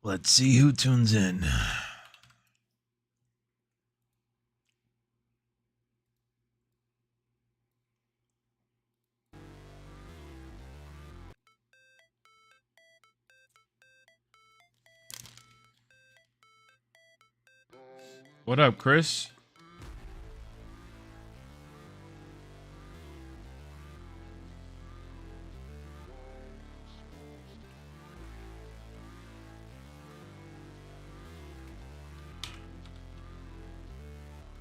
Let's see who tunes in. What up, Chris?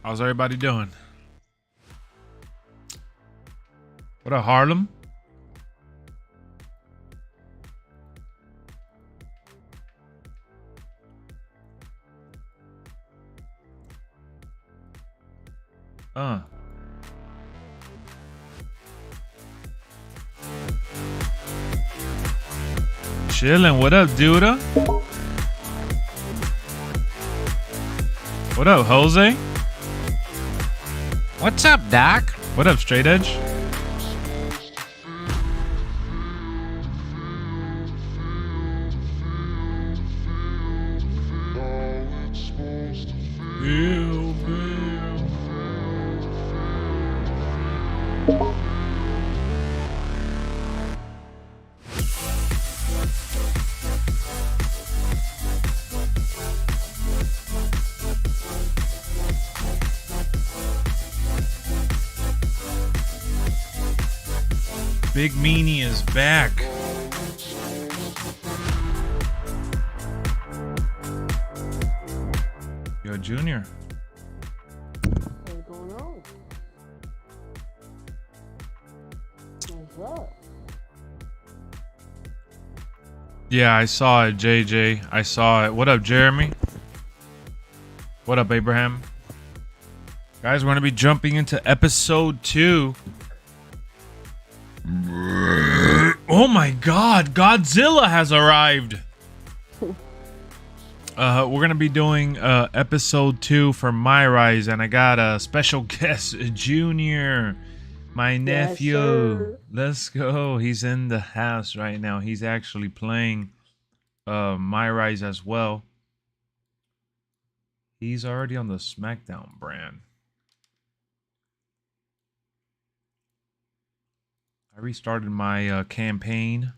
How's everybody doing? What up, Harlem? Chillin'. What up, dude? What up, Jose? What's up, Doc? What up, Straight Edge? Big Meanie is back. Yo, Junior. What's going on? What's up? Yeah, I saw it, JJ. I saw it. What up, Jeremy? What up, Abraham? Guys, we're going to be jumping into episode 2. Oh my god, Godzilla has arrived. We're going to be doing episode 2 for MyRise, and I got a special guest, Junior, my nephew. Yes, Let's go. He's in the house right now. He's actually playing MyRise as well. He's already on the SmackDown brand. I restarted my campaign,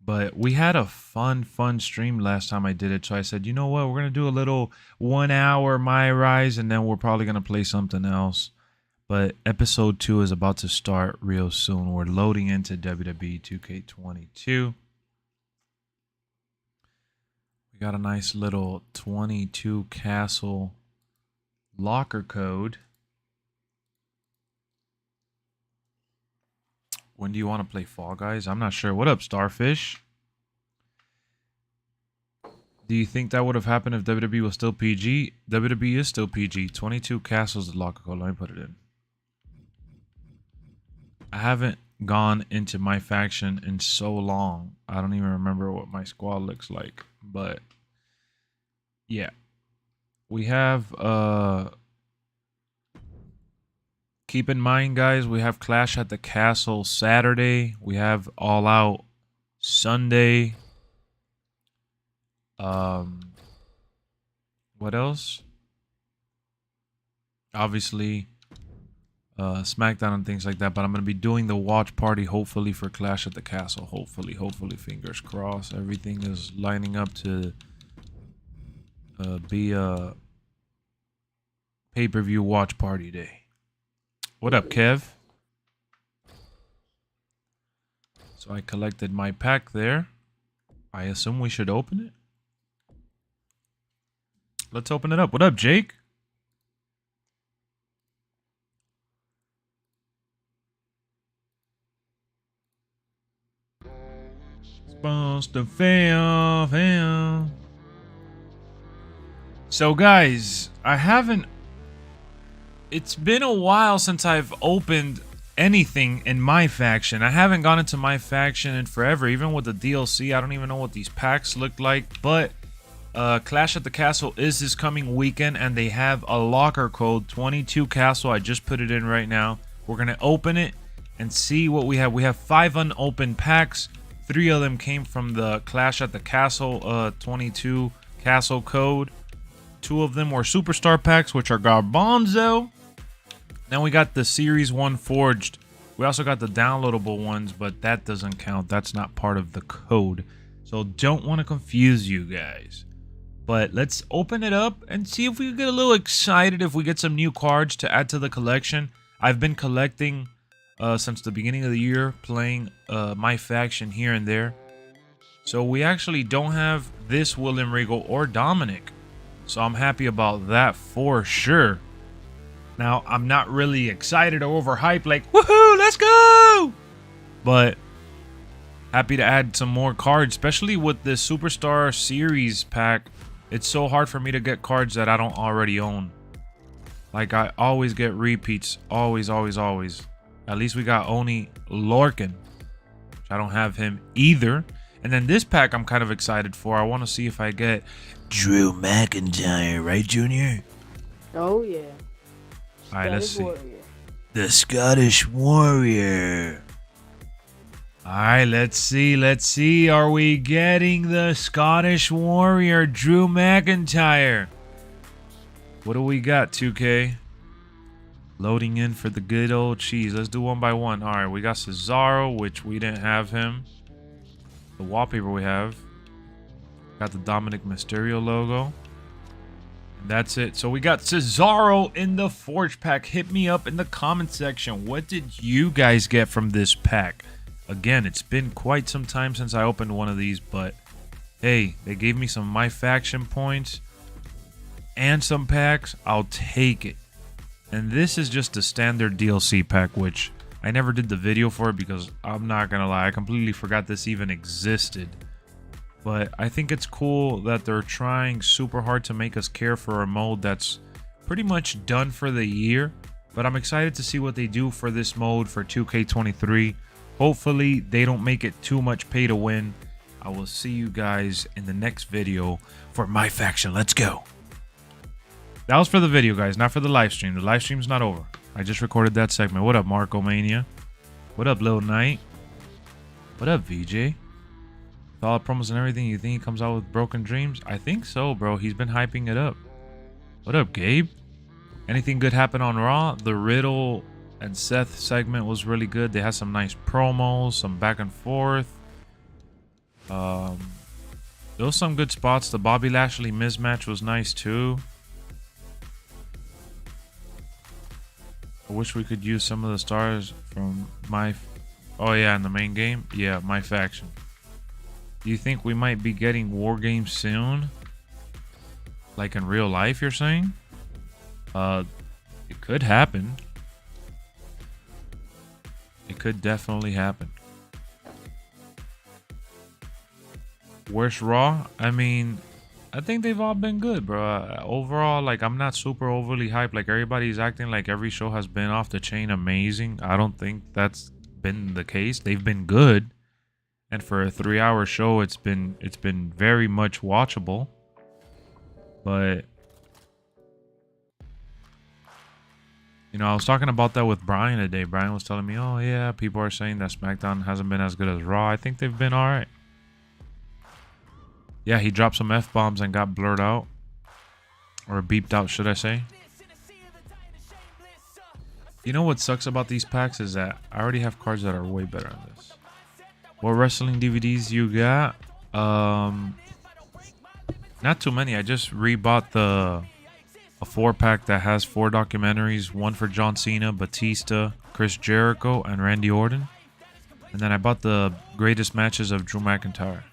but we had a fun stream last time I did it. So I said, you know what? We're going to do a little 1 hour MyRise, and then we're probably going to play something else. But episode 2 is about to start real soon. We're loading into WWE 2k22. We got a nice little 22 castle locker code. When do you want to play Fall Guys? I'm not sure. What up, Starfish? Do you think that would have happened if WWE was still PG? WWE is still PG. 22 castles the locker code. Let me put it in. I haven't gone into my faction in so long. I don't even remember what my squad looks like. But yeah. We have keep in mind, guys, we have Clash at the Castle Saturday. We have All Out Sunday. What else? Obviously, SmackDown and things like that. But I'm going to be doing the watch party, hopefully, for Clash at the Castle. Hopefully, fingers crossed. Everything is lining up to be a pay-per-view watch party day. What up, Kev? So I collected my pack there. I assume we should open it. Let's open it up. What up, Jake? Supposed to fail. So, guys, it's been a while since I've opened anything in my faction. I haven't gone into my faction in forever, even with the DLC. I don't even know what these packs look like. But Clash at the Castle is this coming weekend, and they have a locker code, 22 Castle. I just put it in right now. We're going to open it and see what we have. We have 5 unopened packs, 3 of them came from the Clash at the Castle 22 Castle code. 2 of them were Superstar packs, which are Garbanzo. Then we got the Series 1 Forged. We also got the downloadable ones, but that doesn't count. That's not part of the code. So don't want to confuse you guys. But let's open it up and see if we can get a little excited if we get some new cards to add to the collection. I've been collecting since the beginning of the year, playing my faction here and there. So we actually don't have this William Regal or Dominic. So I'm happy about that for sure. Now, I'm not really excited or overhyped like, woohoo, let's go! But happy to add some more cards, especially with this Superstar Series pack. It's so hard for me to get cards that I don't already own. Like, I always get repeats. Always, always, always. At least we got Oni Lorcan, which I don't have him either. And then this pack I'm kind of excited for. I want to see if I get Drew McIntyre, right, Junior? Oh, yeah. All right, let's see. Warrior. The Scottish Warrior. All right, let's see. Let's see. Are we getting the Scottish Warrior, Drew McIntyre? What do we got, 2K? Loading in for the good old cheese. Let's do one by one. All right, we got Cesaro, which we didn't have him. The wallpaper we have. Got the Dominic Mysterio logo. And that's it. So we got Cesaro in the Forge pack. Hit me up in the comment section. What did you guys get from this pack? Again, it's been quite some time since I opened one of these, but hey, they gave me some My Faction points and some packs. I'll take it. And this is just a standard DLC pack, which I never did the video for it because I'm not gonna lie, I completely forgot this even existed. But I think it's cool that they're trying super hard to make us care for a mode that's pretty much done for the year. But I'm excited to see what they do for this mode for 2K23. Hopefully they don't make it too much pay to win. I will see you guys in the next video for My Faction. Let's go. That was for the video, guys, not for the live stream. The live stream's not over. I just recorded that segment. What up, Marco Mania? What up, Lil Knight? What up, VJ? Solid promos and everything. You think he comes out with Broken Dreams? I think so, bro. He's been hyping it up. What up, Gabe? Anything good happen on Raw? The Riddle and Seth segment was really good. They had some nice promos, some back and forth. There was some good spots. The Bobby Lashley mismatch was nice too. I wish we could use some of the stars from my... Oh yeah, in the main game? Yeah, My Faction. Do you think we might be getting War Games soon? Like in real life, you're saying? It could happen. It could definitely happen. Where's Raw? I mean, I think they've all been good, bro. Overall, like, I'm not super overly hyped. Like, everybody's acting like every show has been off the chain amazing. I don't think that's been the case. They've been good. And for a 3-hour show, it's been very much watchable. But you know, I was talking about that with Brian today. Brian was telling me, oh yeah, people are saying that SmackDown hasn't been as good as Raw. I think they've been alright. Yeah, he dropped some F-bombs and got blurred out. Or beeped out, should I say. You know what sucks about these packs is that I already have cards that are way better than this. What wrestling DVDs you got? Not too many. I just rebought a 4-pack that has 4 documentaries. One for John Cena, Batista, Chris Jericho, and Randy Orton. And then I bought the greatest matches of Drew McIntyre.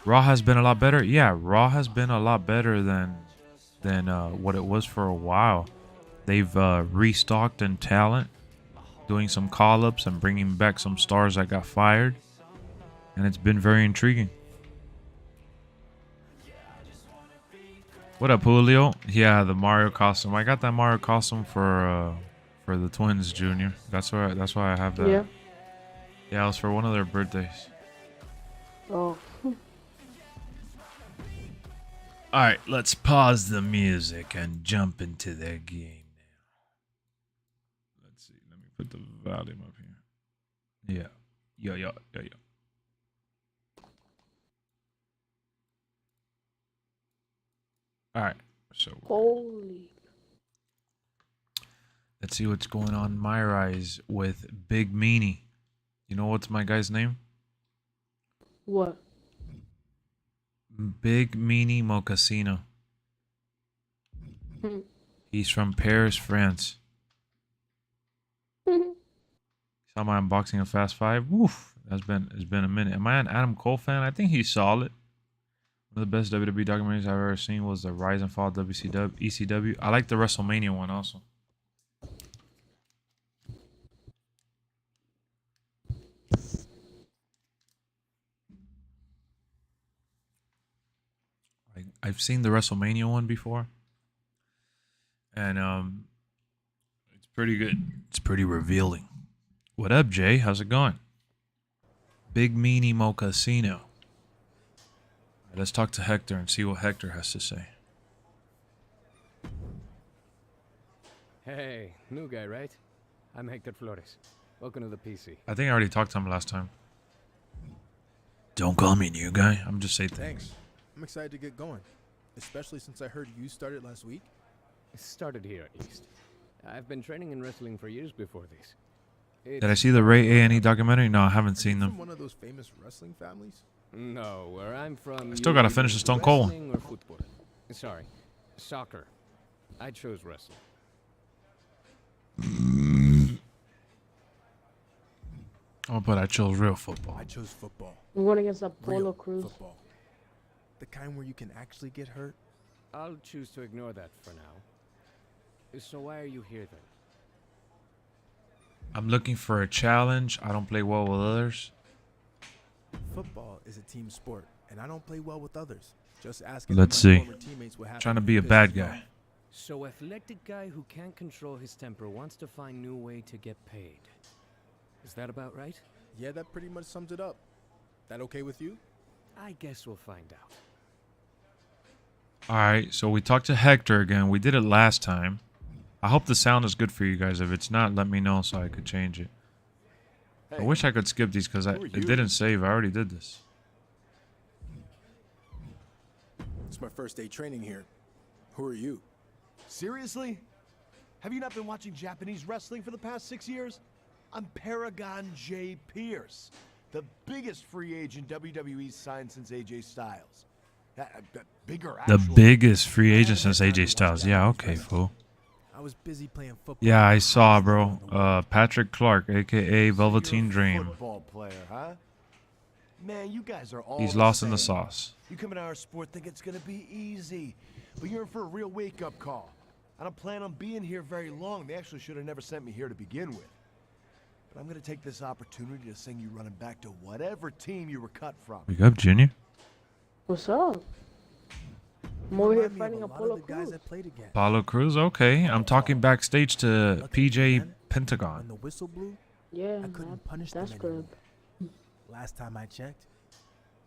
Raw has been a lot better. Yeah, Raw has been a lot better than what it was for a while. They've restocked in talent, doing some call-ups and bringing back some stars that got fired. And it's been very intriguing. What up, Julio? Yeah, the Mario costume. I got that Mario costume for the twins, Junior. That's why I have that. Yeah. Yeah, it was for one of their birthdays. Oh. Alright, let's pause the music and jump into the game now. Let's see. Let me put the volume up here. Yeah. Yo. All right. So Holy. let's see what's going on in MyRise with Big Meanie. You know what's my guy's name? What? Big Meanie Mocasino. He's from Paris, France. Saw my unboxing of Fast 5. Woof. It's been a minute. Am I an Adam Cole fan? I think he's solid. One of the best WWE documentaries I've ever seen was the Rise and Fall of ECW. I like the WrestleMania one also. I've seen the WrestleMania one before. And it's pretty good. It's pretty revealing. What up, Jay? How's it going? Big Meanie Mocasino. Let's talk to Hector and see what Hector has to say. Hey, new guy, right? I'm Hector Flores. Welcome to the PC. I think I already talked to him last time. Don't call me new guy. I'm just saying Thanks. I'm excited to get going, especially since I heard you started last week. It started here, at least. I've been training in wrestling for years before this. Did I see the Ray A&E documentary? No, I haven't Are seen you them. from one of those famous wrestling families? No, where I'm from. I still gotta finish the Stone Cold one. Wrestling or football? Sorry, soccer. I chose wrestling. Oh, but I chose real football. I chose football. I'm going against Apollo Real Cruz. football. The kind where you can actually get hurt. I'll choose to ignore that for now. So why are you here then? I'm looking for a challenge. I don't play well with others. Football is a team sport, and I don't play well with others. Just ask. Let's see. Trying to be a bad guy. So athletic guy who can't control his temper wants to find new way to get paid. Is that about right? Yeah, that pretty much sums it up. That okay with you? I guess we'll find out. Alright, so we talked to Hector again. We did it last time. I hope the sound is good for you guys. If it's not, let me know so I could change it. I wish I could skip these because it didn't save. I already did this. It's my first day training here. Who are you? Seriously? Have you not been watching Japanese wrestling for the past 6 years? I'm Paragon J. Pierce, the biggest free agent WWE's signed since AJ Styles. Bigger, The actually. biggest free agent since AJ Styles. Yeah, okay, fool. I was busy playing football. Yeah, I saw, bro. Patrick Clark, a.k.a. Velveteen Dream. Football player, huh? Man, you guys are all He's the lost in the same. sauce. You come into our sport think it's gonna be easy, but you're in for a real wake-up call. I don't plan on being here very long. They actually should have never sent me here to begin with. But I'm gonna take this opportunity to send you running back to whatever team you were cut from. Wake up, Junior. What's up? I'm over here fighting Apollo guys Cruz. I played against. Paulo Cruz, okay. I'm talking backstage to Lucky PJ man, When Pentagon. the whistle blew, Yeah, I couldn't punish that's them good. anymore. Last time I checked,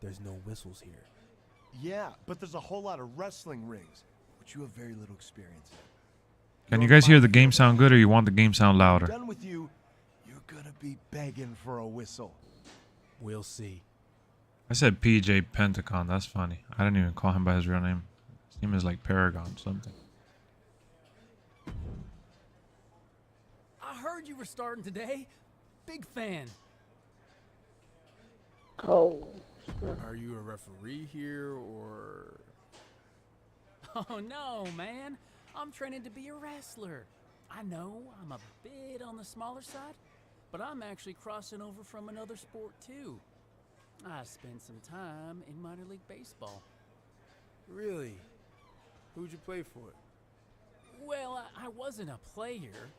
there's no whistles here. Yeah, but there's a whole lot of wrestling rings, which you have very little experience in. Can you guys hear the game sound good or you want the game sound louder? Done with you, you're gonna be begging for a whistle. We'll see. I said PJ Pentagon. That's funny. I didn't even call him by his real name. His name is like Paragon something. I heard you were starting today. Big fan. Oh. Are you a referee here or? Oh no, man. I'm training to be a wrestler. I know I'm a bit on the smaller side, but I'm actually crossing over from another sport too. I spent some time in minor league baseball. Really? Who'd you play for? Well, I wasn't a player.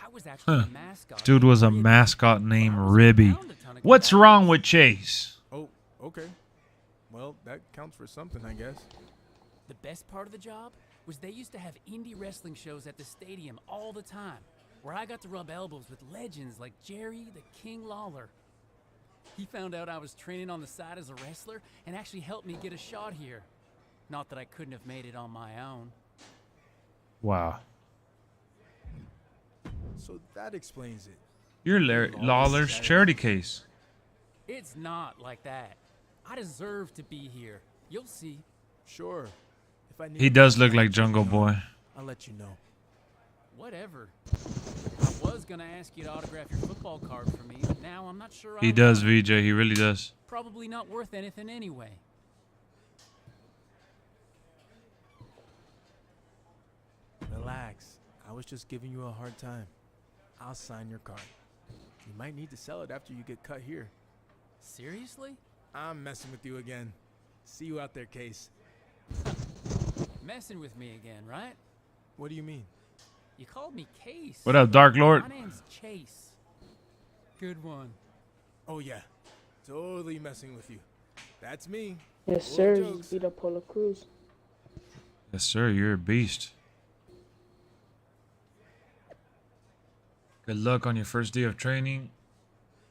I was actually a mascot. Dude was a named Ribby. mascot But named I was Ribby. around a ton of What's guys. wrong with Chase? Oh, okay. Well, that counts for something, I guess. The best part of the job was they used to have indie wrestling shows at the stadium all the time, where I got to rub elbows with legends like Jerry the King Lawler. He found out I was training on the side as a wrestler and actually helped me get a shot here. Not that I couldn't have made it on my own. Wow. So that explains it. You're Lawler's charity case. It's not like that. I deserve to be here. You'll see. Sure. If I need He a does phone look call like to Jungle check in on Boy. you, I'll let you know. Whatever. I was gonna ask you to autograph your football card for me, but now I'm not sure He I does, will. VJ. He really does. Probably not worth anything anyway. Relax. I was just giving you a hard time. I'll sign your card. You might need to sell it after you get cut here. Seriously? I'm messing with you again. See you out there, Case. Messing with me again, right? What do you mean? You called me Case. What up, Dark Lord? My name's Chase. Good one. Oh yeah, totally messing with you. That's me. Yes, Full sir. of Just jokes. beat up Polo Cruz. Yes, sir. You're a beast. Good luck on your first day of training.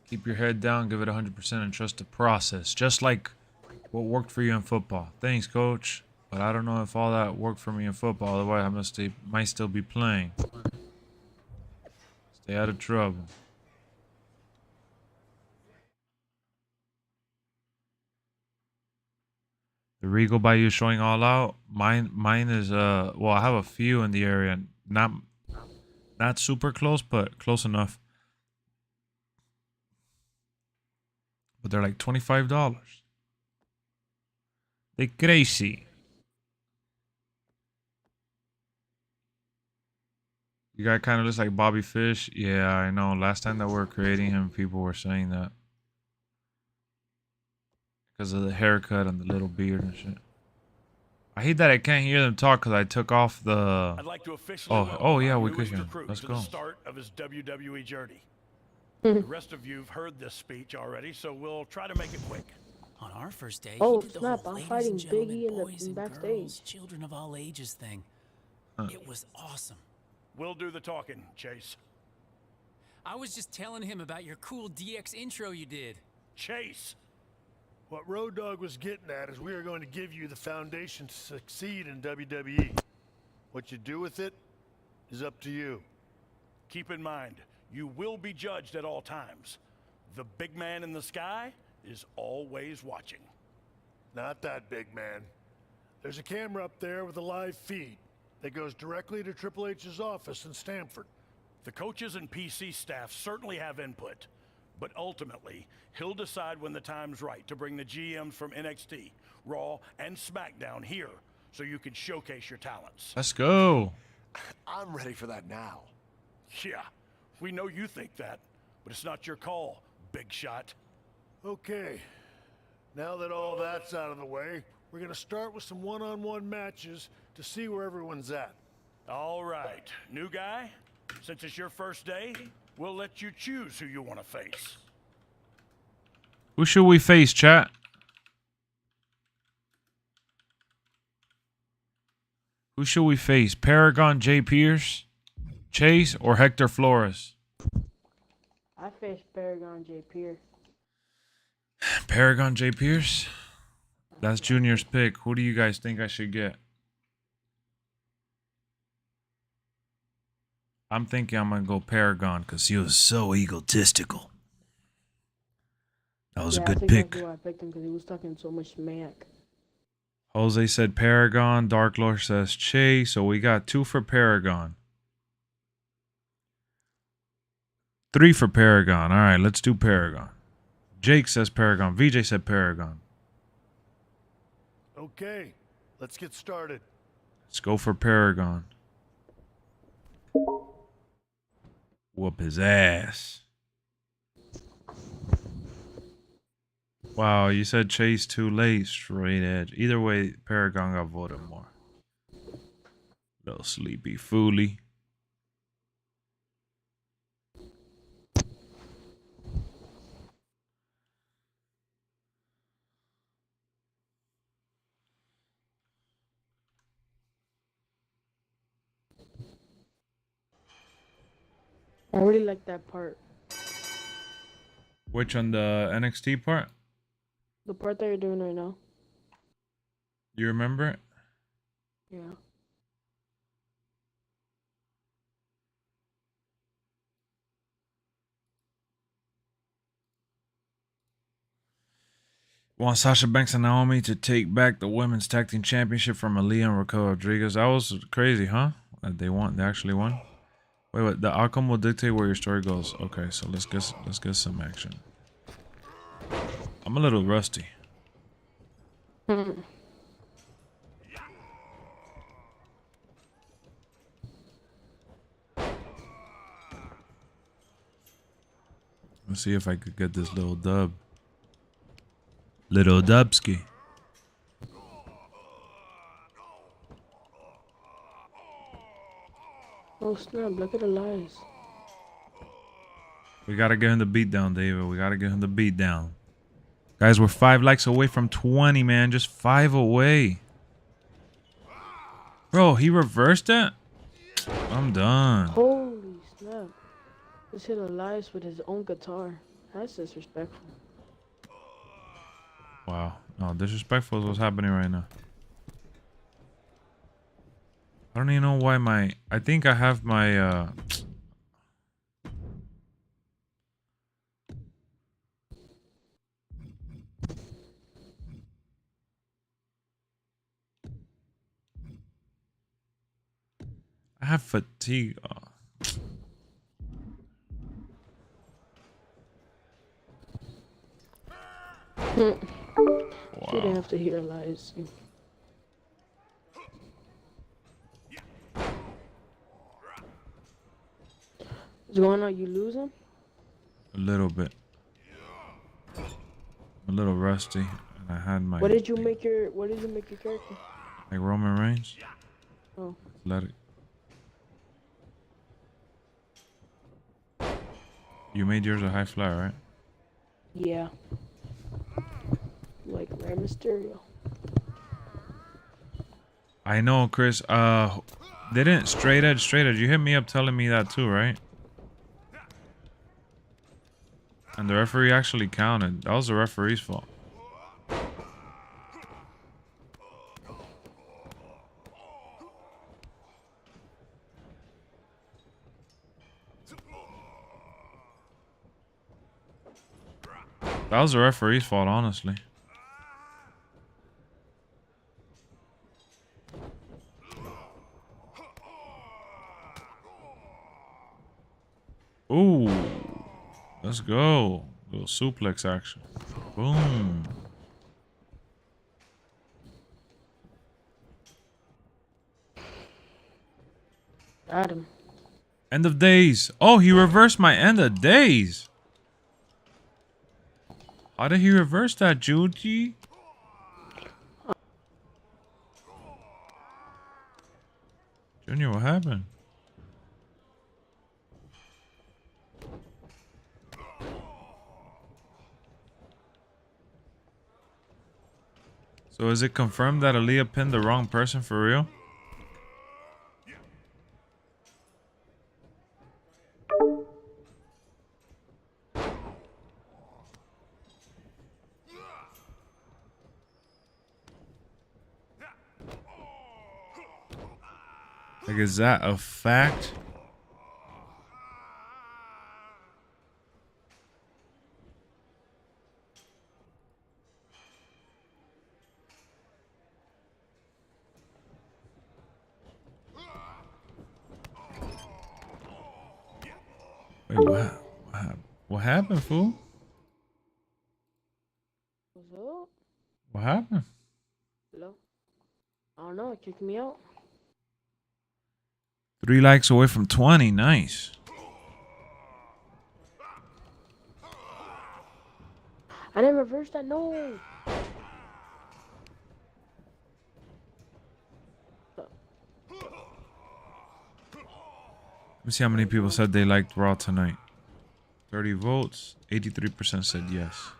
Keep your head down, give it 100%, and trust the process. Just like what worked for you in football. Thanks, coach. But I don't know if all that worked for me in football. Otherwise, might still be playing. Stay out of trouble. The Regal Bayou is showing all out. Mine is well, I have a few in the area. Not super close, but close enough. But they're like $25. They crazy. You guy kind of looks like Bobby Fish. Yeah, I know. Last time that we were creating him, people were saying that. Because of the haircut and the little beard and shit. I hate that I can't hear them talk because I took off the... I'd like to officially Oh yeah, our we could newest hear him. recruit Let's to go. the start of his WWE journey. The rest of you've heard this speech already, so we'll try to make it quick. On our first day, Oh, he did the snap, whole I'm ladies fighting and gentlemen, Biggie in the- boys in and backstage. girls, children of all ages thing. Huh. It was awesome. We'll do the talking, Chase. I was just telling him about your cool DX intro you did. Chase! What Road Dogg was getting at is we are going to give you the foundation to succeed in WWE. What you do with it is up to you. Keep in mind, you will be judged at all times. The big man in the sky is always watching. Not that big man. There's a camera up there with a live feed that goes directly to Triple H's office in Stamford. The coaches and PC staff certainly have input, but ultimately, he'll decide when the time's right to bring the GMs from NXT, Raw, and SmackDown here so you can showcase your talents. Let's go. I'm ready for that now. Yeah, we know you think that, but it's not your call, big shot. Okay, now that all that's out of the way, we're going to start with some one-on-one matches to see where everyone's at. All right, new guy, since it's your first day, we'll let you choose who you want to face. Who should we face, chat? Who should we face? Paragon J. Pierce, Chase, or Hector Flores? I faced Paragon J. Pierce. Paragon J. Pierce? That's Junior's pick. Who do you guys think I should get? I'm thinking I'm going to go Paragon because he was so egotistical. That was a Yeah, good that's pick. exactly why I picked him, because he was talking so much smack. Jose said Paragon. Dark Lord says Chase. So we got 2 for Paragon. 3 for Paragon. All right, let's do Paragon. Jake says Paragon. VJ said Paragon. Okay, let's get started. Let's go for Paragon. Whoop his ass. Wow, you said Chase too late. Straight edge. Either way, Paragon got voted more. Little sleepy foolie. I really like that part. Which on the NXT part? The part that you're doing right now. You remember it? Yeah. Want Sasha Banks and Naomi to take back the women's tag team championship from Aaliyah and Raquel Rodriguez. That was crazy, huh? That they actually won. Wait, the outcome will dictate where your story goes. Okay, so let's get some action. I'm a little rusty. Let's see if I could get this little dub. Little dubski. Oh snap, look at the lies. We gotta get him the beat down, David. We gotta get him the beat down. Guys, we're 5 likes away from 20, man. Just 5 away. Bro, he reversed that? I'm done. Holy snap. This hit Elias with his own guitar. That's disrespectful. Wow. No, disrespectful is what's happening right now. I don't even know why I think I have my I have fatigue. You Wow. didn't have to hear Elias. What's going on? You losing? A little bit. A little rusty. And I had my What did you make your character? like Roman Reigns. Oh. Athletic. You made yours a high fly, right? Yeah. Like Rey Mysterio. I know, Chris. Didn't straight edge. You hit me up telling me that too, right? And the referee actually counted. That was the referee's fault. That was the referee's fault, honestly. Ooh. Let's go. Little suplex action. Boom. Got him. End of days. Oh, he reversed my end of days. How did he reverse that, Juji? Junior, what happened? So is it confirmed that Aaliyah pinned the wrong person for real? Like, is that a fact? Wait, what happened, fool? What's up? What happened? Hello? I don't know. It kicked me out. 3 likes away from 20. Nice. I didn't reverse that. No. Let's see how many people said they liked Raw tonight. 30 votes. 83% said yes.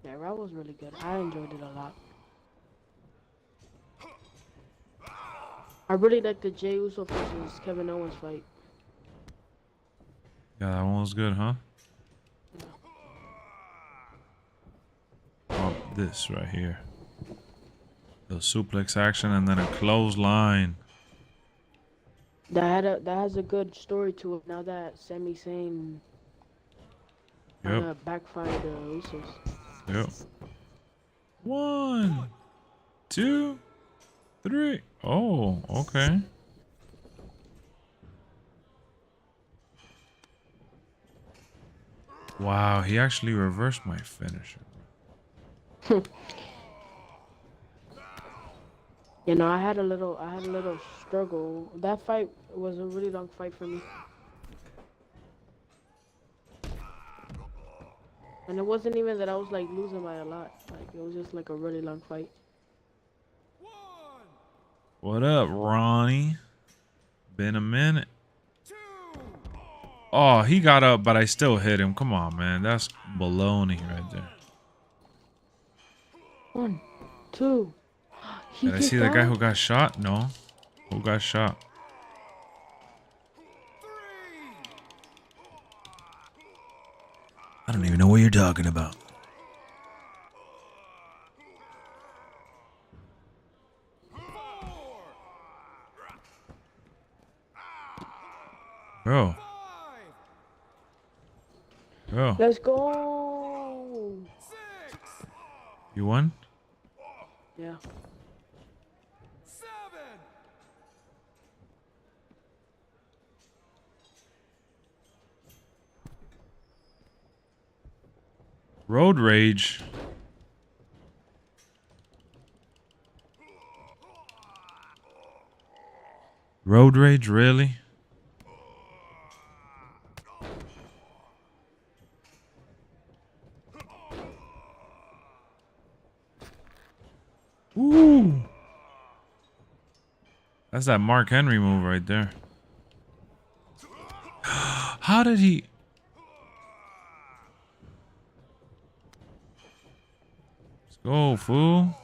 Yeah, Raw was really good. I enjoyed it a lot. I really like the Jey Uso versus Kevin Owens fight. Yeah, that one was good, huh? Oh, this right here. The suplex action and then a clothesline. That has a good story to it. Now that Sami Zayn Yep. backfired the Usos. Yep. 1, 2, 3. Oh, okay. Wow, he actually reversed my finisher. You know, I had a little struggle. That fight was a really long fight for me. And it wasn't even that I was like losing by a lot. Like it was just like a really long fight. What up, Ronnie? Been a minute. Oh, he got up, but I still hit him. Come on, man. That's baloney right there. 1, 2. Did I see the guy who got shot? No. Who got shot? I don't even know what you're talking about. Bro. Bro. Let's go. You won? Yeah. Road rage. Road rage, really? Ooh. That's that Mark Henry move right there. How did he... Let's go, fool.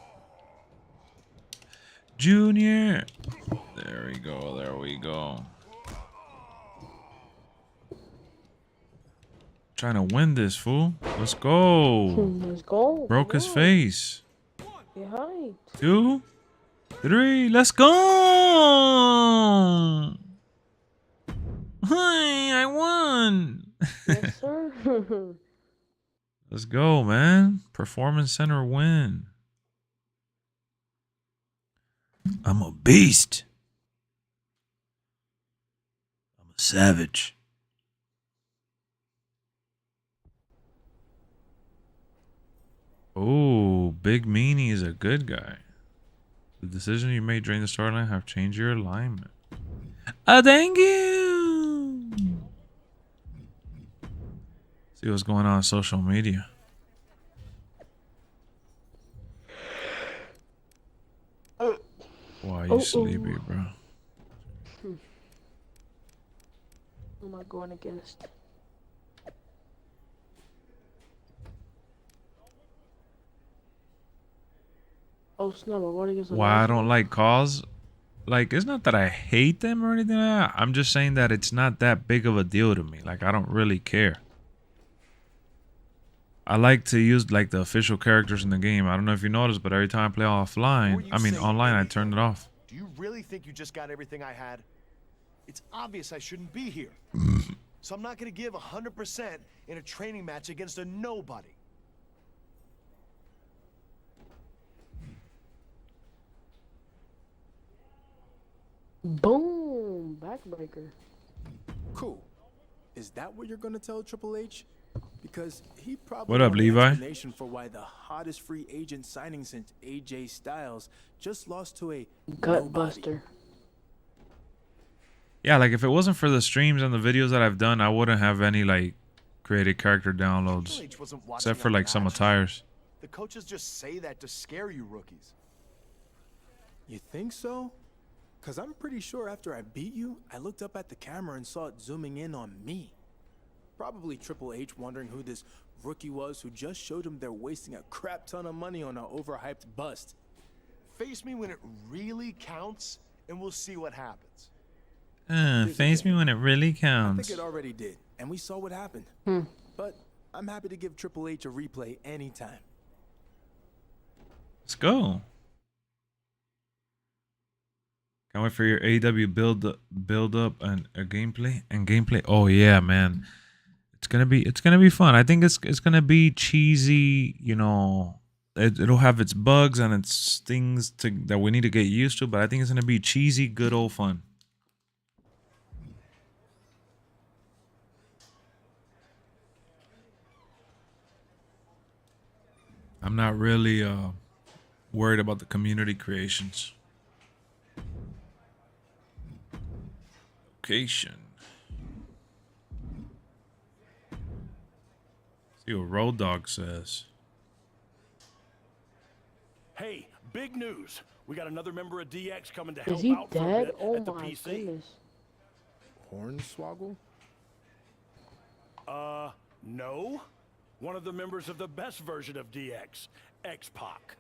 Junior. There we go. There we go. Trying to win this, fool. Let's go. Let's go. Broke his face. Yeah, hi. 2, 3. Let's go. Hi, I won. Yes, sir. Let's go, man. Performance Center win. I'm a beast. I'm a savage. Oh, Big Meanie is a good guy. The decision you made during the storyline have changed your alignment. Thank you. See what's going on social media. Why you sleepy, bro? Who am I going against? Oh snap! I'm going against. Why I don't like calls? Like, it's not that I hate them or anything like that. I'm just saying that it's not that big of a deal to me. Like, I don't really care. I like to use like the official characters in the game. I don't know if you noticed, but every time I play offline, I mean online, I turn it off. Do you really think you just got everything I had? It's obvious I shouldn't be here. So I'm not going to give 100% in a training match against a nobody. Boom! Backbreaker. Cool. Is that what you're gonna tell Triple H? Because he probably What up, wanted an Levi? explanation for why the hottest free agent signing since AJ Styles just lost to a Gutbuster. Yeah, like if it wasn't for the streams and the videos that I've done, I wouldn't have any like created character downloads, Triple H wasn't watching except for a like some match. attires. The coaches just say that to scare you rookies. You think so? Because I'm pretty sure after I beat you, I looked up at the camera and saw it zooming in on me. Probably Triple H wondering who this rookie was who just showed him they're wasting a crap ton of money on an overhyped bust. Face me when it really counts, and we'll see what happens. Face me when it really I counts. think it already did, and we saw what happened. But I'm happy to give Triple H a replay anytime. Let's go. Can't wait for your AEW build up and a gameplay. Oh yeah, man. It's gonna be fun. I think it's gonna be cheesy, you know, it'll have its bugs and its things that we need to get used to, but I think it's gonna be cheesy, good old fun. I'm not really worried about the community creations. Location. See what Road Dog says. Hey, big news. We got another member of DX coming to help Is he out for a dead? bit Oh at the my PC. goodness. Hornswoggle? No. One of the members of the best version of DX, X-Pac.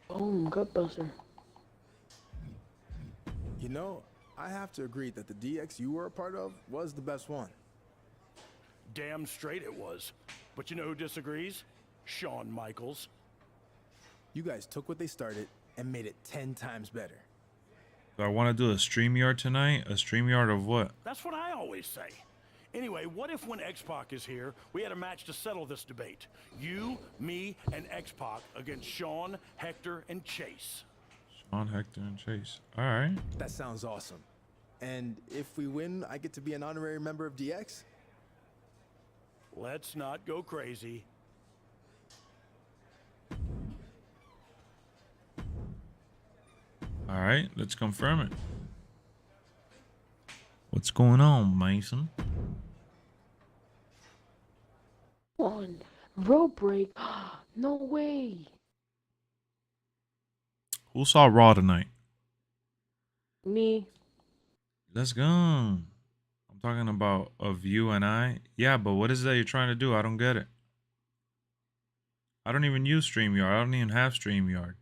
Boom, Gutbuster. You know, I have to agree that the DX you were a part of was the best one. Damn straight it was. But you know who disagrees? Shawn Michaels. You guys took what they started and made it 10 times better. So I want to do a StreamYard tonight. A StreamYard of what? That's what I always say. Anyway, what if when X-Pac is here, we had a match to settle this debate? You, me, and X-Pac against Shawn, Hector, and Chase. Shawn, Hector, and Chase. All right. That sounds awesome. And if we win, I get to be an honorary member of DX? Let's not go crazy. All right, let's confirm it. What's going on, Mason? On road break. No way. Who saw Raw tonight? Me. Let's go. I'm talking about of you and I. Yeah, but what is that you're trying to do? I don't get it. I don't even use StreamYard. I don't even have StreamYard.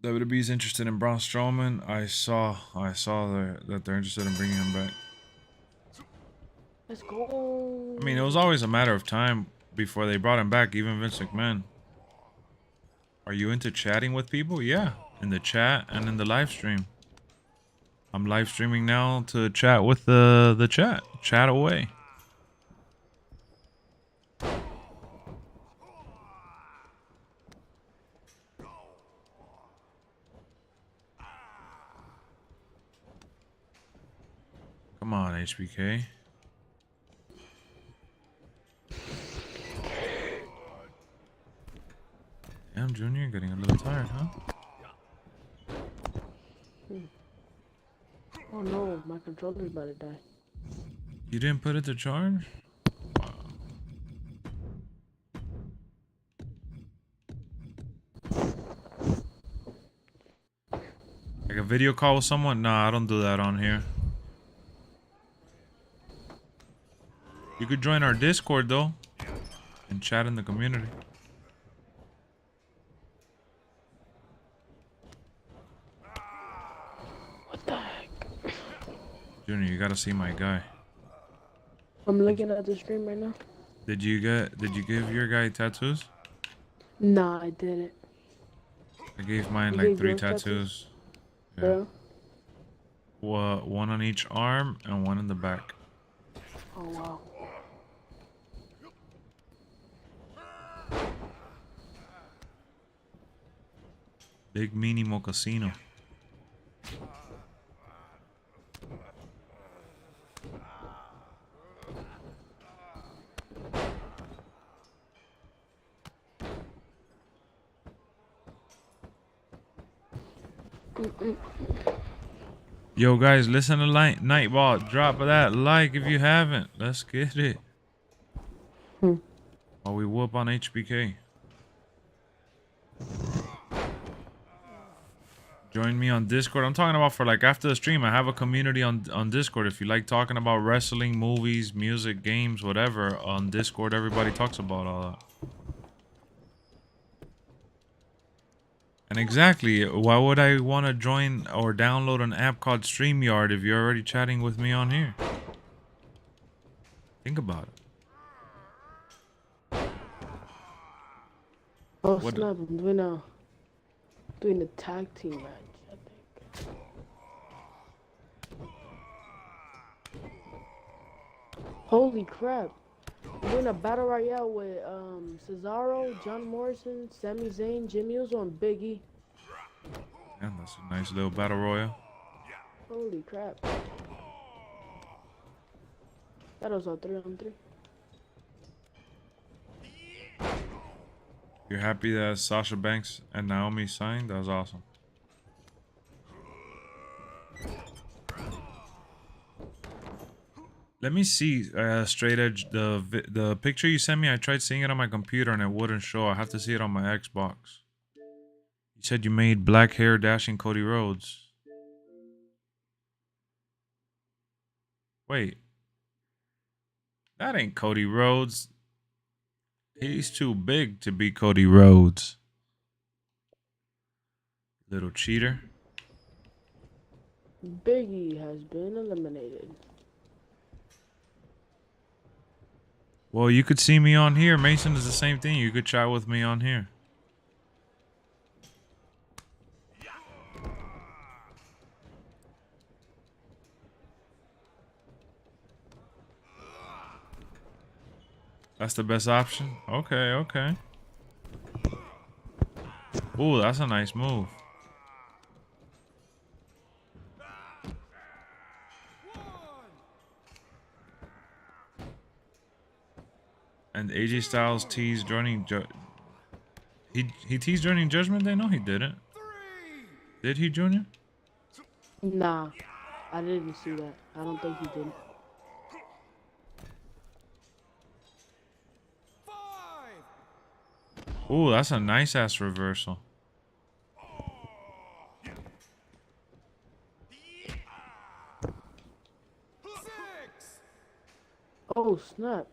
WWE's interested in Braun Strowman. I saw that they're interested in bringing him back. Let's go. I mean, it was always a matter of time before they brought him back, even Vince McMahon. Are you into chatting with people? Yeah, in the chat and in the live stream. I'm live streaming now to chat with the chat. Chat away. Come on, HBK. Damn, Junior, getting a little tired, huh? Oh no, my controller's about to die. You didn't put it to charge? Wow. Like a video call with someone? Nah, I don't do that on here. You could join our Discord though and chat in the community. What the heck? Junior, you gotta see my guy. I'm looking at the stream right now. Did you give your guy tattoos? Nah, I didn't. I gave mine You like gave 3 yours tattoos. Yeah. Bro. One on each arm and one in the back. Oh wow. Big meanie mocasino. Yo guys, listen to Nightball. Drop that like if you haven't. Let's get it. While we whoop on HBK. Join me on Discord. I'm talking about for like after the stream. I have a community on Discord. If you like talking about wrestling, movies, music, games, whatever, on Discord, everybody talks about all that. And exactly, why would I want to join or download an app called StreamYard if you're already chatting with me on here? Think about it. Oh What snap! I'm doing a tag team match, I think. Holy crap. I'm doing a battle royale with Cesaro, John Morrison, Sami Zayn, Jimmy Uso, and Big E. Yeah, that's a nice little battle royal. Holy crap. That was all 3-on-3. You're happy that Sasha Banks and Naomi signed? That was awesome. Let me see, Straight Edge, the picture you sent me. I tried seeing it on my computer and it wouldn't show. I have to see it on my Xbox. You said you made black hair dashing Cody Rhodes. Wait. That ain't Cody Rhodes. He's too big to be Cody Rhodes. Little cheater. Big E has been eliminated. Well, you could see me on here. Mason is the same thing. You could chat with me on here. That's the best option? Okay, okay. Ooh, that's a nice move. And AJ Styles teased joining he teased joining Judgment Day? No, he didn't. Did he, Junior? Nah, I didn't see that. I don't think he did. Ooh, that's a nice ass reversal. Oh, snap.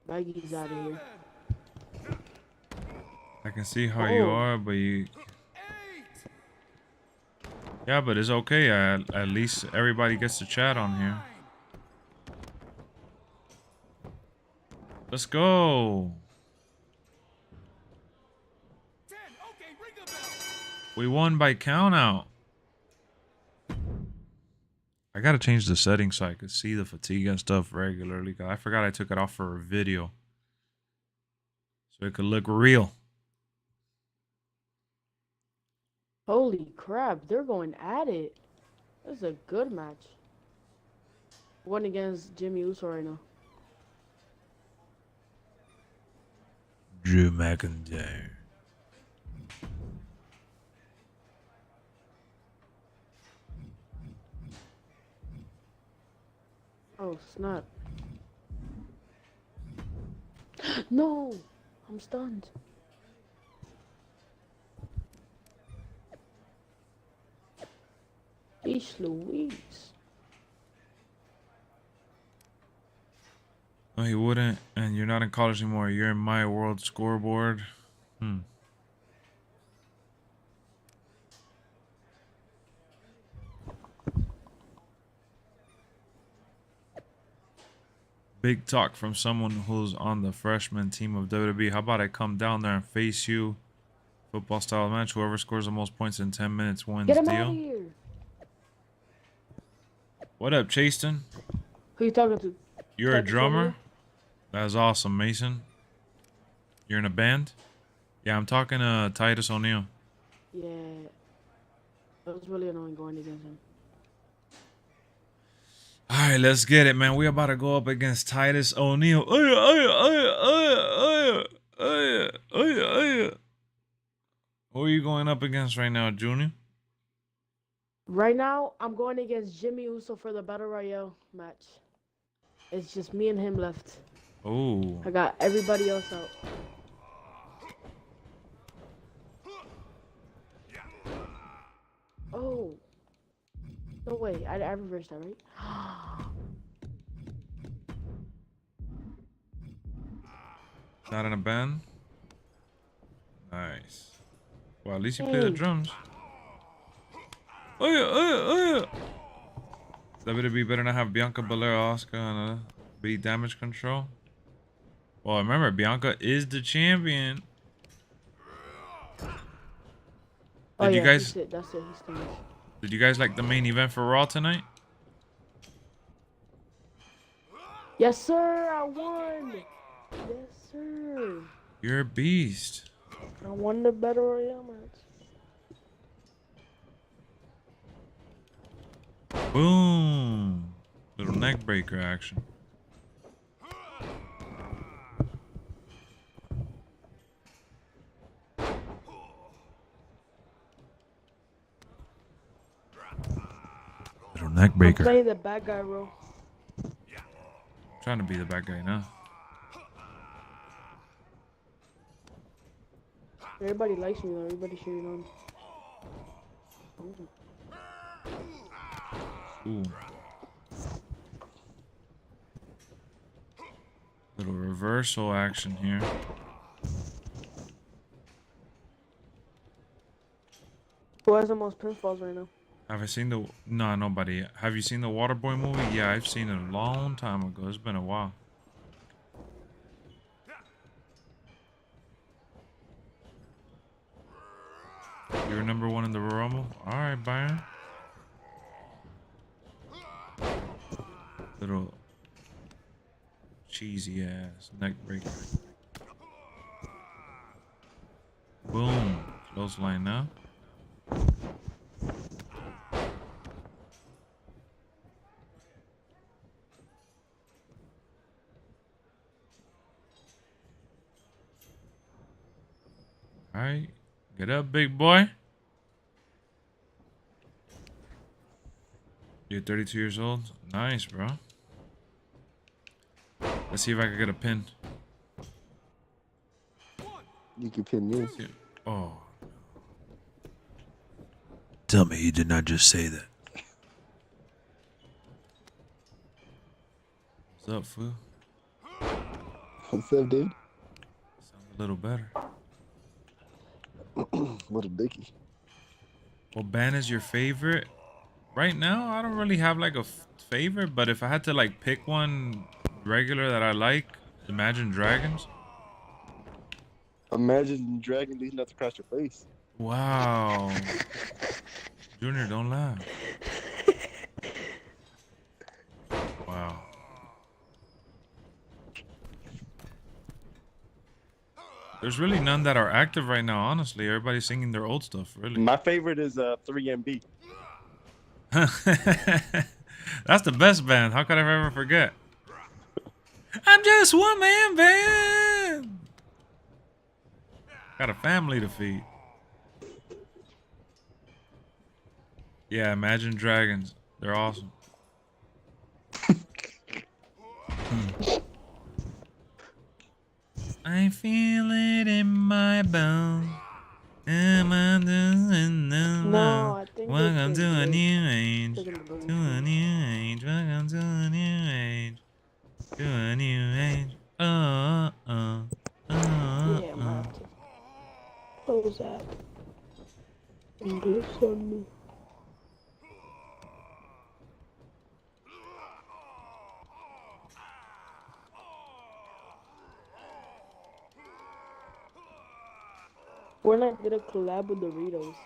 Maggie's out of here. I can see how you are, but you... Yeah, but it's okay. At least everybody gets to chat on here. Let's go. We won by count out. I gotta change the settings so I could see the fatigue and stuff regularly. I forgot I took it off for a video. So it could look real. Holy crap, they're going at it. This is a good match. One against Jimmy Uso right now. Drew McIntyre. Oh, snap. No! I'm stunned. Eesh Louise. No, he wouldn't. And you're not in college anymore. You're in my world scoreboard. Big talk from someone who's on the freshman team of WWE. How about I come down there and face you? Football style match. Whoever scores the most points in 10 minutes wins. Get him out Deal. of here. What up, Chaston? Who you talking to? You're a drummer? That's awesome, Mason. You're in a band? Yeah, I'm talking to Titus O'Neil. Yeah. It was really annoying going against him. All right, let's get it, man. We about to go up against Titus O'Neil. Who are you going up against right now, Junior? Right now, I'm going against Jimmy Uso for the Battle Royale match. It's just me and him left. Oh. I got everybody else out. Oh. No way, I reversed that, right? Not in a band? Nice. Well, at least you play the drums. WWE better not have Bianca Belair, Asuka, and beat damage control. Well, remember, Bianca is the champion. Did you guys? That's it. He Did you guys like the main event for Raw tonight? Yes, sir. I won. Yes, sir. You're a beast. I won the Battle Royale match. Boom. Little neck breaker action. Little neck I'm breaker. playing the bad guy role. Trying to be the bad guy now. Everybody likes me though. Everybody cheering on. Ooh. Little reversal action here. Who has the most pinfalls right now? Have I seen the... No, nobody. Have you seen the Waterboy movie? Yeah, I've seen it a long time ago. It's been a while. You're number one in the Rumble? Alright, Byron. Little cheesy ass neck breaker. Boom. Close line now. Alright. Get up, big boy. You're 32 years old? Nice, bro. Let's see if I can get a pin. You can pin me. Oh. Tell me you did not just say that. What's up, fool? What's up, dude? Sounds a little better. Little Dicky. What band is your favorite? Right now, I don't really have like a favorite, but if I had to like pick one regular that I like, Imagine Dragons. Imagine dragging these nuts across your face. Wow. Junior, don't laugh. Wow. There's really none that are active right now, honestly. Everybody's singing their old stuff, really. My favorite is 3MB. That's the best band. How could I ever forget? I'm just one man band. Got a family to feed. Yeah, Imagine Dragons. They're awesome. I feel it in my bones. No, I think Welcome to a new age. They're To gonna a new age. Welcome to a new age. To a new age. Yeah, man. Close that. English on me. We're not gonna collab with Doritos.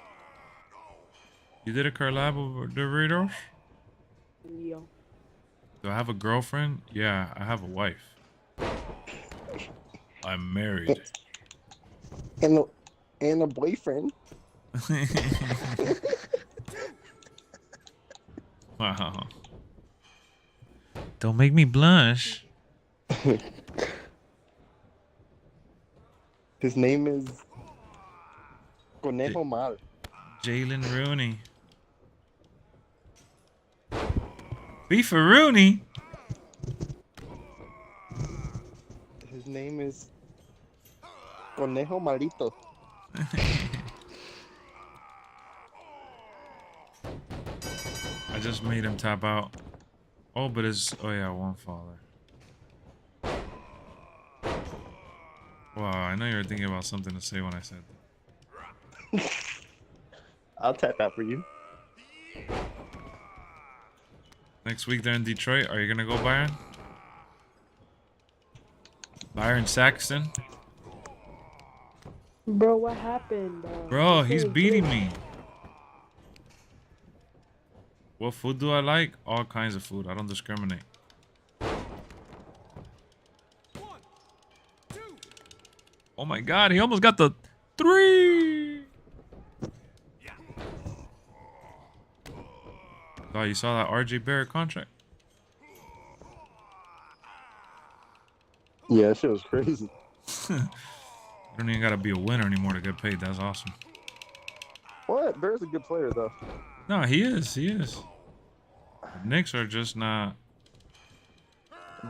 You did a collab with Doritos? Yeah. Do I have a girlfriend? Yeah, I have a wife. I'm married. And a boyfriend. Wow. Don't make me blush. His name is Conejo Mal. Jalen Rooney. Beefaroonie? His name is Conejo Malito. I just made him tap out. Oh, but it's... Oh, yeah, one faller. Wow, I know you were thinking about something to say when I said that. I'll tap out for you. Next week they're in Detroit. Are you going to go, Byron? Byron Saxton? Bro, what happened, bro? Bro, he's beating me. What food do I like? All kinds of food. I don't discriminate. Oh my God, he almost got the 3. Oh, you saw that RJ Barrett contract? Yeah, that shit was crazy. You don't even gotta be a winner anymore to get paid. That's awesome. What? Barrett's a good player though. No, he is. He is. The Knicks are just not.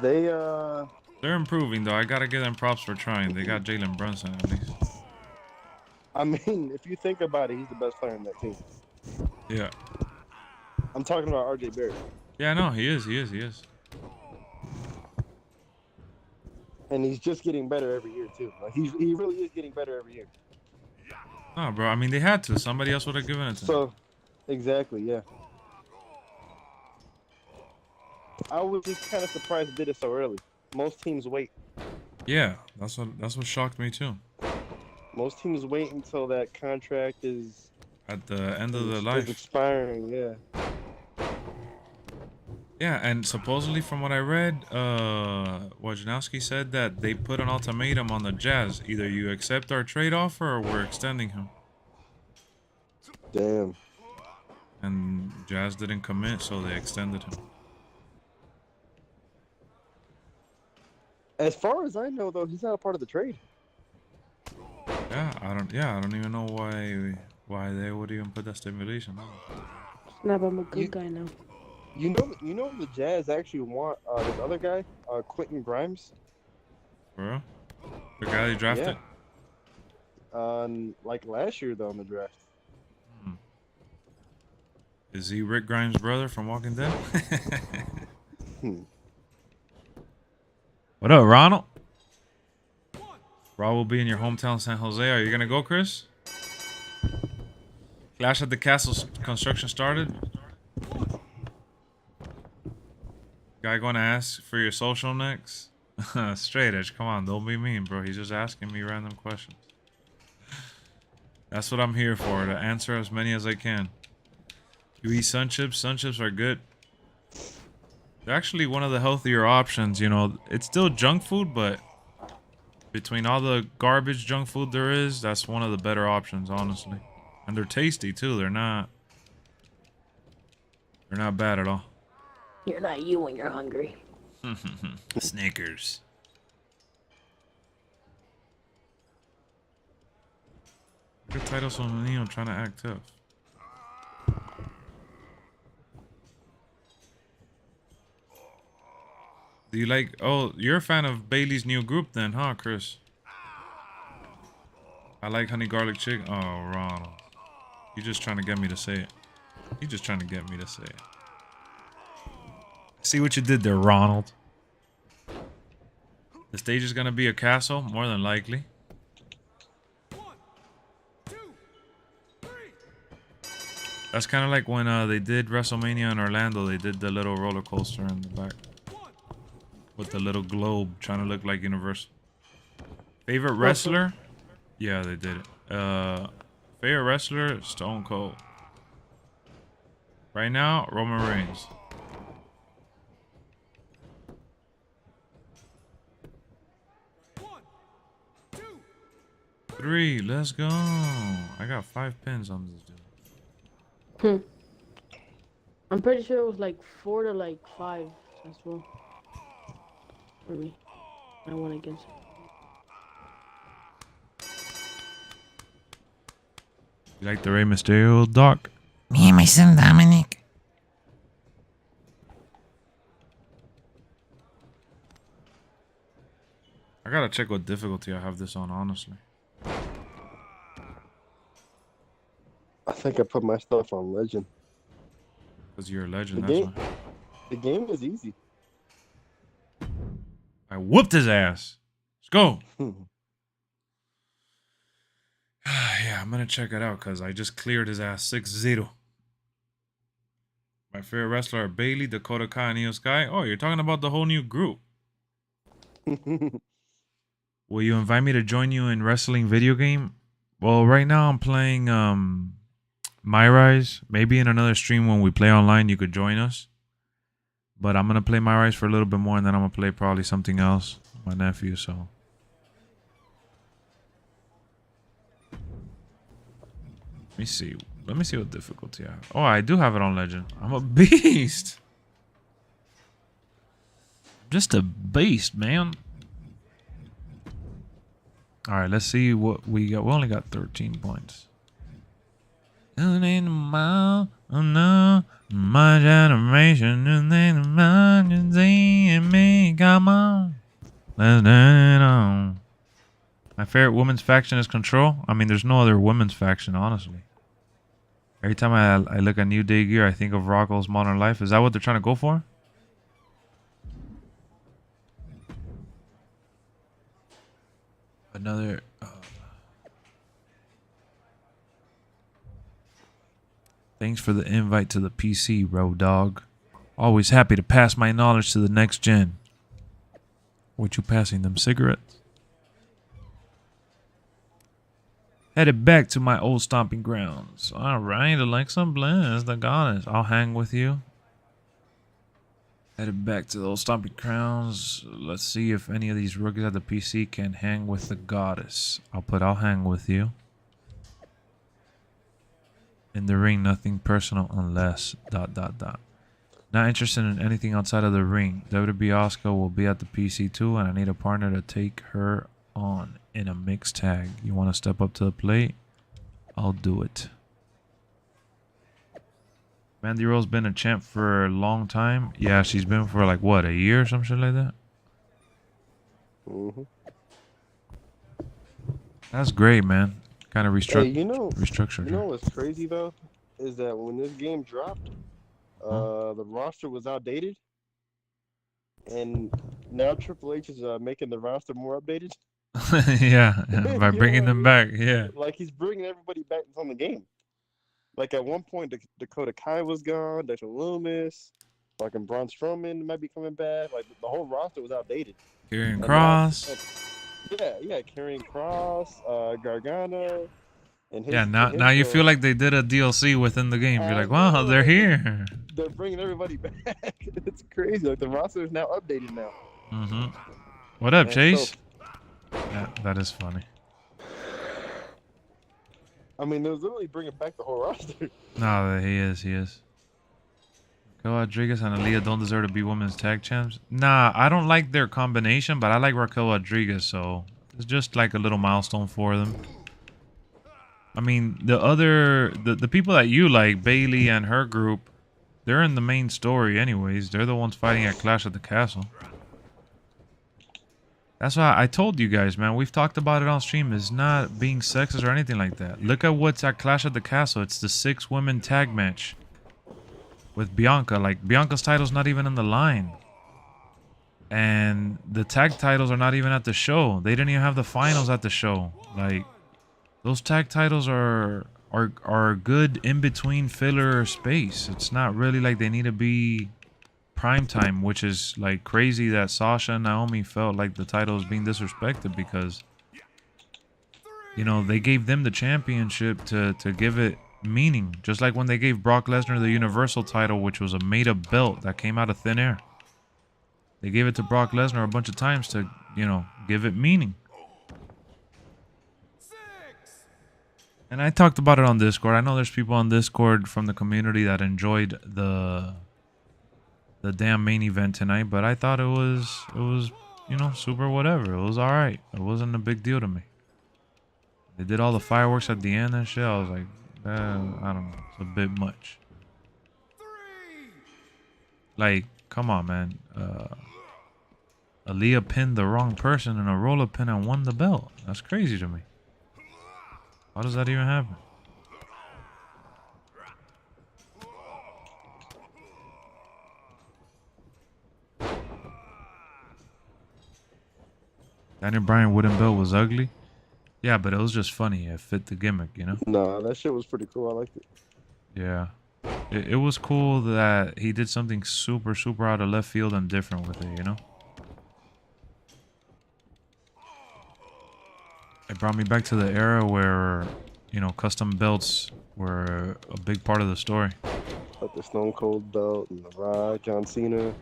They're improving though. I gotta give them props for trying. They got Jalen Brunson at least. I mean, if you think about it, he's the best player on that team. Yeah. I'm talking about RJ Barrett. Yeah, no, he is. He is. He is. And he's just getting better every year too. Like he really is getting better every year. No, bro. I mean, they had to. Somebody else would have given it to him. So, exactly, yeah. I was just kind of surprised they did it so early. Most teams wait. Yeah, that's what shocked me too. Most teams wait until that contract is At the end of the is life. expiring. Yeah. Yeah, and supposedly from what I read, Wojnarowski said that they put an ultimatum on the Jazz. Either you accept our trade offer or we're extending him. Damn. And Jazz didn't commit, so they extended him. As far as I know, though, he's not a part of the trade. Yeah, I don't even know why they would even put that stipulation on. Snap, I'm a good guy now. You know the Jazz actually want this other guy, Quentin Grimes. Bro, the guy they drafted. Yeah. Like last year though in the draft. Is he Rick Grimes' brother from Walking Dead? What up, Ronald? Rob will be in your hometown, San Jose. Are you gonna go, Chris? Clash at the Castle construction started. Guy going to ask for your social next? Straight edge, come on, don't be mean, bro. He's just asking me random questions. That's what I'm here for, to answer as many as I can. You eat sun chips? Sun chips are good. They're actually one of the healthier options, you know. It's still junk food, but between all the garbage junk food there is, that's one of the better options, honestly. And they're tasty too. They're not bad at all. You're not you when you're hungry. Snickers. Good title, so I'm trying to act tough. Do you like? Oh, you're a fan of Bailey's new group, then, huh, Chris? I like honey garlic chicken. Oh, Ronald, you're just trying to get me to say it. You're just trying to get me to say it. See what you did there, Ronald. The stage is gonna be a castle, more than likely. 1, 2, 3. That's kind of like when they did WrestleMania in Orlando. They did the little roller coaster in the back with the little globe, trying to look like Universal. Favorite wrestler? Yeah, they did it. Favorite wrestler? Stone Cold. Right now, Roman Reigns. Three, let's go. I got 5 pins on this dude. I'm pretty sure it was like 4 to like 5 as well. For me. I won against him. You like the Rey Mysterio, Doc? Me and my son Dominic. I gotta check what difficulty I have this on, honestly. I think I put my stuff on Legend. Because you're a legend, that's why. The game is easy. I whooped his ass. Let's go. Yeah, I'm gonna check it out because I just cleared his ass 6-0. My favorite wrestler are Bailey, Dakota Kai, and Io Sky. Oh, you're talking about the whole new group. Will you invite me to join you in wrestling video game? Well, right now I'm playing MyRise. Maybe in another stream when we play online, you could join us. But I'm going to play MyRise for a little bit more, and then I'm going to play probably something else. My nephew, so. Let me see. Let me see what difficulty I have. Oh, I do have it on legend. I'm a beast. Just a beast, man. All right, let's see what we got. We only got 13 points. Oh no, my generation, me, come on. Let's turn it on. My favorite women's faction is Control. I mean, there's no other women's faction, honestly. Every time I look at New Day gear, I think of Rocco's Modern Life. Is that what they're trying to go for? Another... Thanks for the invite to the PC, Road Dog. Always happy to pass my knowledge to the next gen. What you passing, them cigarettes? Headed back to my old stomping grounds. Alright, Alexa Bless, the goddess. I'll hang with you. Headed back to the old stomping grounds. Let's see if any of these rookies at the PC can hang with the goddess. I'll hang with you. In the ring, nothing personal unless ... Not interested in anything outside of the ring. WWE Oscar will be at the PC too, and I need a partner to take her on in a mixed tag. You want to step up to the plate? I'll do it. Mandy Rose's been a champ for a long time. Yeah, she's been for like what, a year or some shit like that? That's great, man. Kind of restructure. You know what's crazy though is that when this game dropped, the roster was outdated, and now Triple H is making the roster more updated. Yeah, by bringing them back. Yeah, like he's bringing everybody back from the game. Like at one point, Dakota Kai was gone, Dexter Loomis, fucking Braun Strowman might be coming back. Like the whole roster was outdated. Karrion Kross. Yeah, Karrion Kross, Gargano. And his, now you feel like they did a DLC within the game. You're like, wow, they're here. They're bringing everybody back. It's crazy. Like the roster is now updated now. What up, Chase? Yeah, that is funny. I mean, they're literally bringing back the whole roster. No, he is. Raquel Rodriguez and Aaliyah don't deserve to be women's tag champs. Nah, I don't like their combination, but I like Raquel Rodriguez, so it's just like a little milestone for them. I mean, the people that you like, Bailey and her group, they're in the main story anyways. They're the ones fighting at Clash at the Castle. That's why I told you guys, man. We've talked about it on stream. It's not being sexist or anything like that. Look at what's at Clash at the Castle. It's the 6-women tag match with Bianca. Like, Bianca's title's not even in the line. And the tag titles are not even at the show. They didn't even have the finals at the show. Like, those tag titles are good in between filler space. It's not really like they need to be prime time, which is like crazy that Sasha and Naomi felt like the title was being disrespected because, you know, they gave them the championship to give it meaning. Just like when they gave Brock Lesnar the Universal title, which was a made-up belt that came out of thin air. They gave it to Brock Lesnar a bunch of times to, you know, give it meaning. And I talked about it on Discord. I know there's people on Discord from the community that enjoyed the damn main event tonight, but I thought it was, you know, super whatever. It was all right. It wasn't a big deal to me. They did all the fireworks at the end and shit. I was like, I don't know. It's a bit much. Like, come on, man. Aaliyah pinned the wrong person in a roll-up pin and won the belt. That's crazy to me. How does that even happen? Daniel Bryan wooden belt was ugly. Yeah, but it was just funny. It fit the gimmick, you know? Nah, that shit was pretty cool. I liked it. Yeah. It was cool that he did something super, super out of left field and different with it, you know? It brought me back to the era where, you know, custom belts were a big part of the story. Like the Stone Cold belt and the Rock, John Cena.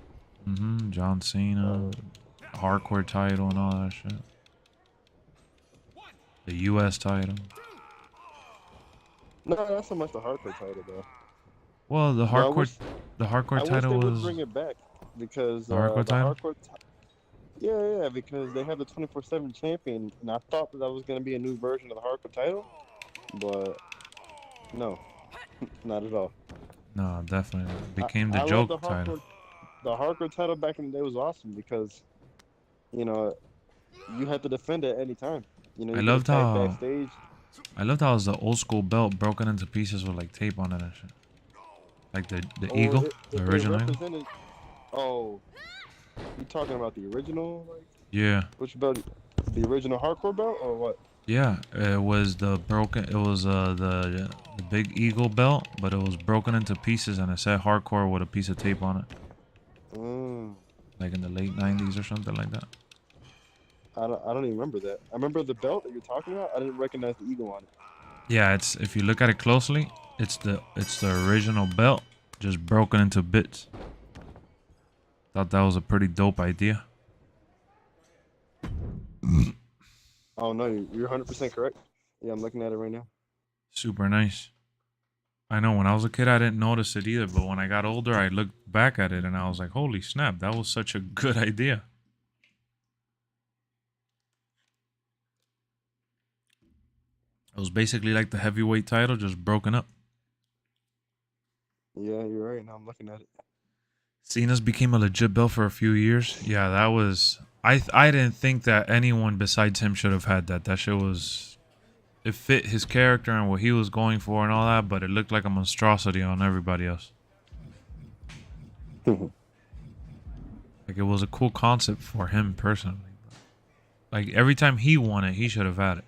John Cena, hardcore title and all that shit. The U.S. title. No, not so much the hardcore title though. Well, the But I hardcore, wish, the hardcore I wish title they would was bring it back because the hardcore the title. hardcore. Yeah, because they have the 24/7 champion, and I thought that was gonna be a new version of the hardcore title, but no, not at all. No, definitely I, became the I love joke title. the hardcore title back in the day was awesome because you know you had to defend it at any time. You know, I you get loved attacked how backstage. I loved how it was the old school belt broken into pieces with like tape on it and shit. Like the Oh, eagle, the it original eagle. represented. Oh, you talking about the original, like Yeah, which belt? The original hardcore belt or what? yeah. It was the broken. It was the big eagle belt, but it was broken into pieces and it said hardcore with a piece of tape on it. Mm, Like in the late '90s or something like that. I don't even remember that. I remember the belt that you're talking about. I didn't recognize the eagle on it. Yeah, it's if you look at it closely, it's the original belt, just broken into bits. Thought that was a pretty dope idea. Oh no, you're 100% correct. Yeah, I'm looking at it right now. Super nice. I know when I was a kid, I didn't notice it either, but when I got older, I looked back at it and I was like, holy snap, that was such a good idea. It was basically like the heavyweight title, just broken up. Yeah, you're right. Now I'm looking at it. Cena's became a legit belt for a few years. Yeah, that was... I didn't think that anyone besides him should have had that. That shit was... It fit his character and what he was going for and all that, but it looked like a monstrosity on everybody else. Like, it was a cool concept for him personally. Like, every time he won it, he should have had it.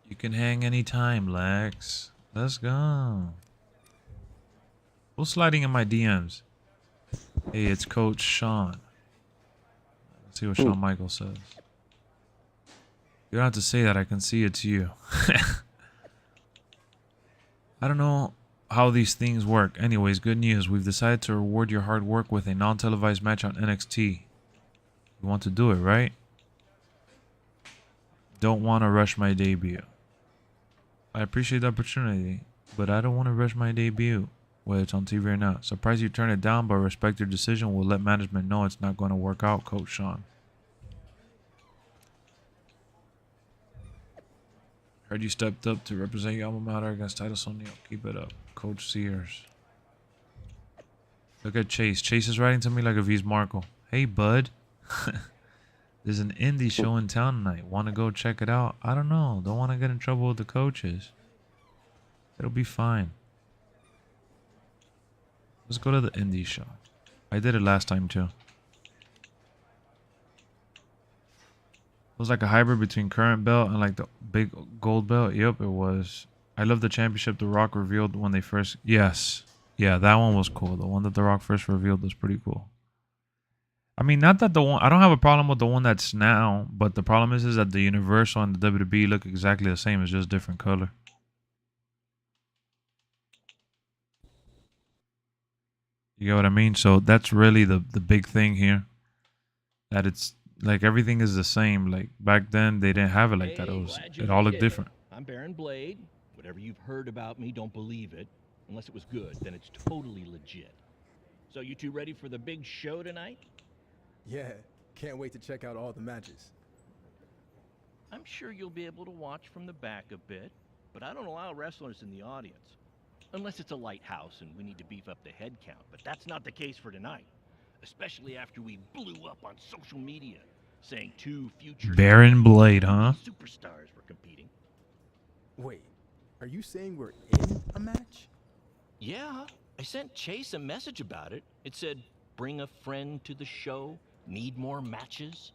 You can hang anytime, Lexx. Let's go. Who's sliding in my DMs? Hey, it's Coach Sean. Let's see what Shawn Michaels says. You don't have to say that. I can see it's you. I don't know how these things work. Anyways, good news. We've decided to reward your hard work with a non-televised match on NXT. You want to do it, right? Don't want to rush my debut. I appreciate the opportunity, but I don't want to rush my debut, whether it's on TV or not. Surprised you turned it down, but respect your decision. We'll let management know it's not going to work out, Coach Sean. Heard you stepped up to represent your alma mater against Titus O'Neil. Keep it up, Coach Sears. Look at Chase. Chase is writing to me like if he's Marco. Hey, bud. There's an indie show in town tonight. Want to go check it out? I don't know. Don't want to get in trouble with the coaches. It'll be fine. Let's go to the indie show. I did it last time too. It was like a hybrid between current belt and like the big gold belt. Yep, it was. I love the championship The Rock revealed when they first... Yes. Yeah, that one was cool. The one that The Rock first revealed was pretty cool. I mean, not that the one... I don't have a problem with the one that's now, but the problem is that the Universal and the WWE look exactly the same. It's just different color. You get what I mean? So that's really the big thing here. That it's like everything is the same. Like back then they didn't have it like that. It all looked different. I'm Baron Blade. Whatever you've heard about me, don't believe it. Unless it was good, then it's totally legit. So you two ready for the big show tonight? Yeah, can't wait to check out all the matches. I'm sure you'll be able to watch from the back a bit, but I don't allow wrestlers in the audience. Unless it's a lighthouse and we need to beef up the head count, but that's not the case for tonight. Especially after we blew up on social media, saying two future Baron Blade, huh? superstars were competing. Wait, are you saying we're in a match? Yeah, I sent Chase a message about it. It said, bring a friend to the show, need more matches.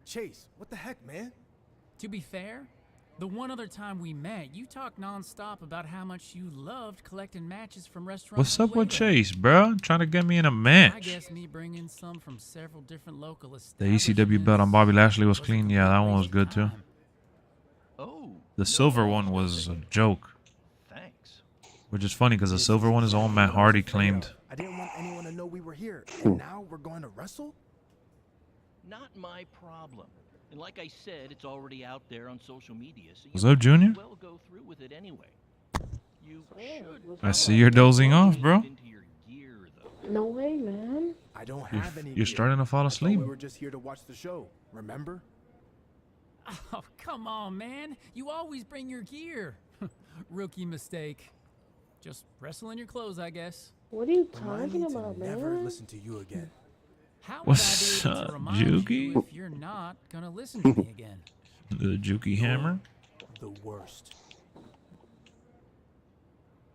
Chase, what the heck, man? To be fair, the one other time we met, you talked nonstop about how much you loved collecting matches from restaurants. What's up with Laredo. Chase, bro? Trying to get me in a I match. guess me bringing some from several different local The ECW belt on Bobby Lashley was clean. Yeah, that one was good too. Oh, The silver one was a joke. thanks. Which is funny because the silver one is all Matt Hardy claimed. I didn't want anyone to know we were here, and now we're going to wrestle? Not my problem. And like I said, it's already out there on social media, so What's you up, Junior? well go through with it anyway. You Yeah, should what's I up? see you're dozing off, bro. into your gear, though. No way, man. I don't You're, have any you're gear. starting to fall I thought asleep. we were just here to watch the show, remember? Oh, come on, man. You always bring your gear. Rookie mistake. Just wrestle in your clothes, I guess. What are you Remind talking me to about, never man? listen to you again. How would What's I be able up, to remind you Juki? if you're not gonna listen to me again? The Juki hammer. The worst.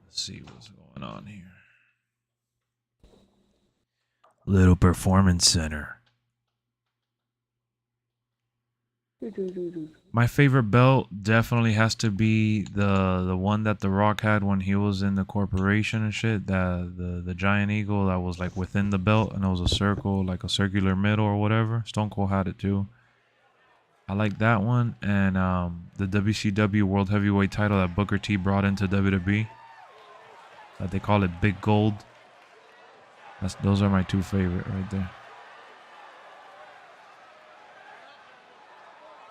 Let's see what's going on here. Little Performance Center. My favorite belt definitely has to be the one that The Rock had when he was in the corporation and shit. The giant eagle that was like within the belt and it was a circle, like a circular middle or whatever. Stone Cold had it too. I like that one, and the WCW World Heavyweight title that Booker T brought into WWE. They call it Big Gold. Those are my two favorite right there.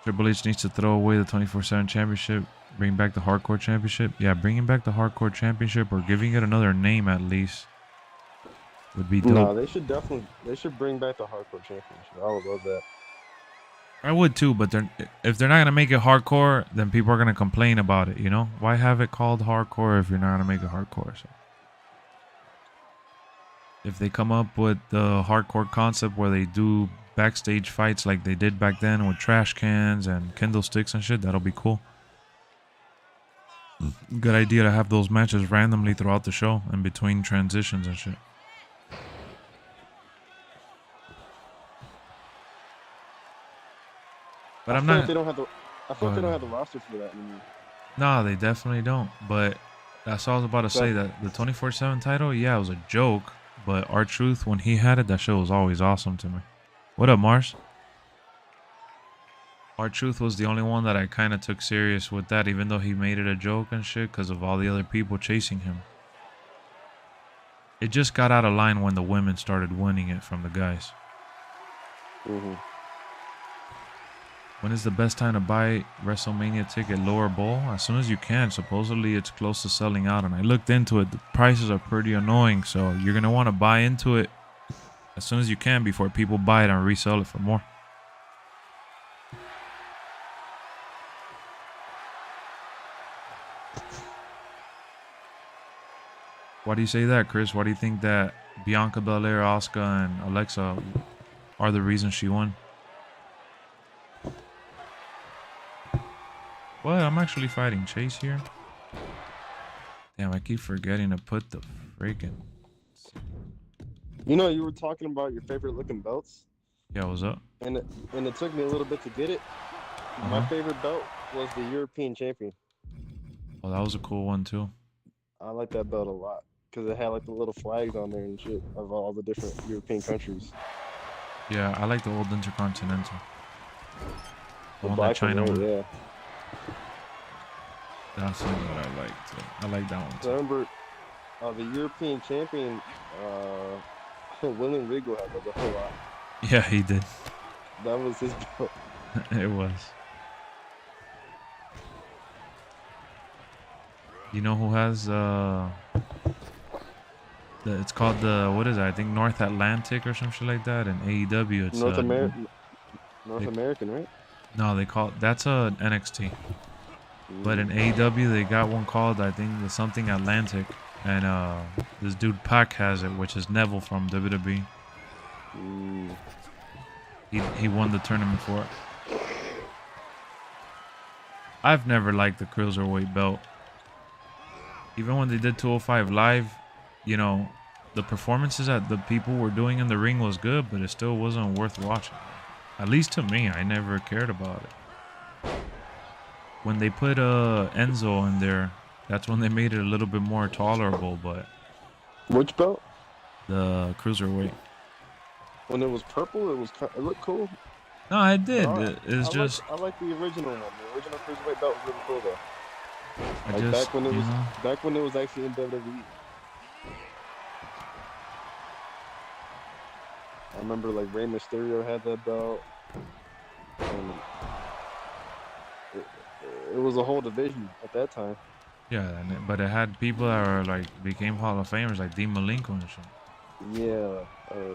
Triple H needs to throw away the 24/7 championship, bring back the Hardcore Championship. Yeah, bringing back the Hardcore Championship or giving it another name at least would be dope. No, they should bring back the Hardcore Championship. I would love that. I would too, but if they're not gonna make it hardcore, then people are gonna complain about it. You know, why have it called hardcore if you're not gonna make it hardcore? So if they come up with the hardcore concept where they do backstage fights like they did back then with trash cans and Kindle sticks and shit, that'll be cool. Good idea to have those matches randomly throughout the show in between transitions and shit. But I'm not. They don't have the. I feel like they don't have the roster for that anymore. No, they definitely don't. But that's all I was about to say. That the 24/7 title, yeah, it was a joke. But R-Truth, when he had it, that show was always awesome to me. What up, Mars? R-Truth was the only one that I kind of took serious with that, even though he made it a joke and shit because of all the other people chasing him. It just got out of line when the women started winning it from the guys. Mm-hmm. When is the best time to buy WrestleMania ticket lower bowl? As soon as you can. Supposedly it's close to selling out, and I looked into it. The prices are pretty annoying, so you're going to want to buy into it as soon as you can before people buy it and resell it for more. Why do you say that, Chris? Why do you think that Bianca Belair, Asuka, and Alexa are the reason she won? What? I'm actually fighting Chase here? Damn, I keep forgetting to put the freaking... You know, you were talking about your favorite looking belts. Yeah, what's up? And it took me a little bit to get it. My favorite belt was the European Champion. Oh, that was a cool one too. I like that belt a lot because it had like the little flags on there and shit of all the different European countries. Yeah, I like the old Intercontinental. The one that black China one, won. yeah. That's the one that I like too. I like that one I too. remember the European Champion, William Regal had that a lot. Yeah, he did. That was his belt. It was. You know who has it's called the, what is it? I think North Atlantic or some shit like that. In AEW, it's North American, right? No, they call it, that's a NXT. But in AEW, they got one called, I think, the something Atlantic, and this dude Pac has it, which is Neville from WWE. He won the tournament for it. I've never liked the Cruiserweight belt. Even when they did 205 Live, you know, the performances that the people were doing in the ring was good, but it still wasn't worth watching. At least to me, I never cared about it. When they put Enzo in there, that's when they made it a little bit more tolerable, but... Which belt? The Cruiserweight. When it was purple, it looked cool. No, it did. I like the original one. The original Cruiserweight belt was really cool, though. Back when it was actually in WWE. I remember like Rey Mysterio had that belt. And was a whole division at that time. Yeah, but it had people that are like became Hall of Famers like Dean Malenko and shit. Yeah,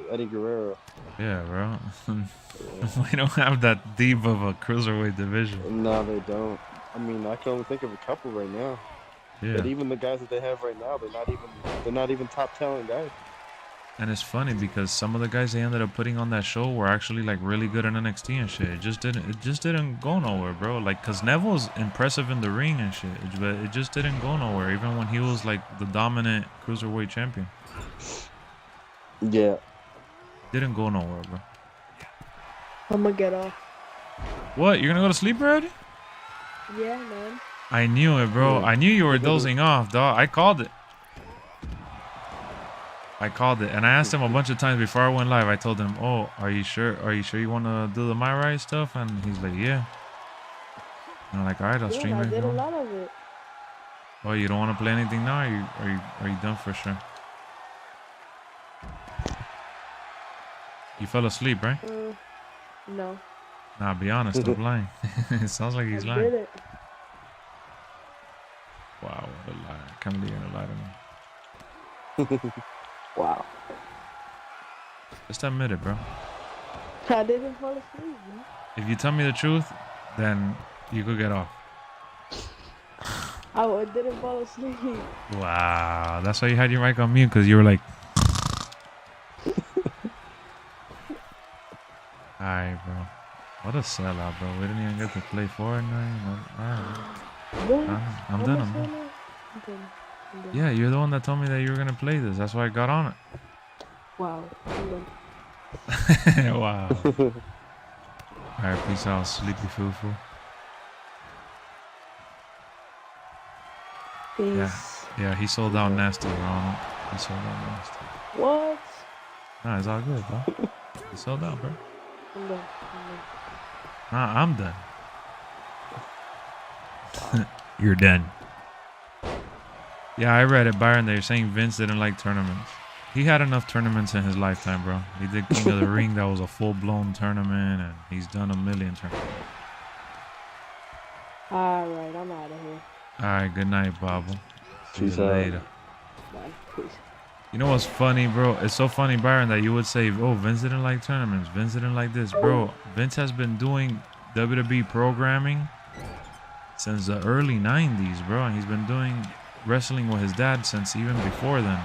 Eddie Guerrero. Yeah, bro. We don't have that deep of a cruiserweight division. No, they don't. I mean, I can only think of a couple right now. Yeah. But even the guys that they have right now, they're not even top talent guys. And it's funny because some of the guys they ended up putting on that show were actually like really good in NXT and shit. It just didn't go nowhere, bro. Like, cause Neville's impressive in the ring and shit, but it just didn't go nowhere, even when he was like the dominant cruiserweight champion. Yeah. Didn't go nowhere, bro. I'm gonna get off. What? You're gonna go to sleep already? Yeah, man. I knew it, bro. I knew you were dozing off, dog. I called it. And I asked him a bunch of times before I went live. I told him, "Oh, are you sure? Are you sure you want to do the MyRise stuff?" And he's like, "Yeah." And I'm like, "All right, I'll stream I it." did a lot of it. Oh, you don't want to play anything now? Are you done for sure? You fell asleep, right? No. Nah, be honest. Stop lying. It sounds like he's I lying. did it. Wow, what a lie. I can't believe you're gonna lie to me. Wow. Just admit it, bro. I didn't fall asleep, man. If you tell me the truth, then you could get off. I didn't fall asleep. Wow, that's why you had your mic on mute, because you were like... Alright, bro. What a sellout, bro. We didn't even get to play Fortnite. Alright. I'm done. Okay. Yeah, you're the one that told me that you were going to play this. That's why I got on it. Wow. Wow. Alright, peace out, sleepy foo-foo. Peace. Yeah, he sold out nasty, Ronald. He sold out nasty. What? Nah, it's all good, bro. He sold out, bro. I'm done. Nah, I'm done. You're done. Yeah, I read it, Byron. They're saying Vince didn't like tournaments. He had enough tournaments in his lifetime, bro. He did King of the Ring. That was a full-blown tournament, and he's done 1,000,000 tournaments. Alright, I'm out of here. All right, good night, Bobble. See you Peace out. later. Bye. Peace. You know what's funny, bro? It's so funny, Byron, that you would say, oh, Vince didn't like tournaments. Vince didn't like this. Bro, Vince has been doing WWE programming since the early 90s, bro. And he's been doing wrestling with his dad since even before then.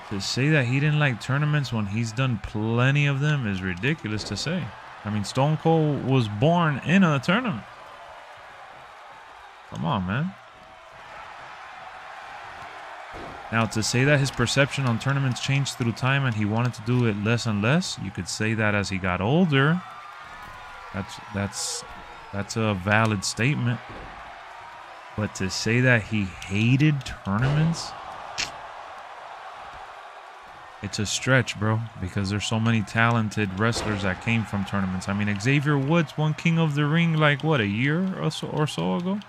To say that he didn't like tournaments when he's done plenty of them is ridiculous to say. I mean, Stone Cold was born in a tournament. Come on, man. Now, to say that his perception on tournaments changed through time and he wanted to do it less and less, you could say that as he got older. That's a valid statement. But to say that he hated tournaments, it's a stretch, bro, because there's so many talented wrestlers that came from tournaments. I mean, Xavier Woods won King of the Ring like, what, a year or so ago?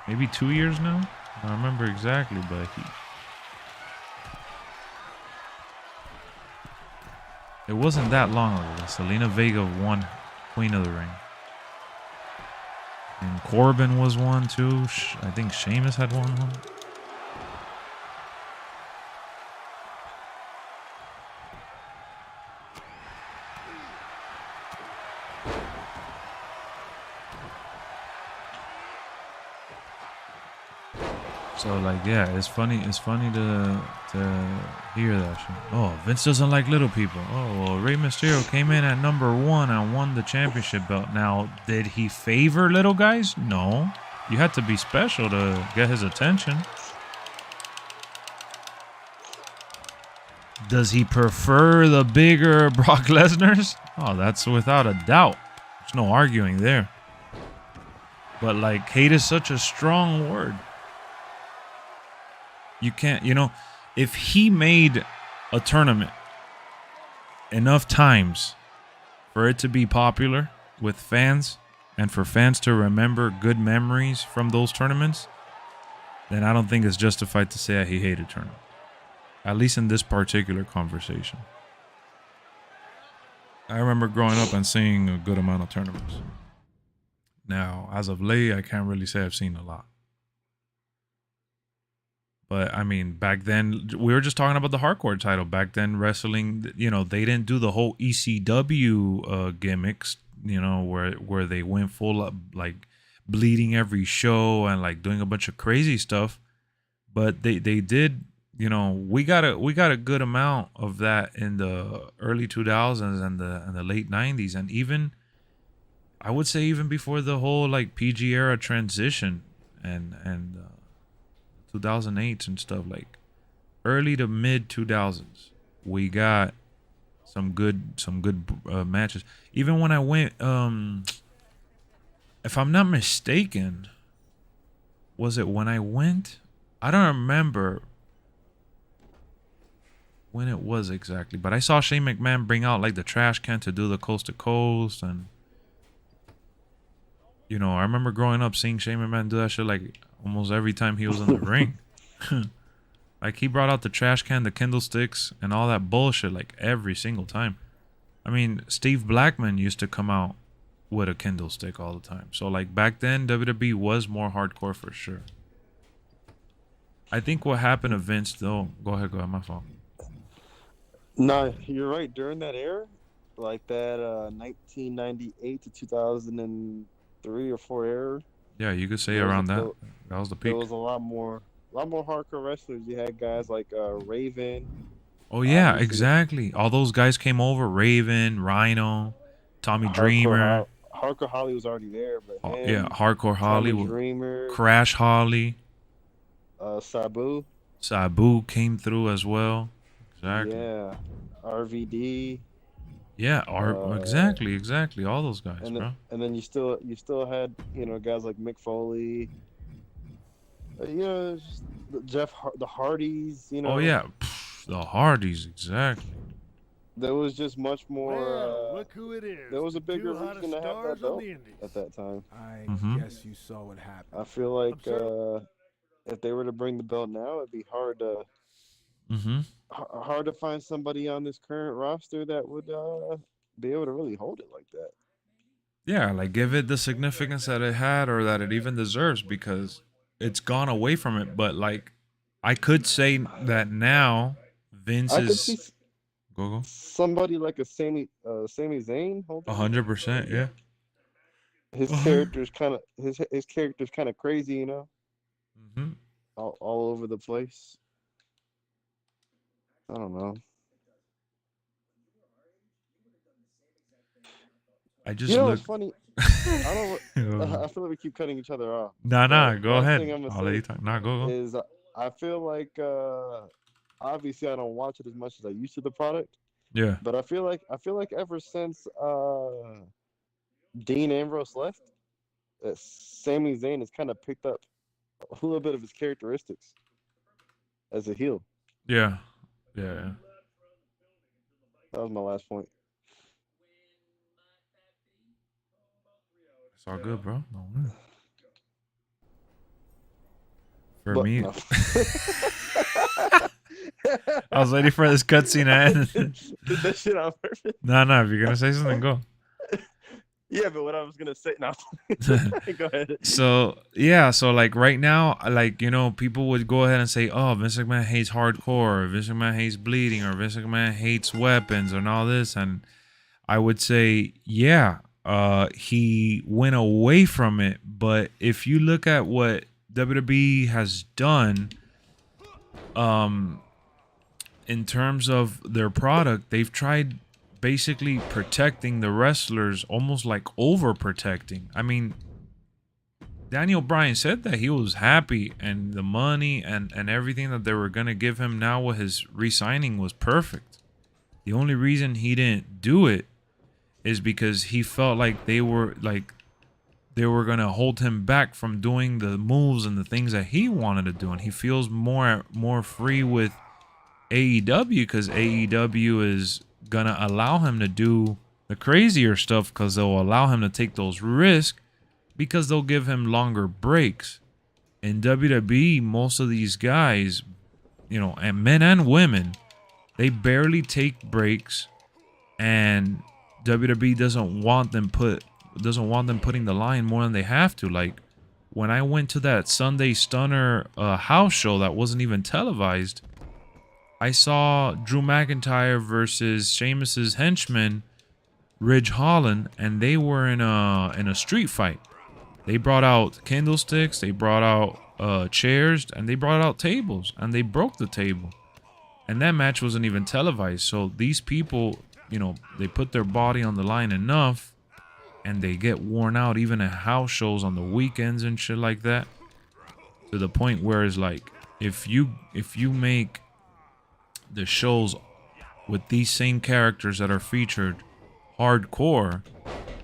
Maybe 2 years now? I don't remember exactly, but it wasn't that long ago. Selena Vega won Queen of the Ring. And Corbin was one too. I think Sheamus had won one. So like, yeah, it's funny to hear that shit. Oh, Vince doesn't like little people. Oh, well, Rey Mysterio came in at #1 and won the championship belt. Now, did he favor little guys? No. You had to be special to get his attention. Does he prefer the bigger Brock Lesnar's? Oh, that's without a doubt. There's no arguing there. But like, hate is such a strong word. You can't, if he made a tournament enough times for it to be popular with fans and for fans to remember good memories from those tournaments, then I don't think it's justified to say that he hated tournaments. At least in this particular conversation. I remember growing up and seeing a good amount of tournaments. Now, as of late, I can't really say I've seen a lot. But I mean, back then, we were just talking about the hardcore title. Back then, wrestling, you know, they didn't do the whole ECW gimmicks, you know, where they went full up, like bleeding every show and like doing a bunch of crazy stuff. But they did, you know, we got a good amount of that in the early 2000s and the late 90s, and even I would say even before the whole like PG era transition and 2008s and stuff, like early to mid 2000s, we got some good matches. Even when I went, if I'm not mistaken, was it when I went? I don't remember when it was exactly, but I saw Shane McMahon bring out like the trash can to do the coast to coast, and you know, I remember growing up seeing Shane McMahon do that shit like almost every time he was in the ring. Like he brought out the trash can, the Kindle sticks, and all that bullshit like every single time. I mean, Steve Blackman used to come out with a Kindle stick all the time. So like back then, WWE was more hardcore for sure. I think what happened to Vince though. Go ahead, my fault. No, you're right. During that era, like that 1998 to 2003 or 4 era. Yeah, you could say around that. That was the peak. There was a lot more hardcore wrestlers. You had guys like Raven. Oh yeah, obviously. exactly. All those guys came over. Raven, Rhino, Tommy Dreamer. Hardcore Holly was already there, but him, yeah, Hardcore Holly, Dreamer, Crash Holly, Sabu came through as well. Exactly. Yeah, RVD. Yeah, exactly. All those guys, and bro. And then you still had, you know, guys like Mick Foley. You know, just the Hardys. You know. Oh yeah, the Hardys, exactly. There was just much more. Well, look who it is. There was a bigger reason to have that belt at that time. I guess you saw what happened. I feel like if they were to bring the belt now, it'd be hard to find somebody on this current roster that would be able to really hold it like that. Yeah, like give it the significance that it had or that it even deserves, because it's gone away from it. But like, I could say that now Vince is. Go. Somebody like a Sami Zayn. 100%, yeah. His character's kind of his character's kind of crazy, you know. All over the place. I don't know. I just it's funny. I feel like we keep cutting each other off. Nah. Go ahead. I'll let you talk. Nah, go. Is I feel like obviously I don't watch it as much as I used to the product. Yeah. But I feel like ever since Dean Ambrose left, Sami Zayn has kind of picked up a little bit of his characteristics as a heel. Yeah. That was my last point. It's all good, bro. No worries. For me, no. I was ready for this cutscene to end. Did that shit on purpose? Nah. If you're gonna say something, go. Yeah, but what I was gonna say now. Go ahead. So like right now, like, you know, people would go ahead and say, "Oh, Vince McMahon hates hardcore, or Vince McMahon hates bleeding, or Vince McMahon hates weapons, and all this." And I would say, yeah, he went away from it. But if you look at what WWE has done, in terms of their product, they've tried basically protecting the wrestlers, almost like overprotecting. I mean, Daniel Bryan said that he was happy and the money and everything that they were going to give him now with his re-signing was perfect. The only reason he didn't do it is because he felt like they were going to hold him back from doing the moves and the things that he wanted to do. And he feels more free with AEW because AEW is going to allow him to do the crazier stuff, because they'll allow him to take those risks, because they'll give him longer breaks. In WWE, most of these guys, you know, and men and women, they barely take breaks, and WWE doesn't want them put doesn't want them putting the line more than they have to. Like when I went to that Sunday Stunner house show that wasn't even televised, I saw Drew McIntyre versus Sheamus's henchman Ridge Holland, and they were in a street fight. They brought out candlesticks, they brought out chairs, and they brought out tables, and they broke the table. And that match wasn't even televised. So these people, you know, they put their body on the line enough, and they get worn out even at house shows on the weekends and shit like that. To the point where it's like, if you make the shows with these same characters that are featured hardcore,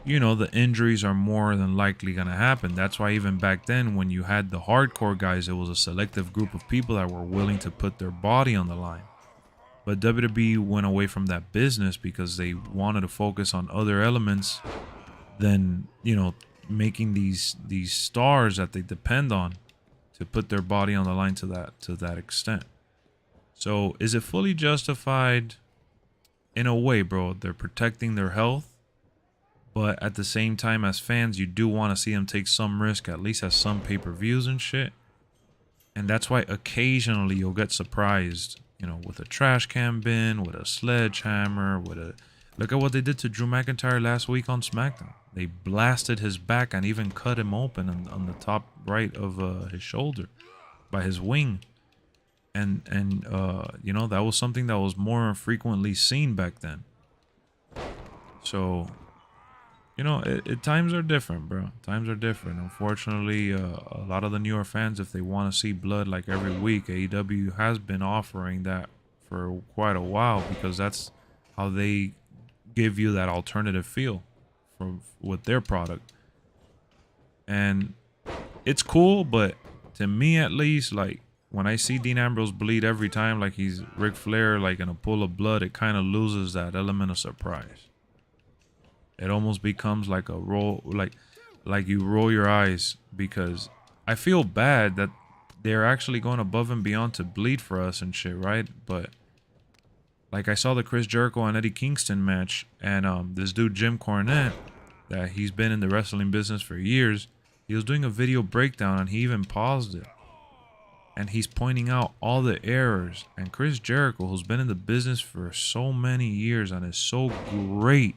you know, the injuries are more than likely gonna happen. That's why even back then, when you had the hardcore guys, it was a selective group of people that were willing to put their body on the line. But WWE went away from that business because they wanted to focus on other elements than, you know, making these stars that they depend on to put their body on the line to that extent. So is it fully justified? In a way, bro. They're protecting their health, but at the same time, as fans, you do want to see them take some risk, at least at some pay-per-views and shit. And that's why occasionally you'll get surprised, you know, with a trash can bin, with a sledgehammer, with a... Look at what they did to Drew McIntyre last week on SmackDown. They blasted his back and even cut him open on the top right of his shoulder by his wing. And you know, that was something that was more frequently seen back then. So, you know, times are different, bro. Times are different. Unfortunately, a lot of the newer fans, if they want to see blood like every week, AEW has been offering that for quite a while, because that's how they give you that alternative feel with their product. And it's cool, but to me at least, like, when I see Dean Ambrose bleed every time like he's Ric Flair, like in a pool of blood, it kind of loses that element of surprise. It almost becomes like a roll, like you roll your eyes, because I feel bad that they're actually going above and beyond to bleed for us and shit, right? But like I saw the Chris Jericho and Eddie Kingston match, and this dude Jim Cornette, that he's been in the wrestling business for years, he was doing a video breakdown and he even paused it. And he's pointing out all the errors. And Chris Jericho, who's been in the business for so many years and is so great,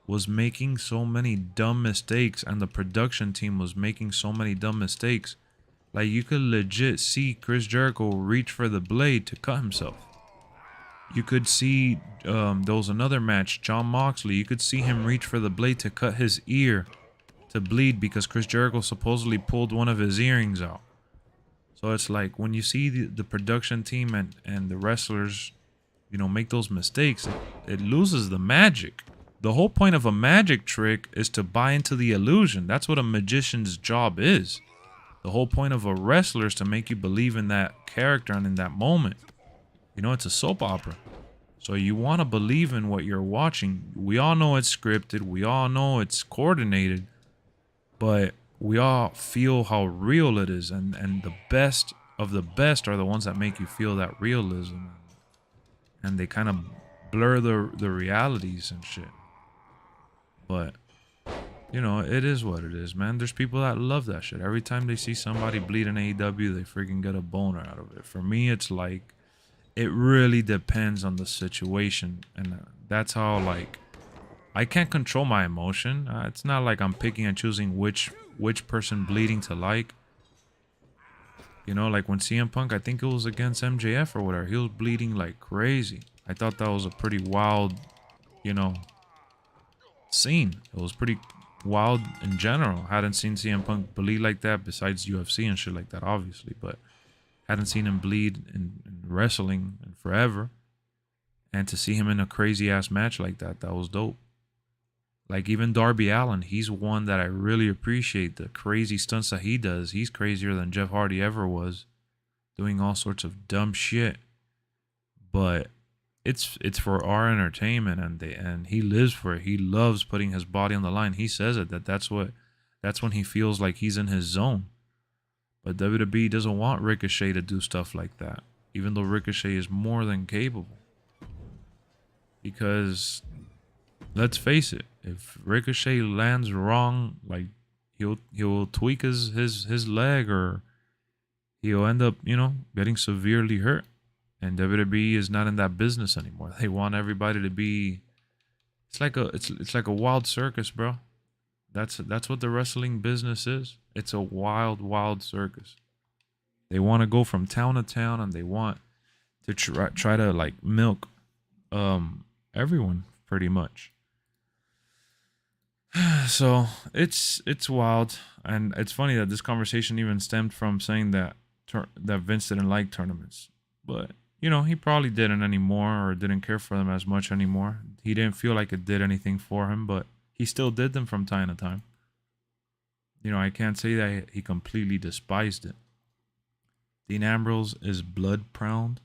was making so many dumb mistakes. And the production team was making so many dumb mistakes. Like, you could legit see Chris Jericho reach for the blade to cut himself. You could see, there was another match, Jon Moxley. You could see him reach for the blade to cut his ear to bleed because Chris Jericho supposedly pulled one of his earrings out. So it's like, when you see the production team and the wrestlers, you know, make those mistakes, it loses the magic. The whole point of a magic trick is to buy into the illusion. That's what a magician's job is. The whole point of a wrestler is to make you believe in that character and in that moment. You know, it's a soap opera. So you want to believe in what you're watching. We all know it's scripted. We all know it's coordinated. But we all feel how real it is, and the best of the best are the ones that make you feel that realism, and they kind of blur the realities and shit. But you know, it is what it is, man. There's people that love that shit. Every time they see somebody bleed in AEW, they freaking get a boner out of it. For me, it's like, it really depends on the situation, and that's how, like, I can't control my emotion. It's not like I'm picking and choosing which person bleeding to like. You know, like when CM Punk, I think it was against MJF or whatever, he was bleeding like crazy. I thought that was a pretty wild, you know, scene. It was pretty wild in general. Hadn't seen CM Punk bleed like that besides UFC and shit like that, obviously, but hadn't seen him bleed in wrestling in forever. And to see him in a crazy ass match like that, that was dope. Like even Darby Allin, he's one that I really appreciate the crazy stunts that he does. He's crazier than Jeff Hardy ever was, doing all sorts of dumb shit. But it's for our entertainment, and he lives for it. He loves putting his body on the line. He says it, that's when he feels like he's in his zone. But WWE doesn't want Ricochet to do stuff like that, even though Ricochet is more than capable. Because let's face it, If Ricochet lands wrong, like he'll tweak his leg, or he'll end up, you know, getting severely hurt. And WWE is not in that business anymore. They want everybody to be. It's like a wild circus, bro. That's what the wrestling business is. It's a wild circus. They want to go from town to town, and they want to try to like milk everyone pretty much. So it's wild, and it's funny that this conversation even stemmed from saying that that Vince didn't like tournaments, but you know, he probably didn't anymore, or didn't care for them as much anymore. He didn't feel like it did anything for him, but he still did them from time to time. You know, I can't say that he completely despised it. Dean Ambrose is blood proud.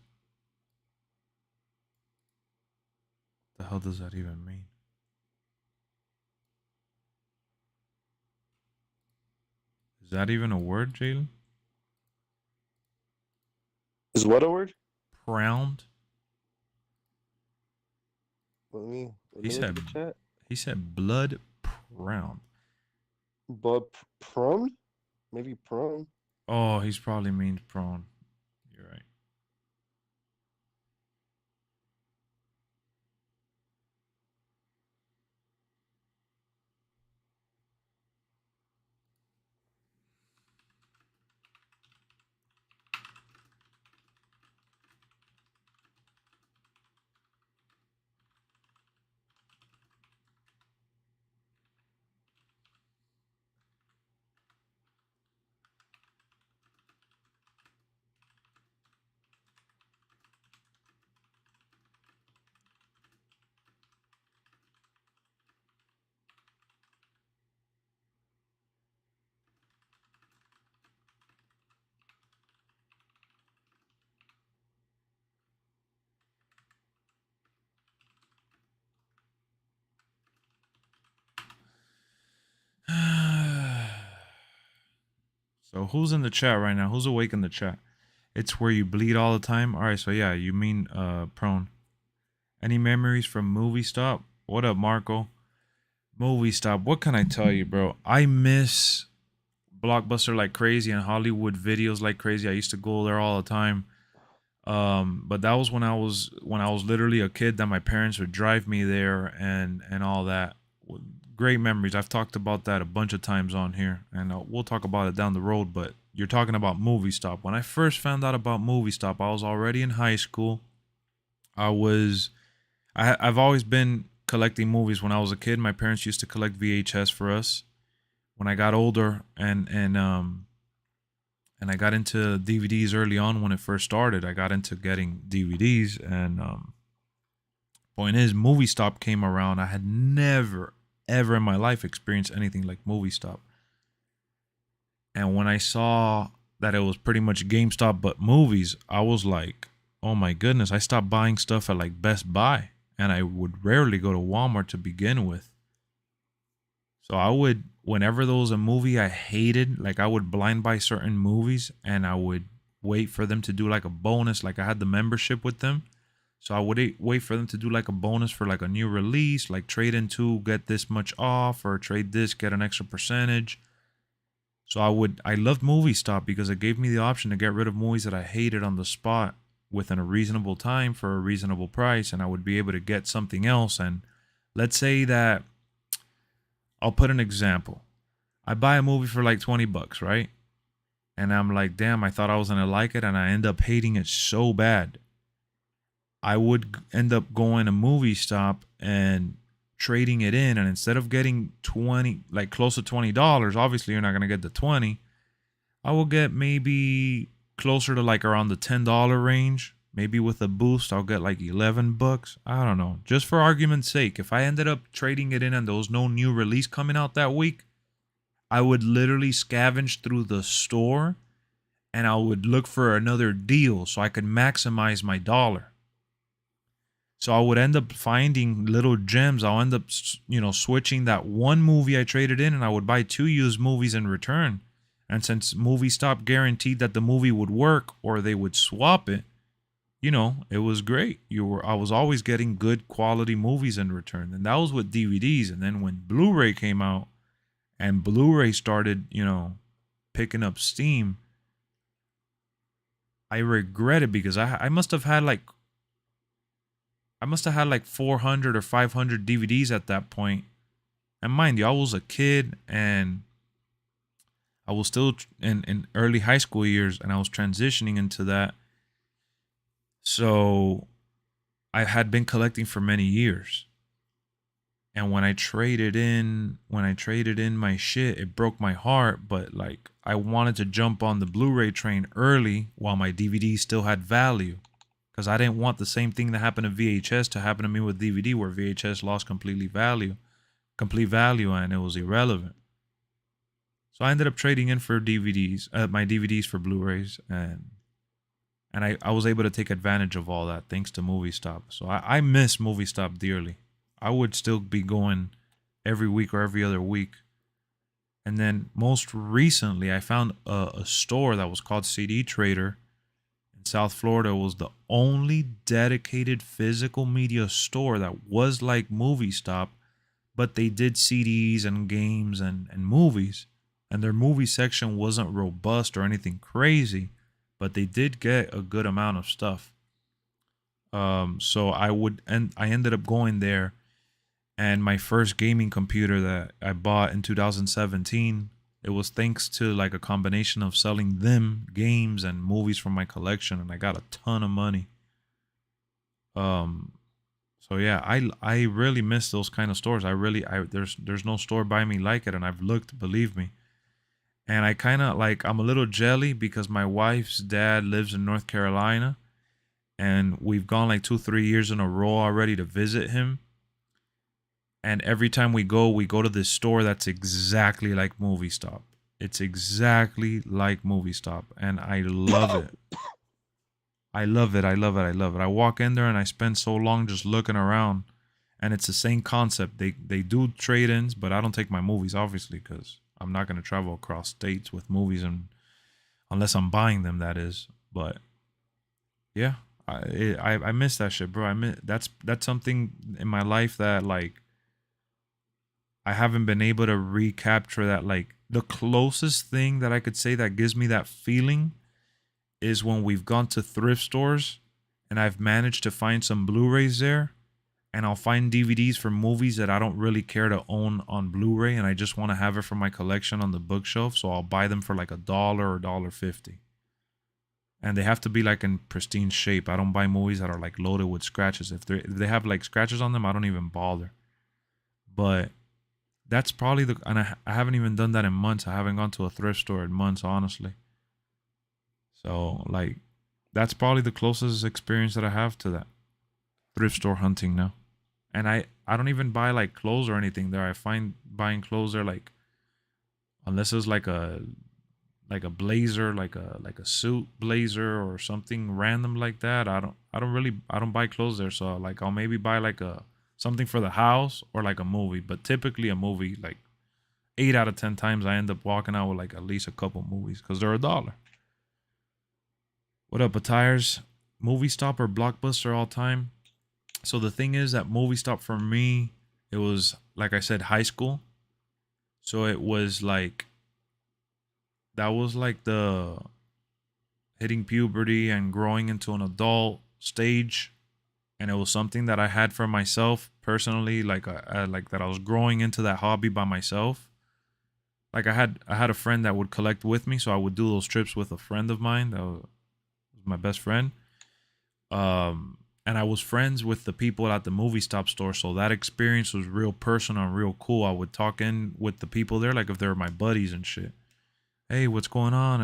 The hell does that even mean? Is that even a word, Jalen? Is what a word? Proud. He said. Chat. He said blood proud. But prone? Maybe prone. Oh, he's probably means prone. You're right. So who's in the chat right now? Who's awake in the chat? It's where you bleed all the time. All right, so yeah, you mean prone. Any memories from Movie Stop? What up, Marco? Movie Stop. What can I tell you, bro? I miss Blockbuster like crazy and Hollywood Videos like crazy. I used to go there all the time. But that was when I was literally a kid that my parents would drive me there and all that. Great memories. I've talked about that a bunch of times on here, and we'll talk about it down the road. But you're talking about Movie Stop. When I first found out about Movie Stop, I was already in high school. I've always been collecting movies. When I was a kid, my parents used to collect VHS for us. When I got older and I got into DVDs early on when it first started, I got into getting DVDs. And point is, Movie Stop came around. I had never ever in my life experienced anything like Movie Stop. And when I saw that it was pretty much GameStop but movies, I was like, oh my goodness. I stopped buying stuff at like Best Buy, and I would rarely go to Walmart to begin with. So I would, whenever there was a movie I hated, like I would blind buy certain movies, and I would wait for them to do like a bonus. Like I had the membership with them. So I would wait for them to do like a bonus for like a new release, like trade in 2, get this much off, or trade this, get an extra percentage. So I loved Movie Stop because it gave me the option to get rid of movies that I hated on the spot within a reasonable time for a reasonable price, and I would be able to get something else. And let's say that, I'll put an example. I buy a movie for like $20, right? And I'm like, damn, I thought I was gonna like it, and I end up hating it so bad. I would end up going to Movie Stop and trading it in, and instead of getting 20, like close to $20, obviously you're not gonna get the 20. I will get maybe closer to like around the $10 range. Maybe with a boost, I'll get like $11. I don't know. Just for argument's sake, if I ended up trading it in and there was no new release coming out that week, I would literally scavenge through the store and I would look for another deal so I could maximize my dollar. So I would end up finding little gems. I'll end up, you know, switching that one movie I traded in, and I would buy 2 used movies in return. And since Movie Stop guaranteed that the movie would work or they would swap it, you know, it was great. I was always getting good quality movies in return. And that was with DVDs. And then when Blu-ray came out and Blu-ray started, you know, picking up steam, I regret it because I must have had like 400 or 500 DVDs at that point. And mind you, I was a kid and I was still in early high school years and I was transitioning into that. So I had been collecting for many years. And when I traded in my shit, it broke my heart, but like I wanted to jump on the Blu-ray train early while my DVDs still had value. Because I didn't want the same thing that happened to VHS to happen to me with DVD, where VHS lost complete value, and it was irrelevant. So I ended up trading in for DVDs, my DVDs for Blu-rays, and I was able to take advantage of all that thanks to Movie Stop. So I miss Movie Stop dearly. I would still be going every week or every other week. And then most recently, I found a store that was called CD Trader in South Florida. It was the only dedicated physical media store that was like Movie Stop, but they did CDs and games and movies. And their movie section wasn't robust or anything crazy, but they did get a good amount of stuff. So I ended up going there, and my first gaming computer that I bought in 2017, it was thanks to like a combination of selling them games and movies from my collection, and I got a ton of money. So yeah, I really miss those kind of stores. There's no store by me like it, and I've looked, believe me. And I kind of like, I'm a little jelly because my wife's dad lives in North Carolina, and we've gone like 2-3 years in a row already to visit him. And every time we go to this store that's exactly like Movie Stop. It's exactly like Movie Stop, and I love it. I love it. I love it. I love it. I walk in there and I spend so long just looking around, and it's the same concept. They do trade-ins, but I don't take my movies, obviously, because I'm not going to travel across states with movies, and unless I'm buying them, that is. But yeah, I miss that shit, bro. That's something in my life that like I haven't been able to recapture. That like the closest thing that I could say that gives me that feeling is when we've gone to thrift stores and I've managed to find some Blu-rays there, and I'll find DVDs for movies that I don't really care to own on Blu-ray, and I just want to have it for my collection on the bookshelf, so I'll buy them for like $1 or $1.50. And they have to be like in pristine shape. I don't buy movies that are like loaded with scratches. If they have like scratches on them, I don't even bother. But that's probably and I haven't even done that in months. I haven't gone to a thrift store in months, honestly. So like, that's probably the closest experience that I have to that thrift store hunting now. And I don't even buy like clothes or anything there. I find buying clothes there, like, unless it's like a blazer, like a suit blazer or something random like that, I don't buy clothes there. So like, I'll maybe buy like something for the house or like a movie, but typically a movie, like 8 out of 10 times I end up walking out with like at least a couple movies because they're $1. What up, Attires? Movie Stop or Blockbuster all time? So the thing is that Movie Stop for me, it was, like I said, high school. So it was like, that was like the hitting puberty and growing into an adult stage. And it was something that I had for myself personally, like like that I was growing into that hobby by myself. Like I had a friend that would collect with me, so I would do those trips with a friend of mine that was my best friend. And I was friends with the people at the Movie Stop store, so that experience was real personal and real cool. I would talk in with the people there, like if they were my buddies and shit. Hey, what's going on?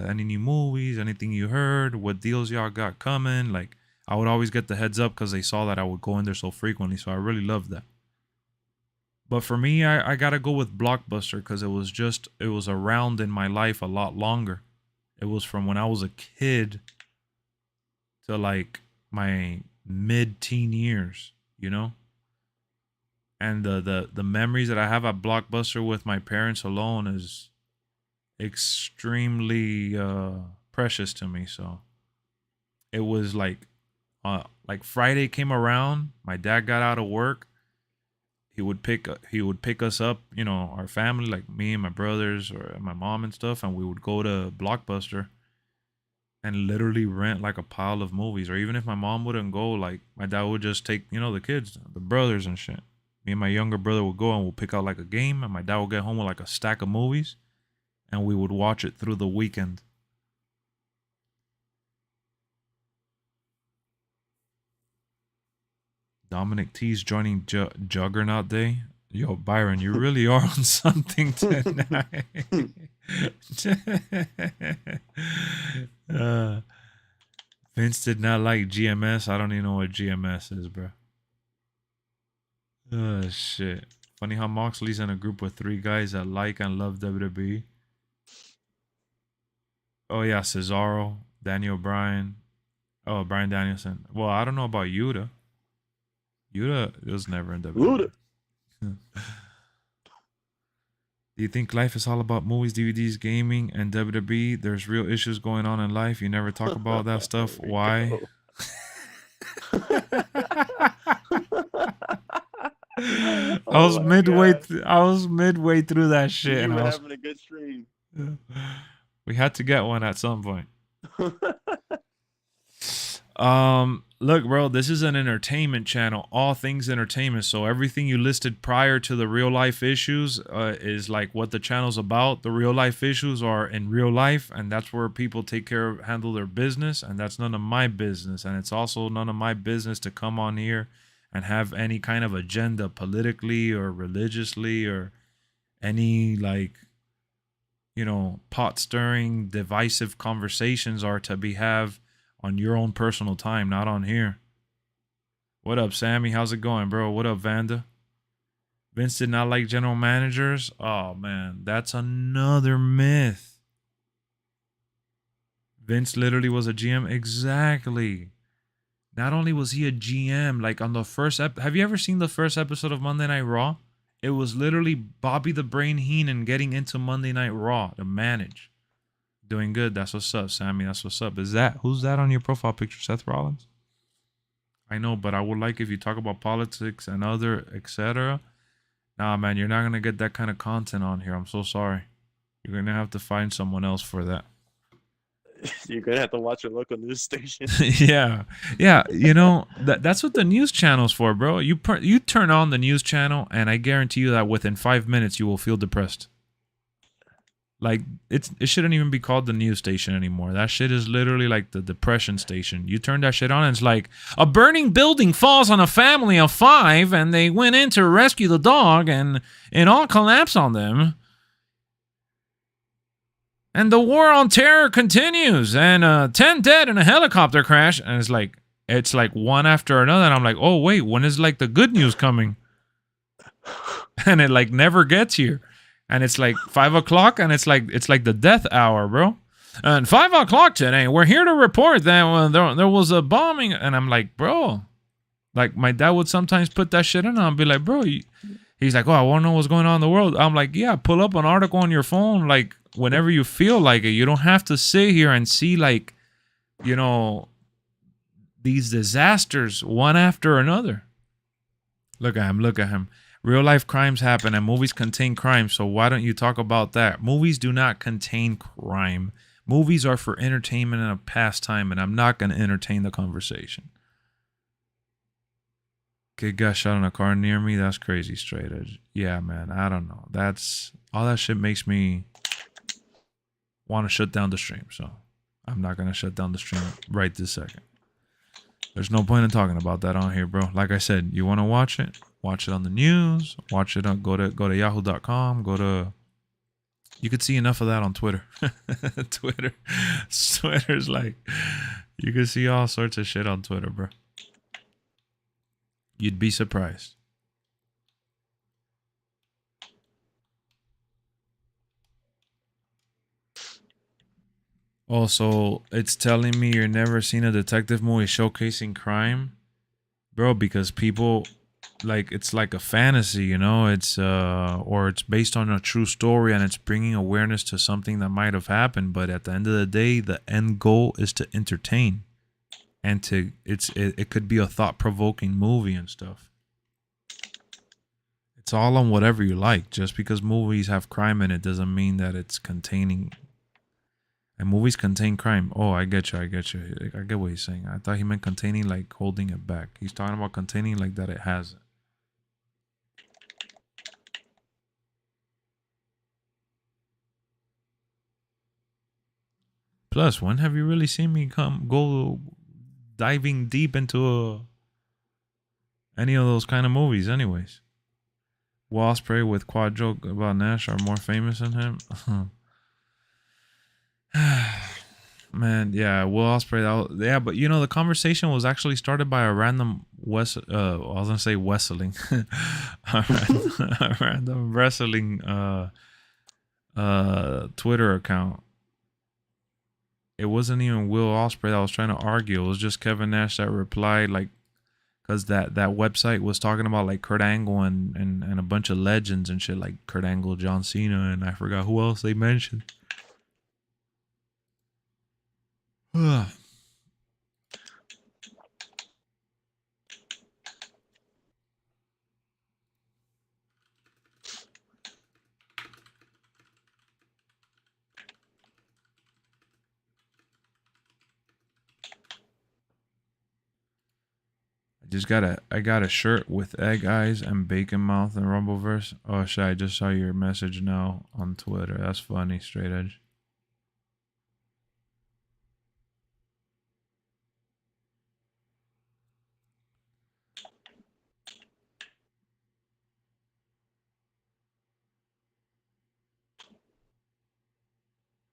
Any new movies? Anything you heard? What deals y'all got coming? Like, I would always get the heads up because they saw that I would go in there so frequently, so I really loved that. But for me, I gotta go with Blockbuster because it was around in my life a lot longer. It was from when I was a kid to like my mid-teen years, you know? And the memories that I have at Blockbuster with my parents alone is extremely precious to me. So it was like like Friday came around, my dad got out of work. He would pick us up, you know, our family, like me and my brothers or my mom and stuff, and we would go to Blockbuster and literally rent like a pile of movies. Or even if my mom wouldn't go, like my dad would just take, you know, the kids, the brothers and shit. Me and my younger brother would go and we'll pick out like a game, and my dad would get home with like a stack of movies, and we would watch it through the weekend. Dominic T's joining Juggernaut Day. Yo, Byron, you really are on something tonight. Vince did not like GMS. I don't even know what GMS is, bro. Oh, shit. Funny how Moxley's in a group with 3 guys that like and love WWE. Oh, yeah, Cesaro, Daniel Bryan. Oh, Bryan Danielson. Well, I don't know about Yuta. Yuta was never in WWE. Do you think life is all about movies, DVDs, gaming, and WWE? There's real issues going on in life. You never talk about that stuff. Why? I was midway through that shit. You and were I was, having a good stream. we had to get one at some point. Look, bro, this is an entertainment channel, all things entertainment. So everything you listed prior to the real life issues is like what the channel's about. The real life issues are in real life, and that's where people handle their business, and that's none of my business. And it's also none of my business to come on here and have any kind of agenda politically or religiously or any, like, you know, pot stirring divisive conversations are to be have on your own personal time, not on here. What up, Sammy? How's it going, bro? What up, Vanda? Vince did not like general managers. Oh, man, that's another myth. Vince literally was a GM. Exactly. Not only was he a GM, like on the first have you ever seen the first episode of Monday Night Raw? It was literally Bobby the Brain Heenan getting into Monday Night Raw to manage. Doing good. That's what's up, Sammy. That's what's up. Who's that on your profile picture? Seth Rollins? I know, but I would like if you talk about politics and other etc. Nah, man, you're not gonna get that kind of content on here. I'm so sorry. You're gonna have to find someone else for that. You're gonna have to watch your local news station. Yeah. You know that's what the news channel's for, bro. You turn on the news channel, and I guarantee you that within 5 minutes you will feel depressed. Like, it shouldn't even be called the news station anymore. That shit is literally like the depression station. You turn that shit on and it's like, a burning building falls on a family of 5 and they went in to rescue the dog and it all collapsed on them. And the war on terror continues and 10 dead in a helicopter crash. And it's like one after another. And I'm like, oh, wait, when is like the good news coming? And it like never gets here. And it's like 5 o'clock, and it's like the death hour, bro. And 5 o'clock today, we're here to report that there was a bombing. And I'm like, bro, like my dad would sometimes put that shit in, and I'll be like, bro. He's like, oh, I want to know what's going on in the world. I'm like, yeah, pull up an article on your phone, like whenever you feel like it. You don't have to sit here and see like, you know, these disasters one after another. Look at him. Real life crimes happen and movies contain crime, so why don't you talk about that? Movies do not contain crime. Movies are for entertainment and a pastime, and I'm not going to entertain the conversation. Kid got shot in a car near me. That's crazy straight edge. Yeah, man, I don't know. That's all that shit makes me want to shut down the stream, so I'm not going to shut down the stream right this second. There's no point in talking about that on here, bro. Like I said, you want to watch it? Watch it on the news. Watch it on go to yahoo.com. You could see enough of that on Twitter. Twitter's like, you can see all sorts of shit on Twitter, bro. You'd be surprised. Also, it's telling me you're never seen a detective movie showcasing crime, bro, because people like it's like a fantasy, you know, it's or it's based on a true story and it's bringing awareness to something that might have happened, but at the end of the day, the end goal is to entertain. and it could be a thought-provoking movie and stuff. It's all on whatever you like. Just because movies have crime in it doesn't mean that it's containing. And movies contain crime. Oh, I get you. I get what he's saying. I thought he meant containing, like holding it back. He's talking about containing like that it has it. Plus, when have you really seen me go diving deep into any of those kind of movies anyways? Will Ospreay with quad joke about Nash are more famous than him? Man, yeah, Will Ospreay. Yeah, but you know, the conversation was actually started by a random I was gonna say wrestling, a random wrestling Twitter account. It wasn't even Will Ospreay that was trying to argue. It was just Kevin Nash that replied, like, because that website was talking about like Kurt Angle and a bunch of legends and shit, like Kurt Angle, John Cena, and I forgot who else they mentioned. I got a shirt with egg eyes and bacon mouth and Rumbleverse. Oh shit, I just saw your message now on Twitter. That's funny, straight edge.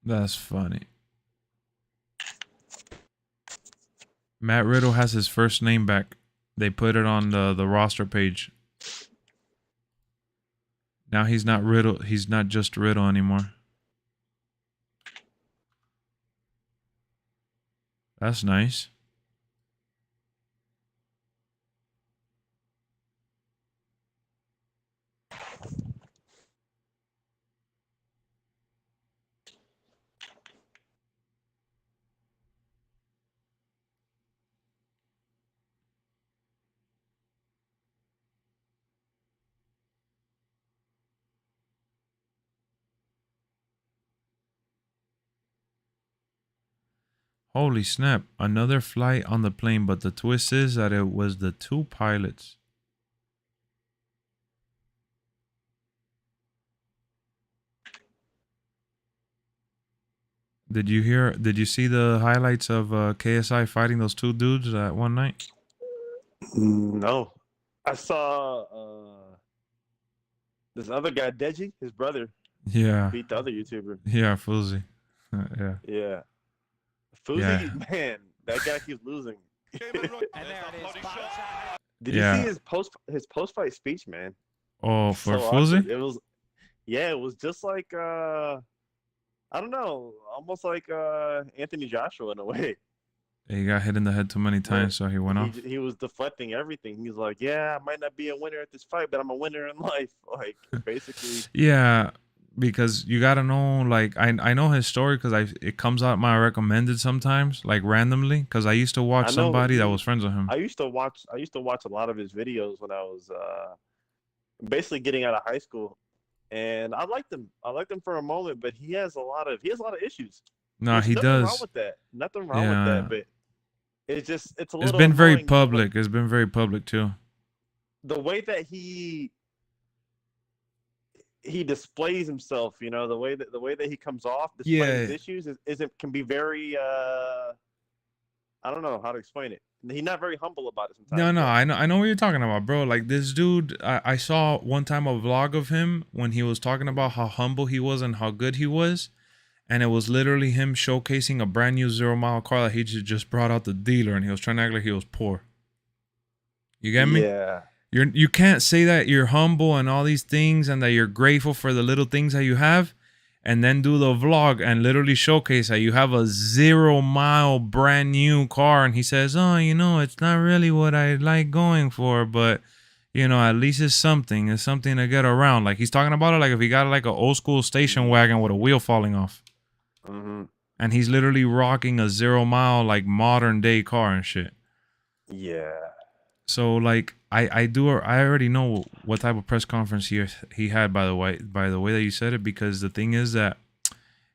That's funny. Matt Riddle has his first name back. They put it on the roster page. Now he's not Riddle. He's not just Riddle anymore. That's nice. Holy snap. Another flight on the plane, but the twist is that it was the two pilots. Did you see the highlights of KSI fighting those two dudes that one night? No. I saw this other guy, Deji, his brother. Yeah. Beat the other YouTuber. Yeah, Fousey. Yeah. Yeah. Fousey, Yeah. man, that guy keeps losing. Did Yeah. you see his post fight speech, man? Oh, for So Fousey? awkward. It was just like I don't know, almost like Anthony Joshua in a way. He got hit in the head too many times, so he went off. He was deflecting everything. He's like, yeah, I might not be a winner at this fight, but I'm a winner in life. Like, basically. Yeah, because you gotta know, like, I know his story because it comes out my recommended sometimes, like randomly, because I used to watch somebody that was friends with him. I used to watch a lot of his videos when I was basically getting out of high school, and I liked him. I liked him for a moment, but he has a lot of issues. No, he nothing does. Wrong with that. Nothing wrong with that, but it's a little. It's been very annoying. public. It's been very public too. The way that he displays himself, you know, the way that he comes off despite his issues can be very I don't know how to explain it. He's not very humble about it sometimes. No, I know what you're talking about, bro. Like this dude, I saw one time a vlog of him when he was talking about how humble he was and how good he was, and it was literally him showcasing a brand new 0-mile car that he just brought out the dealer, and he was trying to act like he was poor. You get me? Yeah. You can't say that you're humble and all these things and that you're grateful for the little things that you have and then do the vlog and literally showcase that you have a 0-mile brand new car, and he says, oh, you know, it's not really what I like going for, but you know, at least it's something to get around. Like he's talking about it like if he got like an old school station wagon with a wheel falling off. Mm-hmm. And he's literally rocking a 0 mile like modern day car and shit. Yeah. So like I already know what type of press conference he had by the way that you said it, because the thing is that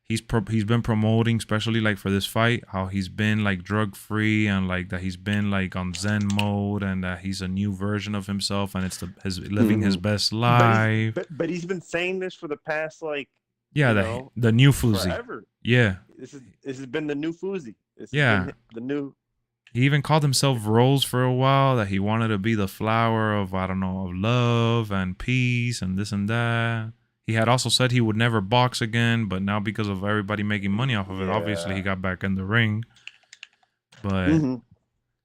he's been promoting, especially like for this fight, how he's been like drug free and like that he's been like on Zen mode and that he's a new version of himself and it's living his best life. But he's been saying this for the past like the new Fuzi. Forever. Yeah. This has been the new Fuzi. This Yeah. has been the new. He even called himself Rose for a while, that he wanted to be the flower of, I don't know, of love and peace and this and that. He had also said he would never box again, but now because of everybody making money off of it, obviously he got back in the ring. But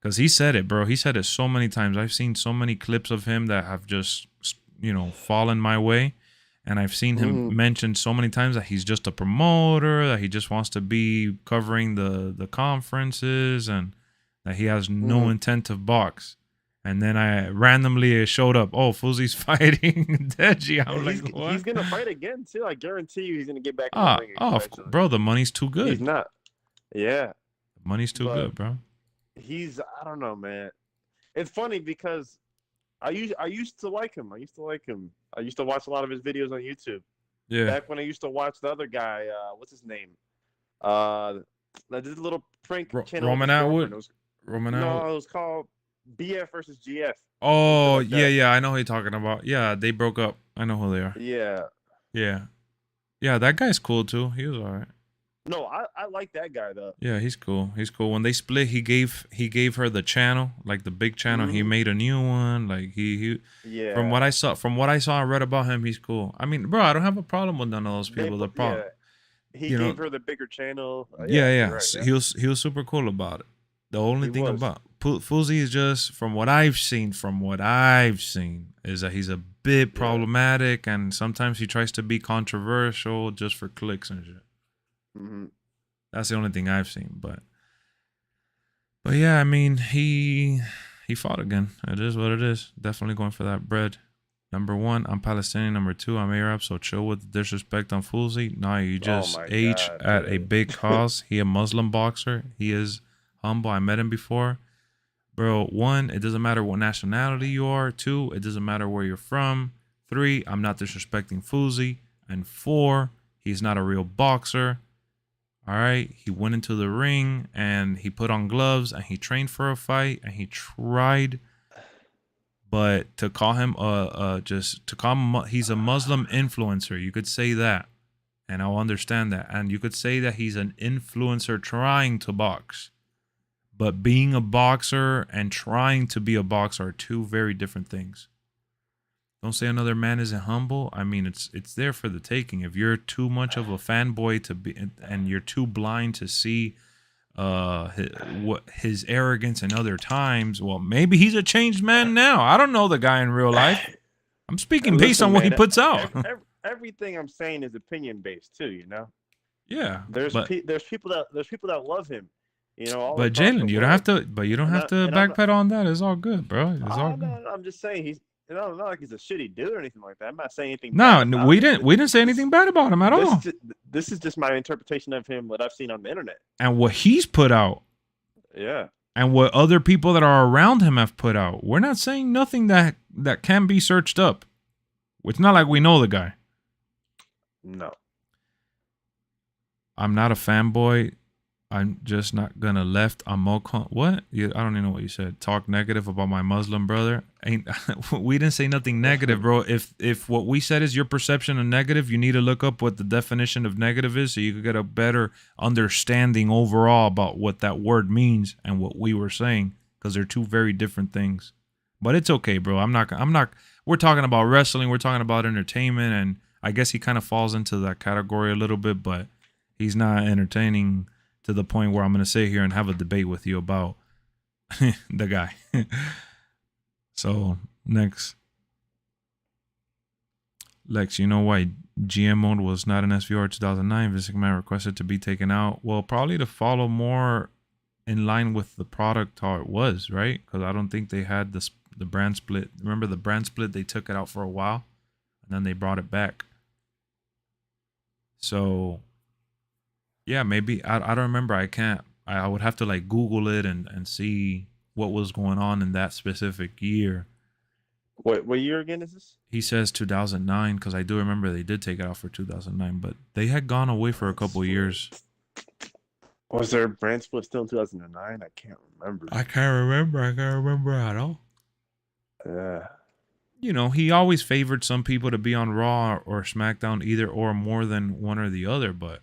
because he said it, bro. He said it so many times. I've seen so many clips of him that have just, fallen my way. And I've seen him mention so many times that he's just a promoter, that he just wants to be covering the conferences and that he has no intent to box. And then I randomly showed up. Oh, Fuzi's fighting Deji. I'm like, what? He's gonna fight again too. I guarantee you, he's gonna get back in the ring. Bro, the money's too good. He's not. Yeah. The money's too good, bro. I don't know, man. It's funny because I used to like him. I used to watch a lot of his videos on YouTube. Yeah. Back when I used to watch the other guy, what's his name? This little prank channel. Roman Atwood. Roman Atwood. No, it was called BF versus GF. Oh, like yeah, I know who you're talking about. Yeah, they broke up. I know who they are. Yeah. Yeah, that guy's cool too. He was all right. No, I like that guy though. Yeah, he's cool. He's cool. When they split, he gave her the channel, like the big channel. He made a new one. Like he Yeah. From what I saw and read about him, he's cool. I mean, bro, I don't have a problem with none of those people. The problem. Yeah. He gave her the bigger channel. Yeah. Right, He was super cool about it. The only thing about Fuzi is just from what I've seen, is that he's a bit problematic, and sometimes he tries to be controversial just for clicks and shit. That's the only thing I've seen, but yeah, I mean, he fought again. It is what it is. Definitely going for that bread. Number one, I'm Palestinian. Number two, I'm Arab. So chill with the disrespect on Fuzi. Nah, you just at a big cause. He a Muslim boxer. He is humble. I met him before. Bro, one, it doesn't matter what nationality you are. Two, it doesn't matter where you're from. Three, I'm not disrespecting Fuzi. And four, he's not a real boxer. All right, he went into the ring and he put on gloves and he trained for a fight and he tried. But to call him he's a Muslim influencer, you could say that, and I'll understand that. And you could say that he's an influencer trying to box. But being a boxer and trying to be a boxer are two very different things. Don't say another man isn't humble. I mean, it's there for the taking. If you're too much of a fanboy to be, and you're too blind to see his arrogance in other times, well, maybe he's a changed man now. I don't know the guy in real life. I'm speaking based on what he puts out. Everything I'm saying is opinion based too. Yeah. There's people that love him. But Jalen, you don't have to. But you don't have to backpedal on that. It's all good, bro. It's all good. I'm just saying he's. Not like he's a shitty dude or anything like that. I'm not saying anything. No, we didn't say anything bad about him at all. This is just my interpretation of him, what I've seen on the internet, and what he's put out. Yeah. And what other people that are around him have put out. We're not saying nothing that can be searched up. It's not like we know the guy. No. I'm not a fanboy. I'm just not gonna left a what? I don't even know what you said. Talk negative about my Muslim brother. We didn't say nothing negative, bro. If what we said is your perception of negative, you need to look up what the definition of negative is so you could get a better understanding overall about what that word means and what we were saying, because they're two very different things. But it's okay, bro. I'm not. We're talking about wrestling. We're talking about entertainment, and I guess he kind of falls into that category a little bit, but he's not entertaining to the point where I'm going to sit here and have a debate with you about the guy. So, next. Lex, you know why GM mode was not in SVR 2009? Vince McMahon requested to be taken out. Well, probably to follow more in line with the product how it was, right? Because I don't think they had the brand split. Remember the brand split? They took it out for a while, and then they brought it back. So Yeah, maybe I don't remember. I can't. I would have to like Google it and see what was going on in that specific year. What year again is this? He says 2009 because I do remember they did take it out for 2009, but they had gone away for a couple years. Was there a brand split still in 2009? I can't remember. I can't remember at all. Yeah. You know, he always favored some people to be on Raw or SmackDown, either or more than one or the other. But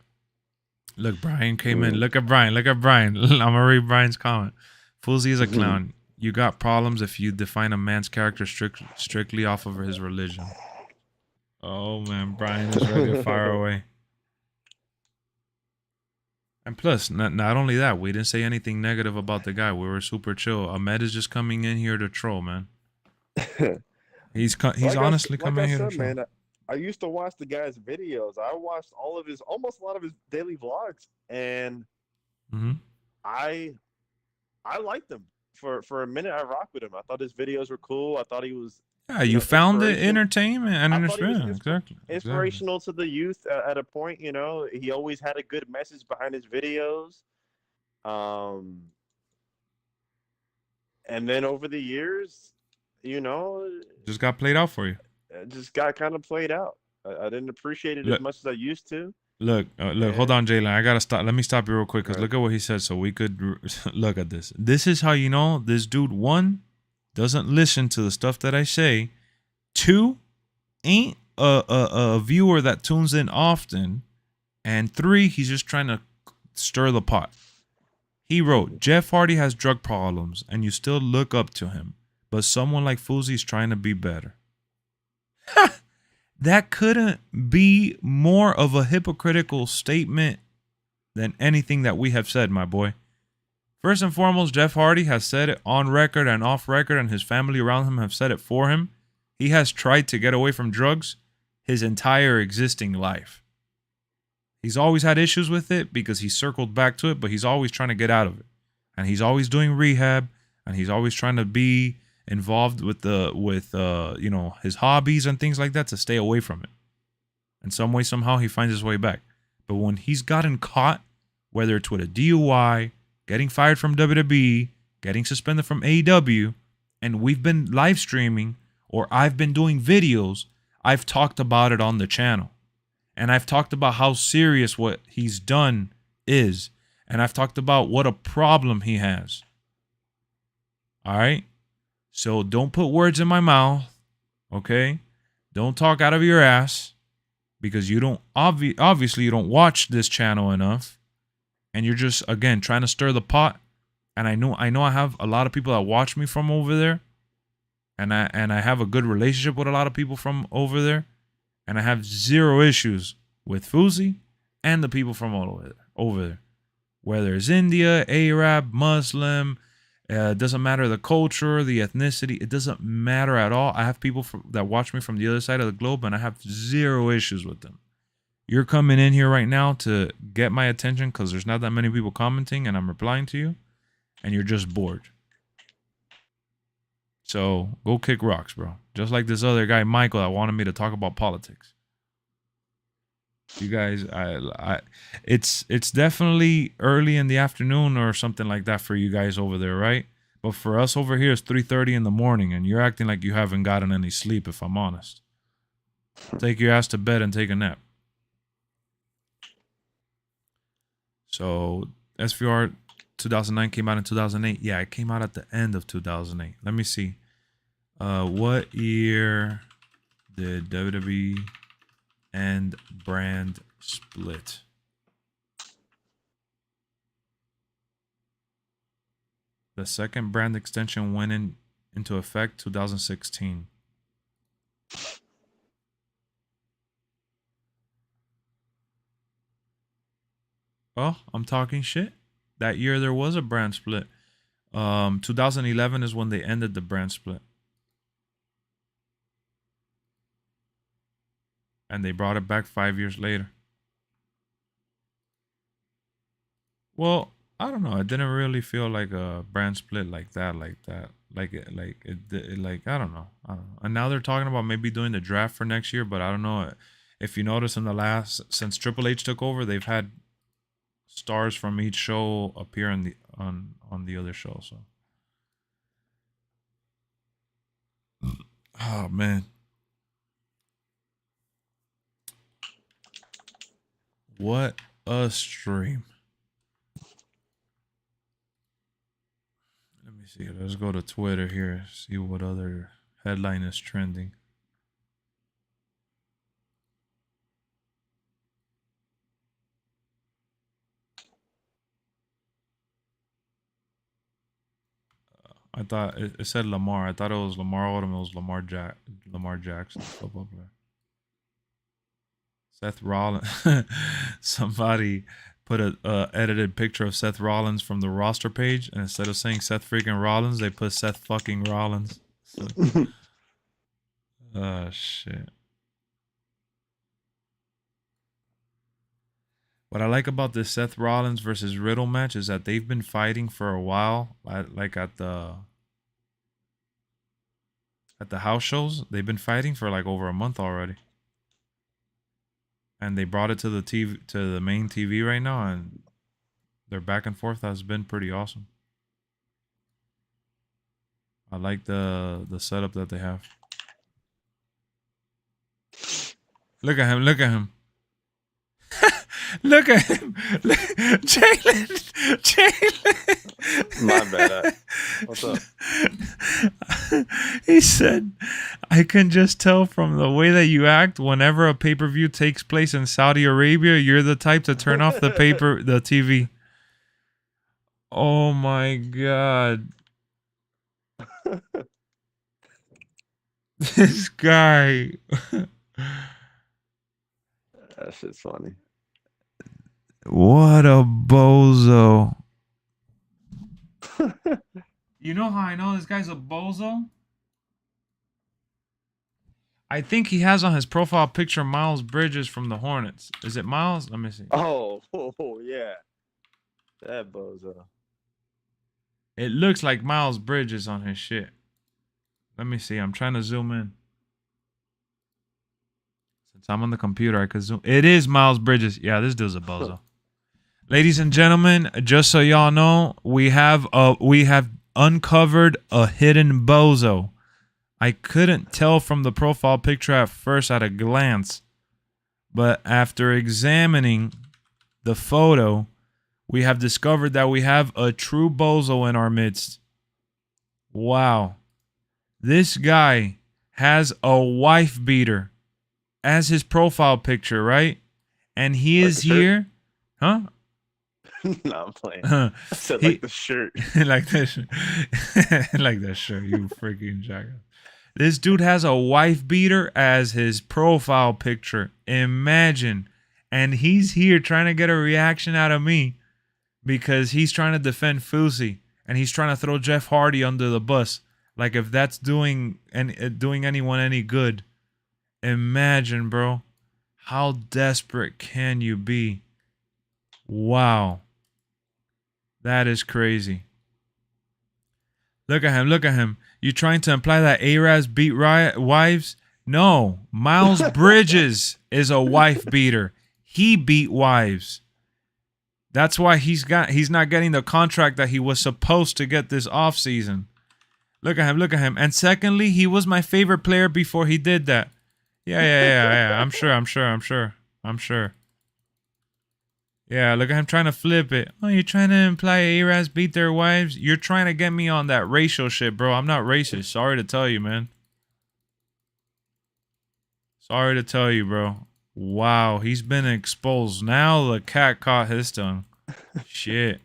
look, Brian came in. Look at Brian. Look at Brian. I'm gonna read Brian's comment. Foolsy is a clown. You got problems if you define a man's character strictly off of his religion. Oh man, Brian is ready to fire away. And plus, not only that, we didn't say anything negative about the guy. We were super chill. Ahmed is just coming in here to troll, man. He's honestly coming here to troll. Man, I used to watch the guy's videos. I watched almost a lot of his daily vlogs, and I liked him. For a minute, I rocked with him. I thought his videos were cool. I thought he was you found it entertainment and entertainment. Exactly. Inspirational to the youth at a point. You know, he always had a good message behind his videos. And then over the years, you know, just got played out for you. It just got kind of played out. I didn't appreciate it as much as I used to. Look, hold on, Jalen. I gotta stop. Let me stop you real quick because look at what he said. So we could look at this. This is how you know this dude, one, doesn't listen to the stuff that I say. Two, ain't a viewer that tunes in often. And three, he's just trying to stir the pot. He wrote, Jeff Hardy has drug problems and you still look up to him. But someone like Fousey's trying to be better. That couldn't be more of a hypocritical statement than anything that we have said, my boy. First and foremost, Jeff Hardy has said it on record and off record, and his family around him have said it for him. He has tried to get away from drugs his entire existing life. He's always had issues with it because he circled back to it, but he's always trying to get out of it. And he's always doing rehab, and he's always trying to be involved with you know, his hobbies and things like that to stay away from it. In some way, somehow, he finds his way back. But when he's gotten caught, whether it's with a DUI, getting fired from WWE, getting suspended from AEW, and we've been live streaming or I've been doing videos, I've talked about it on the channel. And I've talked about how serious what he's done is. And I've talked about what a problem he has. All right? So don't put words in my mouth, okay? Don't talk out of your ass because you don't obviously you don't watch this channel enough, and you're just again trying to stir the pot. And I know I have a lot of people that watch me from over there, and I have a good relationship with a lot of people from over there, and I have zero issues with Fousey and the people from all over there, whether it's India, Arab, Muslim. It doesn't matter the culture, the ethnicity. It doesn't matter at all. I have people that watch me from the other side of the globe, and I have zero issues with them. You're coming in here right now to get my attention because there's not that many people commenting, and I'm replying to you, and you're just bored. So go kick rocks, bro. Just like this other guy, Michael, that wanted me to talk about politics. You guys, it's definitely early in the afternoon or something like that for you guys over there, right? But for us over here, it's 3:30 in the morning, and you're acting like you haven't gotten any sleep, if I'm honest. Take your ass to bed and take a nap. So, SVR 2009 came out in 2008. Yeah, it came out at the end of 2008. Let me see. What year did WWE and brand split? The second brand extension went into effect 2016. Oh, I'm talking shit. That year there was a brand split. 2011 is when they ended the brand split. And they brought it back 5 years later. Well, I don't know. It didn't really feel like a brand split like that. Like I don't know. And now they're talking about maybe doing the draft for next year, but I don't know. If you notice since Triple H took over, they've had stars from each show appear on the other show. So, oh man, what a stream! Let me see. Let's go to Twitter here. See what other headline is trending. I thought it said Lamar. I thought it was Lamar Odom. It was Lamar Jackson. Football player. Seth Rollins. Somebody put a edited picture of Seth Rollins from the roster page, and instead of saying Seth freaking Rollins, they put Seth fucking Rollins. So, oh shit. What I like about this Seth Rollins versus Riddle match is that they've been fighting for a while, like at the house shows. They've been fighting for like over a month already, and they brought it to the TV, to the main TV right now, and their back and forth has been pretty awesome. I like the setup that they have. Look at him! Look at him! Look at him. Jalen. My bad. What's up? He said, I can just tell from the way that you act whenever a pay-per-view takes place in Saudi Arabia, you're the type to turn off the TV. Oh my God. This guy. That shit's funny. What a bozo. You know how I know this guy's a bozo? I think he has on his profile picture Miles Bridges from the Hornets. Is it Miles? Let me see. Oh yeah. That bozo. It looks like Miles Bridges on his shit. Let me see. I'm trying to zoom in. Since I'm on the computer, I could zoom. It is Miles Bridges. Yeah, this dude's a bozo. Ladies and gentlemen, just so y'all know, we have uncovered a hidden bozo. I couldn't tell from the profile picture at first at a glance, but after examining the photo, we have discovered that we have a true bozo in our midst. Wow. This guy has a wife beater as his profile picture, right? And he is here. Huh? No, I'm playing. I said like the shirt. Like this. Like that shirt, you freaking jacker. This dude has a wife beater as his profile picture. Imagine. And he's here trying to get a reaction out of me because he's trying to defend Fousey. And he's trying to throw Jeff Hardy under the bus. Like if that's doing anyone any good. Imagine, bro. How desperate can you be? Wow. That is crazy. Look at him. Look at him. You trying to imply that Arabs beat wives? No. Miles Bridges is a wife beater. He beat wives. That's why he's not getting the contract that he was supposed to get this offseason. Look at him. Look at him. And secondly, he was my favorite player before he did that. Yeah. I'm sure. Yeah, look at him trying to flip it. Oh, you're trying to imply Arabs beat their wives? You're trying to get me on that racial shit, bro. I'm not racist. Sorry to tell you, man. Sorry to tell you, bro. Wow, he's been exposed. Now the cat caught his tongue. Shit.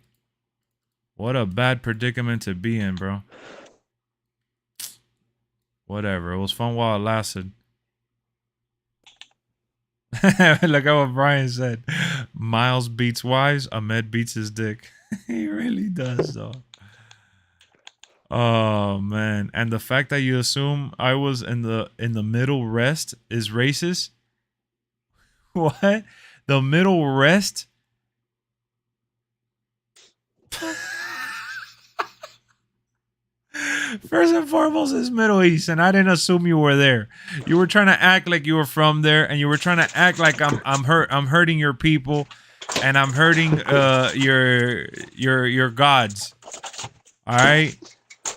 What a bad predicament to be in, bro. Whatever. It was fun while it lasted. Look at what Brian said. Miles beats wives, Ahmed beats his dick. He really does, though. Oh man. And the fact that you assume I was in the middle rest is racist? What? The middle rest? First and foremost, it's Middle East, and I didn't assume you were there. You were trying to act like you were from there, and you were trying to act like I'm hurting your people. and I'm hurting your gods. All right?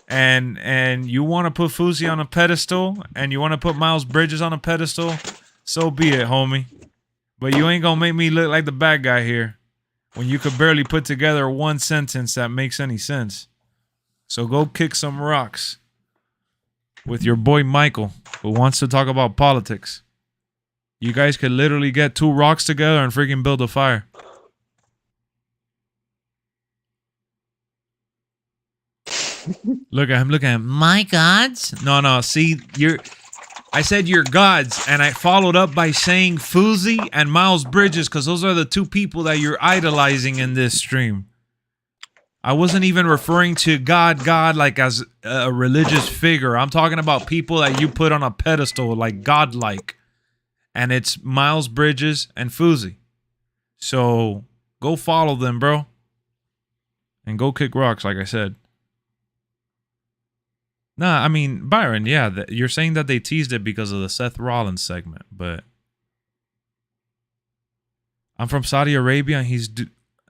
And you want to put Fuzi on a pedestal and you want to put Miles Bridges on a pedestal, so be it, homie. But you ain't gonna make me look like the bad guy here when you could barely put together one sentence that makes any sense. So go kick some rocks with your boy Michael, who wants to talk about politics. You guys could literally get 2 rocks together and freaking build a fire. Look at him. My gods? No. See, I said your gods, and I followed up by saying Fuzi and Miles Bridges, because those are the 2 people that you're idolizing in this stream. I wasn't even referring to God like as a religious figure. I'm talking about people that you put on a pedestal, like godlike. And it's Miles Bridges and Fuzi. So go follow them, bro. And go kick rocks, like I said. Nah, I mean, Byron, yeah, you're saying that they teased it because of the Seth Rollins segment, but I'm from Saudi Arabia and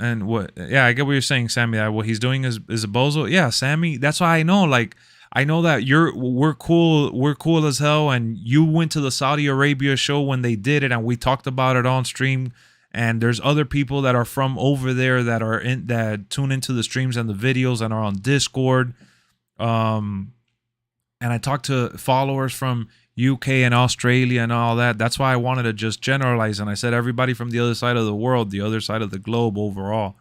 and what? Yeah, I get what you're saying, Sammy. That what he's doing is a bozo. Yeah, Sammy. That's why I know. Like, I know that we're cool as hell. And you went to the Saudi Arabia show when they did it, and we talked about it on stream. And there's other people that are from over there that tune into the streams and the videos and are on Discord. And I talked to followers from UK and Australia and all that. That's why I wanted to just generalize. And I said everybody from the other side of the world, the other side of the globe overall.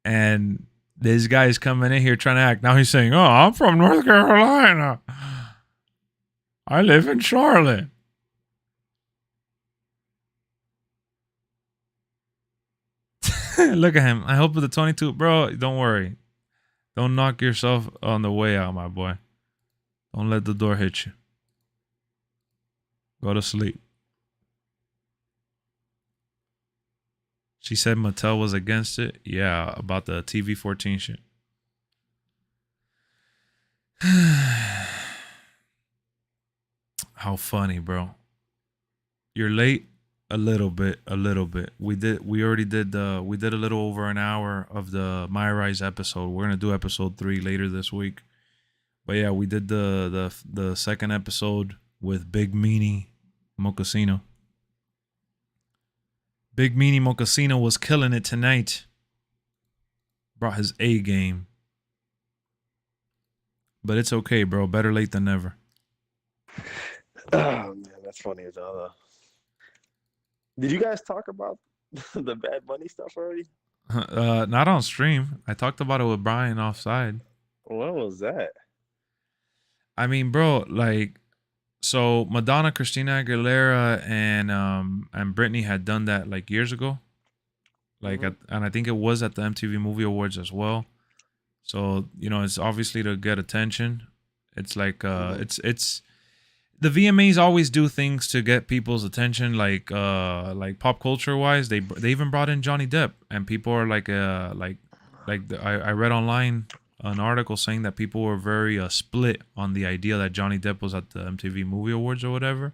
And this guy's coming in here trying to act. Now he's saying, oh, I'm from North Carolina. I live in Charlotte. Look at him. I hope with the 22. Bro, don't worry. Don't knock yourself on the way out, my boy. Don't let the door hit you. Go to sleep. She said Mattel was against it. Yeah, about the TV-14 shit. How funny, bro. You're late a little bit. We already did a little over an hour of the MyRise episode. We're going to do episode 3 later this week. But yeah, we did the second episode with Big Meanie Mocasino. Big Meanie Mocasino was killing it tonight. Brought his A game. But it's okay, bro. Better late than never. Oh man, that's funny as hell though. Did you guys talk about the Bad Bunny stuff already? Not on stream. I talked about it with Brian offside. What was that? I mean, bro, like, so Madonna, Christina Aguilera, and Britney had done that like years ago, like, and I think it was at the MTV Movie Awards as well. So it's obviously to get attention. It's like it's the VMAs always do things to get people's attention, like pop culture wise. They even brought in Johnny Depp, and people are I read online an article saying that people were very split on the idea that Johnny Depp was at the MTV Movie Awards or whatever.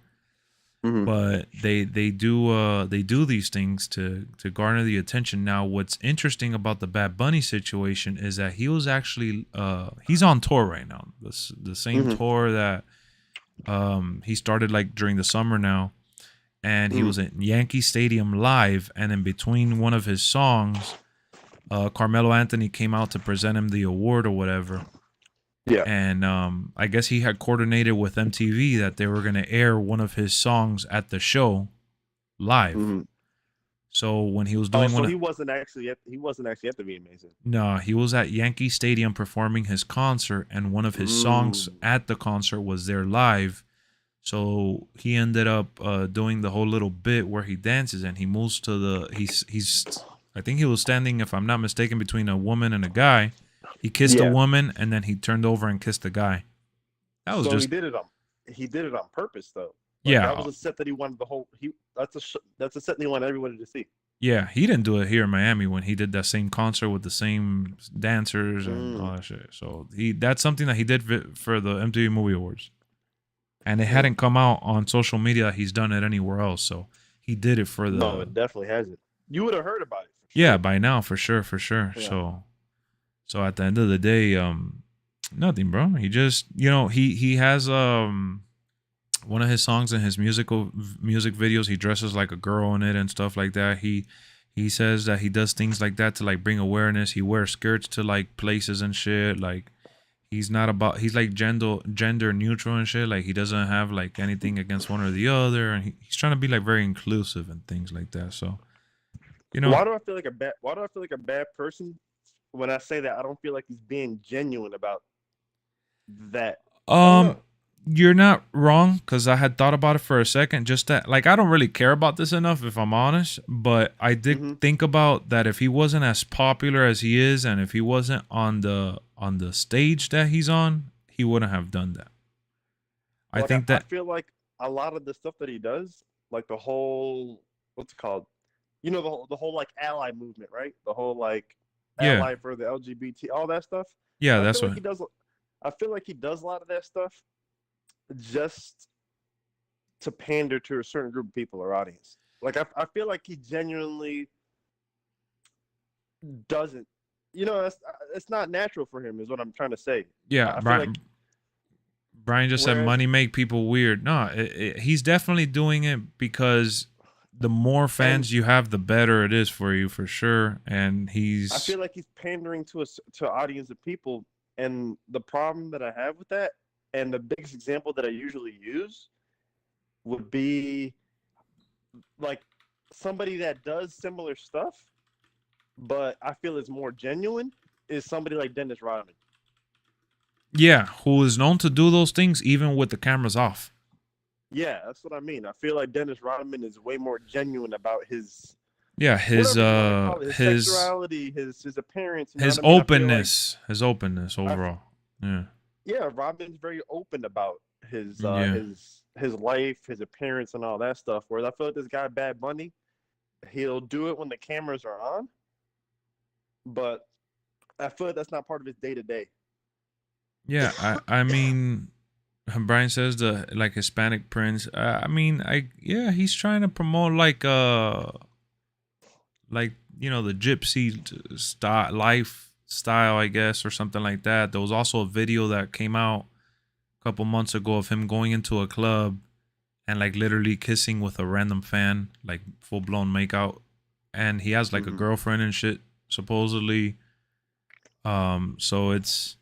But they do these things to garner the attention. Now, what's interesting about the Bad Bunny situation is that he was actually he's on tour right now. The same tour that he started like during the summer now, and he was at Yankee Stadium live, and in between one of his songs, Carmelo Anthony came out to present him the award or whatever. Yeah. And I guess he had coordinated with MTV that they were going to air one of his songs at the show live. So when he was doing he wasn't actually at the VMAs. No, he was at Yankee Stadium performing his concert, and one of his songs at the concert was there live. So he ended up doing the whole little bit where he dances and he moves to the I think he was standing, if I'm not mistaken, between a woman and a guy. He kissed a woman, and then he turned over and kissed the guy. That was he did it on purpose, though. Like, that was a set that he wanted that's a set that he wanted everybody to see. Yeah, he didn't do it here in Miami when he did that same concert with the same dancers and all that shit. So that's something that he did for the MTV Movie Awards, and it hadn't come out on social media that he's done it anywhere else. So he did it for the. No, it definitely hasn't. You would have heard about it. For Yeah, sure. by now, for sure, for sure. Yeah. So at the end of the day, nothing, bro. He just, he has one of his songs in his music videos. He dresses like a girl in it and stuff like that. He says that he does things like that to like bring awareness. He wears skirts to like places and shit. Like he's like gender neutral and shit. Like he doesn't have like anything against one or the other, and he's trying to be like very inclusive and things like that. So, Why do I feel like a bad person when I say that? I don't feel like he's being genuine about that. You're not wrong, because I had thought about it for a second. Just that, like, I don't really care about this enough, if I'm honest. But I did think about that if he wasn't as popular as he is, and if he wasn't on the stage that he's on, he wouldn't have done that. I feel like a lot of the stuff that he does, like the whole what's it called, the whole like ally movement, right? The whole like ally for the LGBT, all that stuff. Yeah, I that's feel what like he does. I feel like he does a lot of that stuff just to pander to a certain group of people or audience. Like I feel like he genuinely doesn't. It's not natural for him, is what I'm trying to say. Yeah, Brian just said money make people weird. No, he's definitely doing it because the more fans you have, the better it is for you, for sure. And I feel like he's pandering to an audience of people, and the problem that I have with that, and the biggest example that I usually use, would be like somebody that does similar stuff, but I feel is more genuine, is somebody like Dennis Rodman. Yeah, who is known to do those things even with the cameras off. Yeah, that's what I mean. I feel like Dennis Rodman is way more genuine about his sexuality, his appearance, his openness, overall. Yeah, Rodman's very open about his life, his appearance, and all that stuff. Whereas I feel like this guy Bad Bunny, he'll do it when the cameras are on, but I feel like that's not part of his day to day. Yeah, I mean, Brian says the like Hispanic Prince. He's trying to promote like the gypsy lifestyle, I guess, or something like that. There was also a video that came out a couple months ago of him going into a club and like literally kissing with a random fan, like full blown makeout, and he has like a girlfriend and shit supposedly. So it's.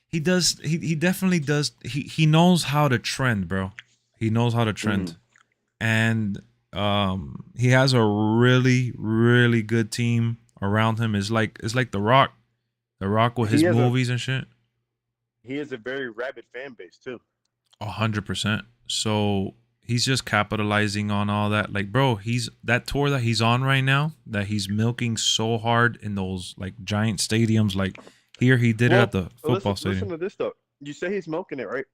He definitely does. He knows how to trend, bro. He knows how to trend. And he has a really, really good team around him. It's like The Rock. The Rock with his movies and shit. He has a very rabid fan base too. 100%. So he's just capitalizing on all that. Like, bro, that tour that he's on right now, that he's milking so hard in those like giant stadiums, like here he did it at the football stadium. Listen to this though. You say he's milking it, right?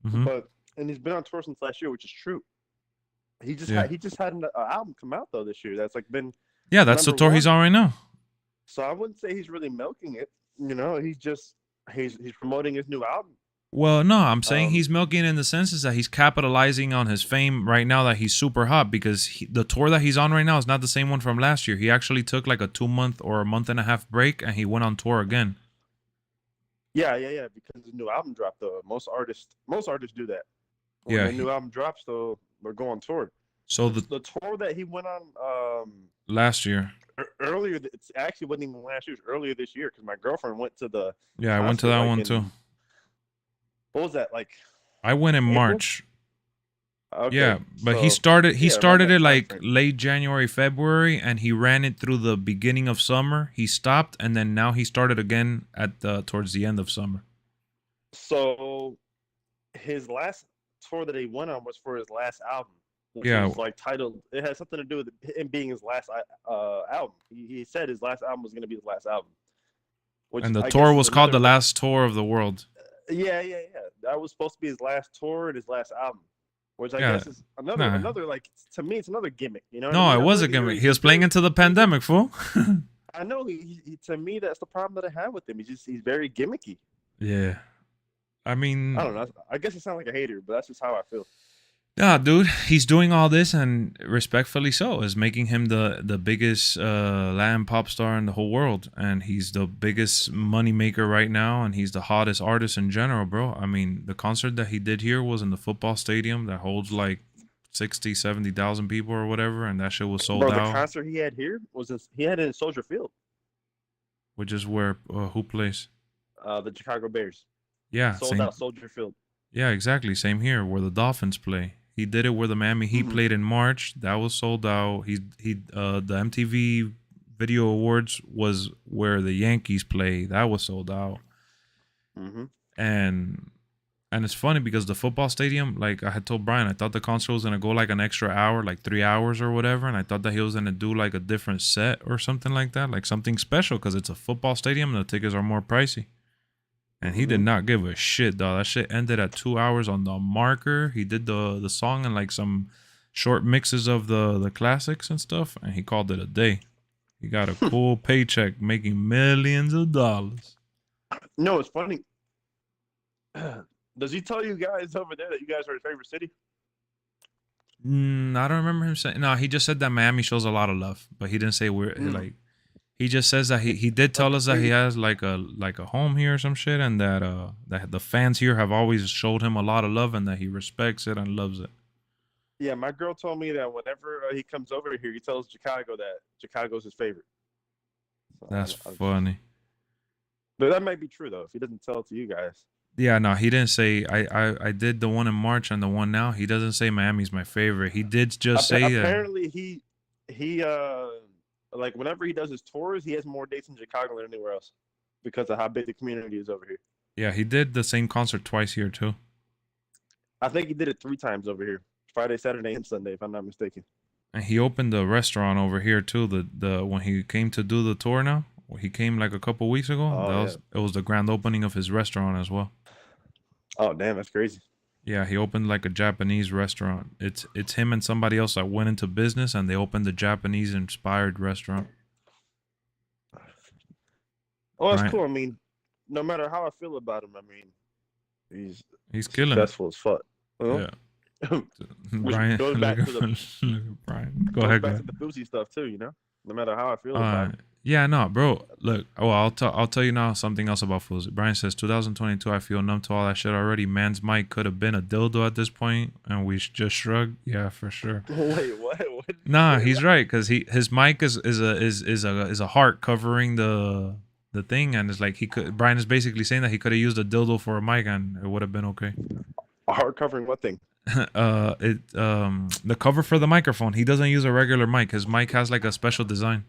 And he's been on tour since last year, which is true. He just had an album come out though this year. That's like been that's the tour he's on right now. So I wouldn't say he's really milking it. He's promoting his new album. Well, no, I'm saying he's milking in the sense is that he's capitalizing on his fame right now that he's super hot, because the tour that he's on right now is not the same one from last year. He actually took like a 2-month or a month and a half break, and he went on tour again. Yeah, because the new album dropped though. Most artists do that. When the new album drops though, they're going on tour. So the tour that he went on last year. Earlier, it actually wasn't even last year. It was earlier this year because my girlfriend went to the. Yeah, I went to that one too. What was that like? I went in April? March. Okay, yeah, but he started it like late January, February, and he ran it through the beginning of summer. He stopped, and then now he started again towards the end of summer. So his last tour that he went on was for his last album. Which was like titled. It had something to do with him being his last album. He said his last album was going to be his last album. And the tour was called The Last Tour of the World. Yeah. That was supposed to be his last tour and his last album, which I guess is another like, to me it's another gimmick. You know? No, it was a gimmick. He was playing into the pandemic, fool. I know. To me, that's the problem that I have with him. He's very gimmicky. Yeah, I mean, I don't know. I guess it sounds like a hater, but that's just how I feel. Yeah, dude, he's doing all this, and respectfully so, is making him the biggest Latin pop star in the whole world, and he's the biggest money maker right now, and he's the hottest artist in general, bro. I mean, the concert that he did here was in the football stadium that holds like 60, 70,000 people or whatever, and that shit was sold Bro, the out, concert he had here he had it in Soldier Field. which is where who plays? The Chicago Bears. Yeah, Sold same. out Soldier Field. Yeah, exactly. Same here, where the Dolphins play. He did it where the Miami Heat played in March. That was sold out. The MTV Video Awards was where the Yankees play. That was sold out. Mm-hmm. And it's funny because the football stadium, like I had told Brian, I thought the concert was gonna go like an extra hour, like 3 hours or whatever, and I thought that he was gonna do like a different set or something like that, like something special, because it's a football stadium and the tickets are more pricey. And he did not give a shit, dog. That shit ended at 2 hours on the marker. He did the song and like some short mixes of the classics and stuff, and he called it a day. He got a cool paycheck, making millions of dollars. No, it's funny. Does he tell you guys over there that you guys are his favorite city? I don't remember him saying. No, he just said that Miami shows a lot of love, but he didn't say we're like. He just says that he did tell us that he has like a home here or some shit, and that the fans here have always showed him a lot of love, and that he respects it and loves it. Yeah, my girl told me that whenever he comes over here, he tells Chicago that Chicago's his favorite. So That's funny. But that might be true though, if he doesn't tell it to you guys. Yeah, no, he didn't say. I did the one in March and the one now. He doesn't say Miami's my favorite. He did just say that. Apparently, he like whenever he does his tours, he has more dates in Chicago than anywhere else because of how big the community is over here. Yeah, he did the same concert twice here too. I think he did it 3 times over here: Friday, Saturday, and Sunday, if I'm not mistaken. And he opened the restaurant over here too. The when he came to do the tour now, he came like a couple weeks ago. It was the grand opening of his restaurant as well. Oh damn, that's crazy. Yeah, he opened like a Japanese restaurant. It's him and somebody else that went into business, and they opened the Japanese inspired restaurant. Oh, that's cool. I mean, no matter how I feel about him, I mean, he's killing successful as fuck. Yeah. Brian, goes back to the Brian. Go ahead. Back to the boozy stuff too, you know. No matter how I feel about it. Yeah, no, bro. Look, I'll tell you now something else about Fousey. Brian says 2022. I feel numb to all that shit already. Man's mic could have been a dildo at this point, and we just shrugged. Yeah, for sure. Wait, what? Nah, he's right, because his mic is a heart covering the thing, and it's like Brian is basically saying that he could have used a dildo for a mic and it would have been okay. A heart covering what thing? The cover for the microphone. He doesn't use a regular mic. His mic has like a special design.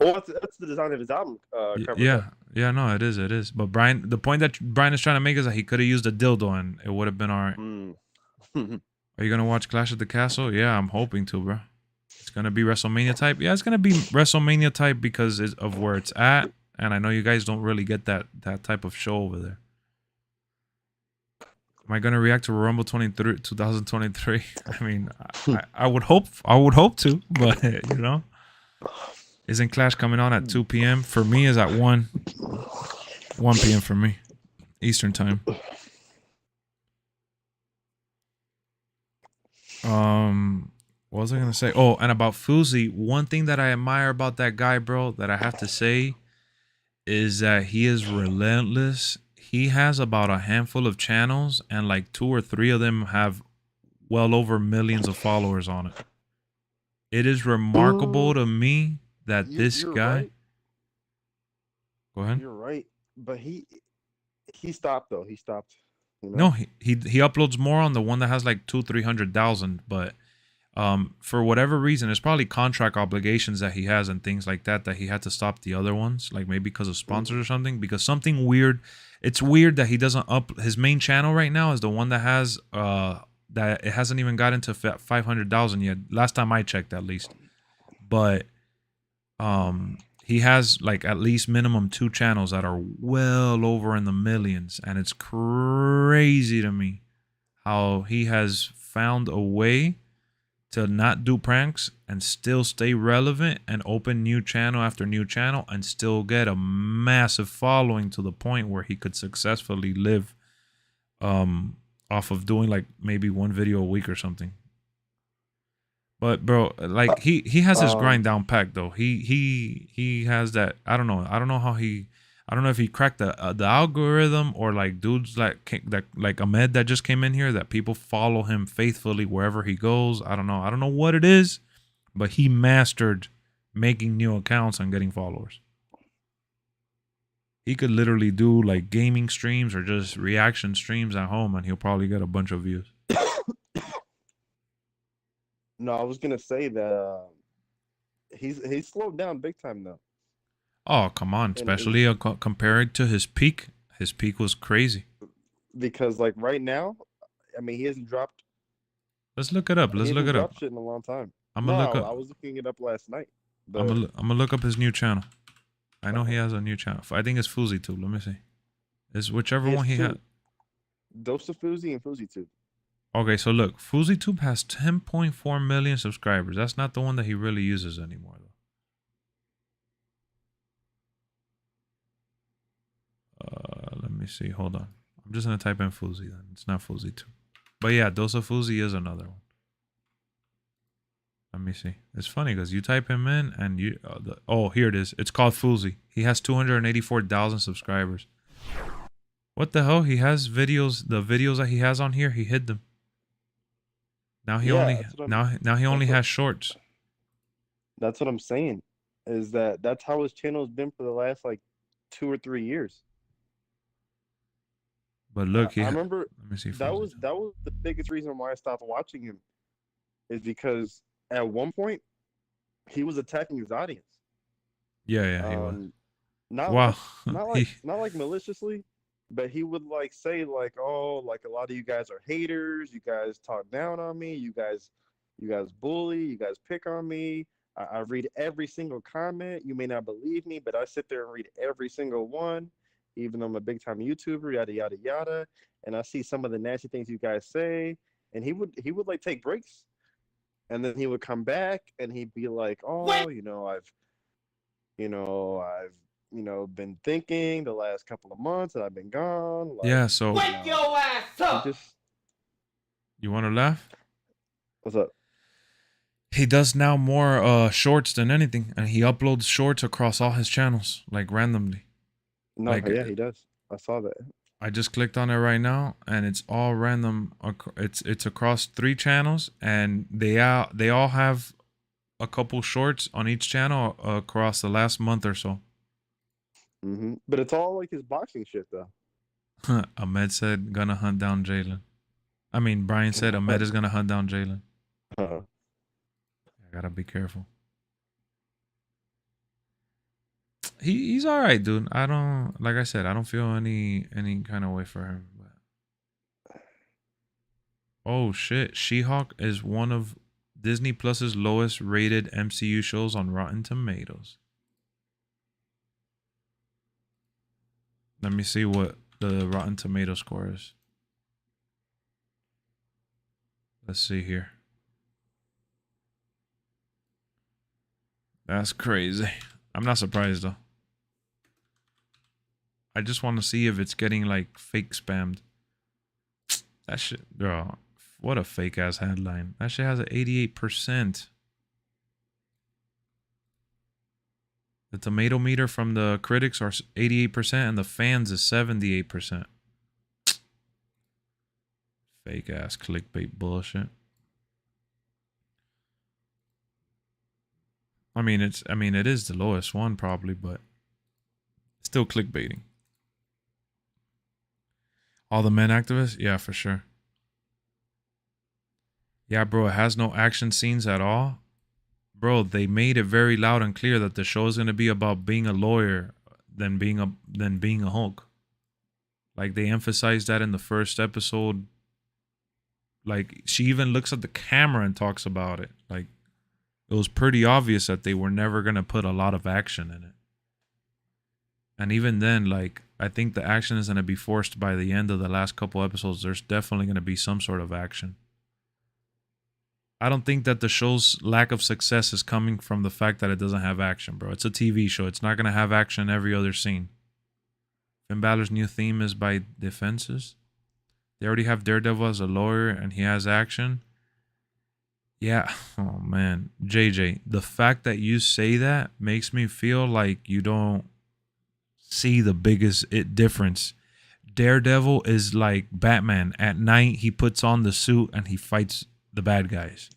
Oh, that's the design of his album cover. Yeah, no, it is. But Brian, the point that Brian is trying to make is that he could have used a dildo and it would have been all right. Are you gonna watch Clash at the Castle? Yeah, I'm hoping to, bro. It's gonna be WrestleMania type. Yeah, it's gonna be WrestleMania type because of where it's at, and I know you guys don't really get that type of show over there. Am I gonna react to Rumble 2023? I mean, I would hope to, but you know, isn't Clash coming on at 2 p.m. for me? Is at 1 p.m. for me, Eastern time. What was I gonna say? Oh, and about Fousey, one thing that I admire about that guy, bro, that I have to say, is that he is relentless. He has about a handful of channels, and like 2 or 3 of them have well over millions of followers on it. It is remarkable to me that this guy. Right. Go ahead. You're right, but he stopped though. He stopped. You know? No, he uploads more on the one that has like 200,000-300,000, but for whatever reason, it's probably contract obligations that he has and things like that he had to stop the other ones, like maybe because of sponsors or something. Because something weird, it's weird that he doesn't his main channel right now is the one that has that it hasn't even got into 500,000 yet. Last time I checked, at least, but he has like at least minimum 2 channels that are well over in the millions, and it's crazy to me how he has found a way to not do pranks and still stay relevant and open new channel after new channel and still get a massive following to the point where he could successfully live a off of doing like maybe one video a week or something. But bro, like he has his grind down packed though. He has that. I don't know. I don't know how he. I don't know if he cracked the algorithm or like dudes that like Ahmed that just came in here that people follow him faithfully wherever he goes. I don't know. I don't know what it is, but he mastered making new accounts and getting followers. He could literally do like gaming streams or just reaction streams at home, and he'll probably get a bunch of views. No, I was gonna say that he's slowed down big time though. Oh, come on. Especially compared to his peak. His peak was crazy. Because like right now, I mean, he hasn't dropped. Let's look it up. Let's look it up. Shit in a long time. I'm gonna look up. I was looking it up last night. I'm gonna look up his new channel. I know he has a new channel. I think it's FuzzyTube. Let me see. It's whichever one he had. Dosafuzi and FuzzyTube. Okay, so look, FuzzyTube has 10.4 million subscribers. That's not the one that he really uses anymore, though. Let me see. Hold on. I'm just gonna type in Fuzzy then. It's not FuzzyTube. But yeah, Dosafuzi is another one. Let me see. It's funny because you type him in and you... oh, here it is. It's called Fuzzy. He has 284,000 subscribers. What the hell? He has videos. The videos that he has on here, he hid them. Now he only has shorts. That's what I'm saying. Is that's how his channel's been for the last like 2 or 3 years. But look, I remember let me see. That was the biggest reason why I stopped watching him, is because at one point he was attacking his audience. Yeah, he was. Not like maliciously, but he would like say like, oh, like a lot of you guys are haters, you guys talk down on me, you guys bully, you guys pick on me. I read every single comment. You may not believe me, but I sit there and read every single one, even though I'm a big time YouTuber, yada yada yada. And I see some of the nasty things you guys say. And he would like take breaks, and then he would come back and he'd be like, oh, I've been thinking the last couple of months that I've been gone. Like, yeah, so wake your ass up. You want to laugh? What's up? He does now more shorts than anything, and he uploads shorts across all his channels, like randomly. No, like, yeah, he does. I saw that. I just clicked on it right now, and it's all random. It's across 3 channels, and they all have a couple shorts on each channel across the last month or so. But it's all like his boxing shit, though. Ahmed said gonna hunt down Jalen. I mean, Brian said Ahmed is gonna hunt down Jalen. I gotta be careful. He's all right, dude. Like I said, I don't feel any kind of way for him. But... oh shit, She-Hulk is one of Disney Plus's lowest rated MCU shows on Rotten Tomatoes. Let me see what the Rotten Tomato score is. Let's see here. That's crazy. I'm not surprised though. I just want to see if it's getting like fake spammed. That shit, bro. What a fake ass headline. That shit has an 88%. The tomato meter from the critics are 88% and the fans is 78%. Fake ass clickbait bullshit. I mean, it is the lowest one probably, but still clickbaiting. All the men activists? Yeah, for sure. Yeah, bro, it has no action scenes at all. Bro, they made it very loud and clear that the show is going to be about being a lawyer than being a Hulk. Like, they emphasized that in the first episode. Like, she even looks at the camera and talks about it. Like, it was pretty obvious that they were never going to put a lot of action in it. And even then, like, I think the action is going to be forced by the end of the last couple episodes. There's definitely going to be some sort of action. I don't think that the show's lack of success is coming from the fact that it doesn't have action, bro. It's a TV show. It's not going to have action every other scene. Finn Balor's new theme is by Defenses. They already have Daredevil as a lawyer and he has action. Yeah. Oh, man. JJ, the fact that you say that makes me feel like you don't see the biggest difference. Daredevil is like Batman. At night, he puts on the suit and he fights the bad guys.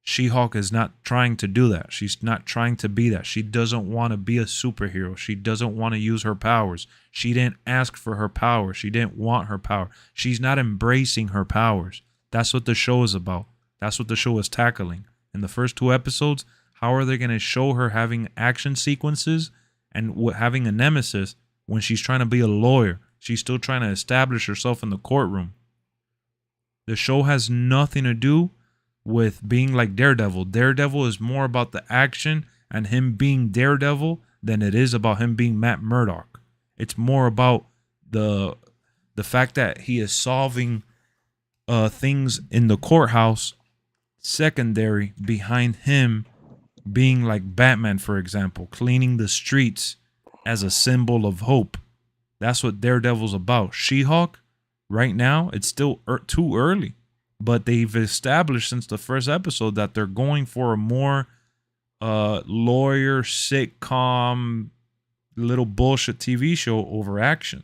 She-Hulk is not trying to do that. She's not trying to be that. She doesn't want to be a superhero. She doesn't want to use her powers. She didn't ask for her power. She didn't want her power. She's not embracing her powers. That's what the show is about. That's what the show is tackling. In the first 2 episodes, how are they going to show her having action sequences and having a nemesis when she's trying to be a lawyer? She's still trying to establish herself in the courtroom. The show has nothing to do with being like Daredevil. Daredevil is more about the action and him being Daredevil than it is about him being Matt Murdock. It's more about the fact that he is solving things in the courthouse, secondary behind him being like Batman, for example, cleaning the streets as a symbol of hope. That's what Daredevil's about. She-Hulk, right now, it's still too early. But they've established since the first episode that they're going for a more lawyer sitcom, little bullshit TV show over action.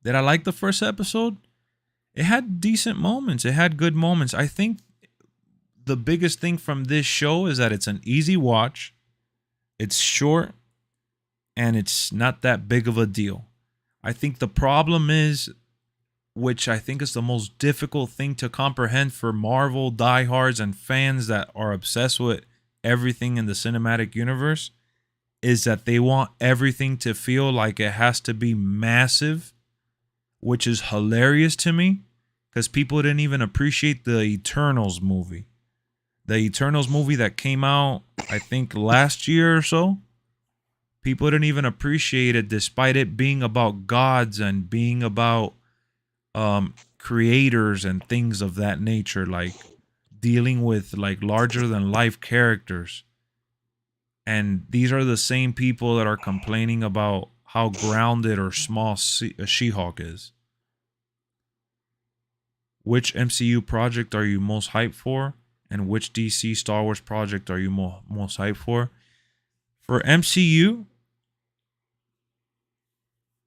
Did I like the first episode? It had decent moments. It had good moments. I think the biggest thing from this show is that it's an easy watch. It's short. And it's not that big of a deal. I think the problem is, which I think is the most difficult thing to comprehend for Marvel diehards and fans that are obsessed with everything in the cinematic universe, is that they want everything to feel like it has to be massive, which is hilarious to me because people didn't even appreciate the Eternals movie. The Eternals movie that came out, I think, last year or so. People didn't even appreciate it despite it being about gods and being about creators and things of that nature, like dealing with like larger than life characters. And these are the same people that are complaining about how grounded or small She-Hulk is. Which MCU project are you most hyped for? And which DC Star Wars project are you most hyped for? For MCU,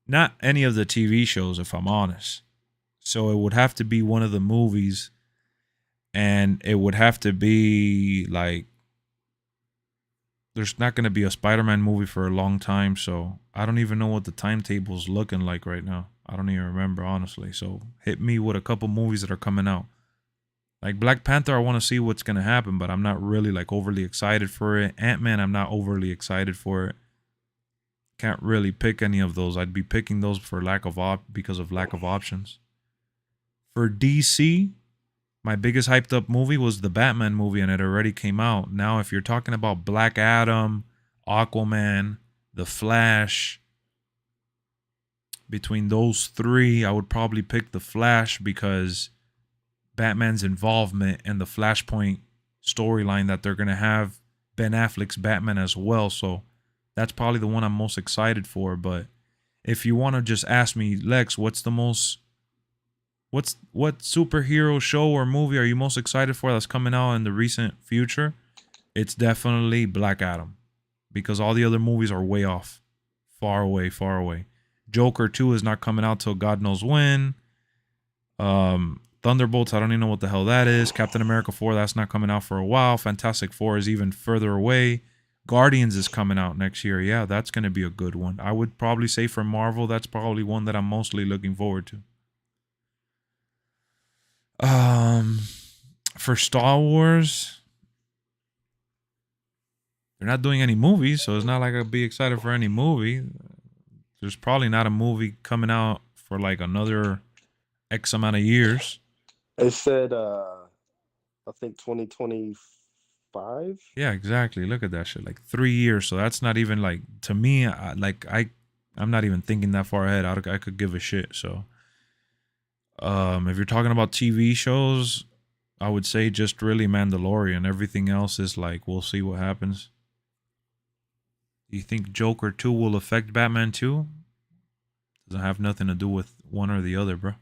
not any of the TV shows, if I'm honest. So it would have to be one of the movies, and it would have to be like, there's not going to be a Spider-Man movie for a long time, so I don't even know what the timetable's looking like right now. I don't even remember, honestly. So hit me with a couple movies that are coming out. Like Black Panther, I want to see what's going to happen, but I'm not really like overly excited for it. Ant-Man, I'm not overly excited for it. Can't really pick any of those. I'd be picking those for because of lack of options. For DC, my biggest hyped up movie was the Batman movie, and it already came out. Now, if you're talking about Black Adam, Aquaman, The Flash, between those 3, I would probably pick The Flash because Batman's involvement in the Flashpoint storyline that they're going to have Ben Affleck's Batman as well. So that's probably the one I'm most excited for. But if you want to just ask me, Lex, what superhero show or movie are you most excited for that's coming out in the recent future? It's definitely Black Adam, because all the other movies are way off. Far away, far away. Joker 2 is not coming out till God knows when. Thunderbolts, I don't even know what the hell that is. Captain America 4, that's not coming out for a while. Fantastic Four is even further away. Guardians is coming out next year. Yeah, that's going to be a good one. I would probably say for Marvel, that's probably one that I'm mostly looking forward to. For Star Wars, they're not doing any movies, so it's not like I'd be excited for any movie. There's probably not a movie coming out for like another X amount of years. It said, I think 2025. Yeah, exactly. Look at that shit. Like 3 years. So that's not even like, to me, I'm not even thinking that far ahead. I could give a shit. So, if you're talking about TV shows, I would say just really Mandalorian. Everything else is like, we'll see what happens. Do you think Joker 2 will affect Batman 2? Doesn't have nothing to do with one or the other, bro.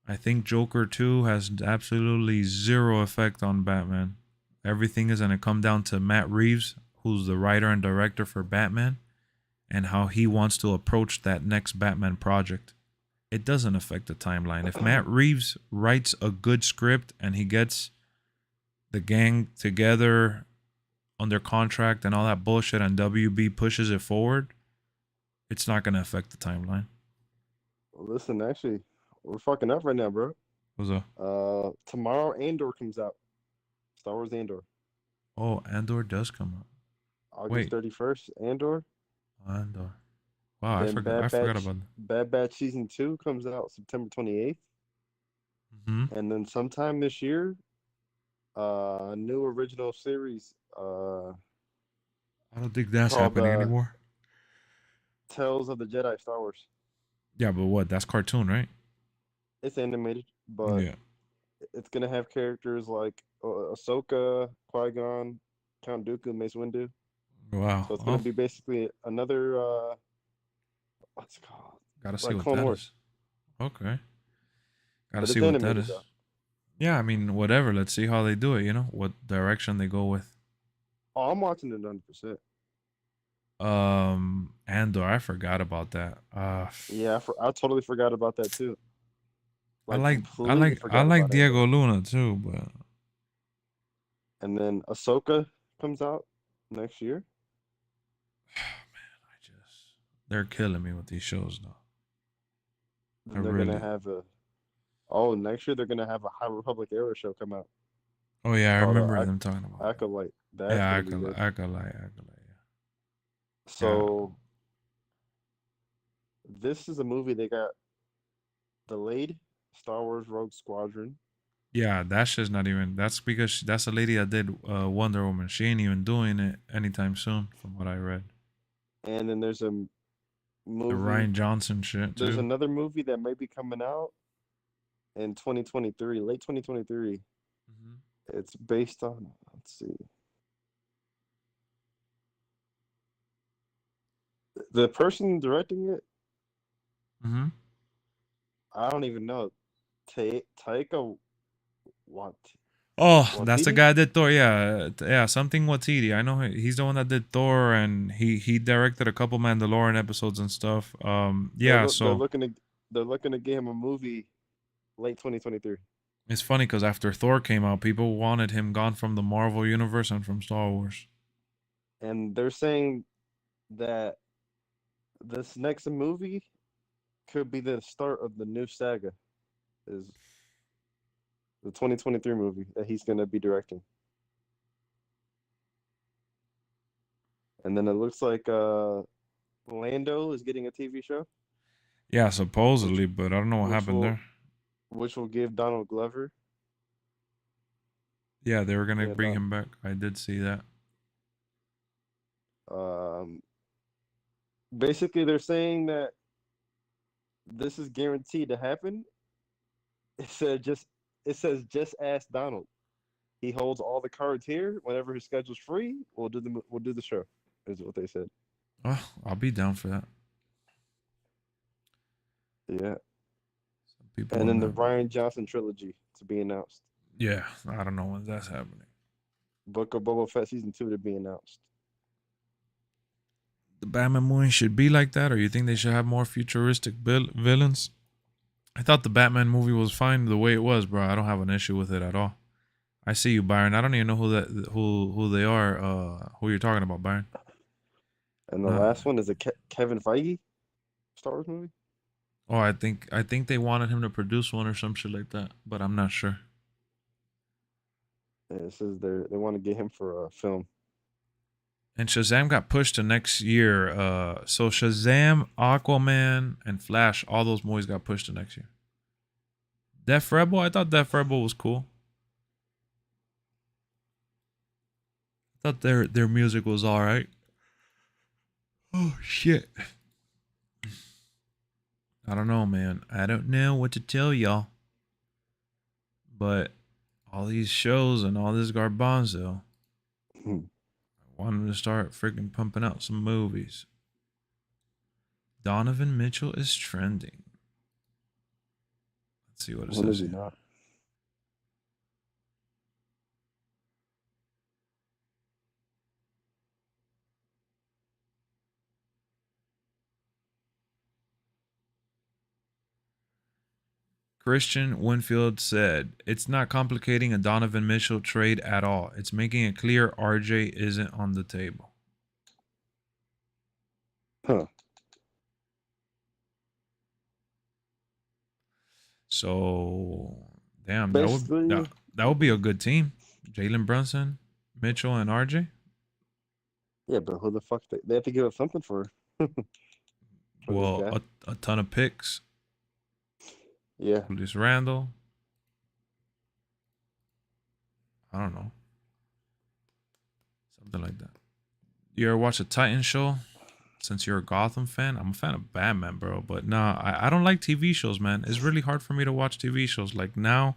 I think Joker 2 has absolutely zero effect on Batman. Everything is going to come down to Matt Reeves, who's the writer and director for Batman, and how he wants to approach that next Batman project. It doesn't affect the timeline. If Matt Reeves writes a good script and he gets the gang together under contract and all that bullshit and WB pushes it forward, it's not going to affect the timeline. Well, listen, actually, we're fucking up right now, bro. What's up? Tomorrow Andor comes out. Star Wars Andor. Oh, Andor does come out. August 31st, Andor. Andor. Wow, I Then forgot about that. Bad Batch Season 2 comes out September 28th. Mm-hmm. And then sometime this year, a new original series. I don't think that's called, happening anymore. Tales of the Jedi Star Wars. Yeah, but what? That's cartoon, right? It's animated, but yeah, it's gonna have characters like Ahsoka, Qui-Gon, Count Dooku, Mace Windu. Wow. So it's gonna be basically another what's it called? Gotta see like what Clone that Wars. is. Okay. Gotta But see it's what that animated, is. though. Yeah, I mean, whatever. Let's see how they do it. You know, what direction they go with. Oh, I'm watching it 100%. Andor, I forgot about that. Yeah, I totally forgot about that too. I completely like forgot about Diego Luna too, but And then Ahsoka comes out next year. they're killing me with these shows now. Then they're gonna have next year they're gonna have a High Republic era show come out. Oh yeah, I called, remember them talking about Acolyte. That's yeah, gonna be good. Acolyte. So this is a movie they got delayed. Star Wars Rogue Squadron. Yeah, that shit's not even. That's because that's a lady that did Wonder Woman. She ain't even doing it anytime soon, from what I read. And then there's a movie. The Ryan Johnson shit too. There's another movie that may be coming out in 2023, late 2023. Mm-hmm. It's based on. Let's see. The person directing it. Mm-hmm. I don't even know. Taika what? Oh, Waititi? that's the guy that did Thor. Yeah, something Waititi. I know he's the one that did Thor, and he directed a couple Mandalorian episodes and stuff. Yeah, they're looking to get him a movie late 2023. It's funny because after Thor came out, people wanted him gone from the Marvel universe and from Star Wars. And they're saying that this next movie could be the start of the new saga. Is the 2023 movie that he's going to be directing. And then it looks like Lando is getting a TV show. Yeah, supposedly, but I don't know what happened there. Which will give Donald Glover. Yeah, they were going to bring him back. I did see that. Basically, they're saying that this is guaranteed to happen. It says just ask Donald. He holds all the cards here. Whenever his schedule's free, we'll do the show. Is what they said. Oh, I'll be down for that. Yeah. And then the Ryan Johnson trilogy to be announced. Yeah, I don't know when that's happening. Book of Boba Fett season 2 to be announced. The Batman movie should be like that, or you think they should have more futuristic villains? I thought the Batman movie was fine the way it was, bro. I don't have an issue with it at all. I see you, Byron. I don't even know who they are. Who you're talking about, Byron? And the last one is a Kevin Feige Star Wars movie. Oh, I think they wanted him to produce one or some shit like that, but I'm not sure. Yeah, it says they want to get him for a film. And Shazam got pushed to next year. So Shazam, Aquaman, and Flash, all those movies got pushed to next year. Def Rebel, I thought Def Rebel was cool. I thought their music was all right. Oh shit. I don't know, man. I don't know what to tell y'all. But all these shows and all this garbanzo, I want them to start freaking pumping out some movies. Donovan Mitchell is trending. Let's see what it When says is he here. not? Christian Winfield said, "It's not complicating a Donovan Mitchell trade at all. It's making it clear RJ isn't on the table." Huh. So, damn, Basically, that would be a good team. Jalen Brunson, Mitchell, and RJ. yeah, but who the fuck they have to give up something for this Well, guy. a ton of picks. Yeah. Julius Randle. I don't know. Something like that. You ever watch a Titan show? Since you're a Gotham fan, I'm a fan of Batman, bro. But nah, I don't like TV shows, man. It's really hard for me to watch TV shows. Like now,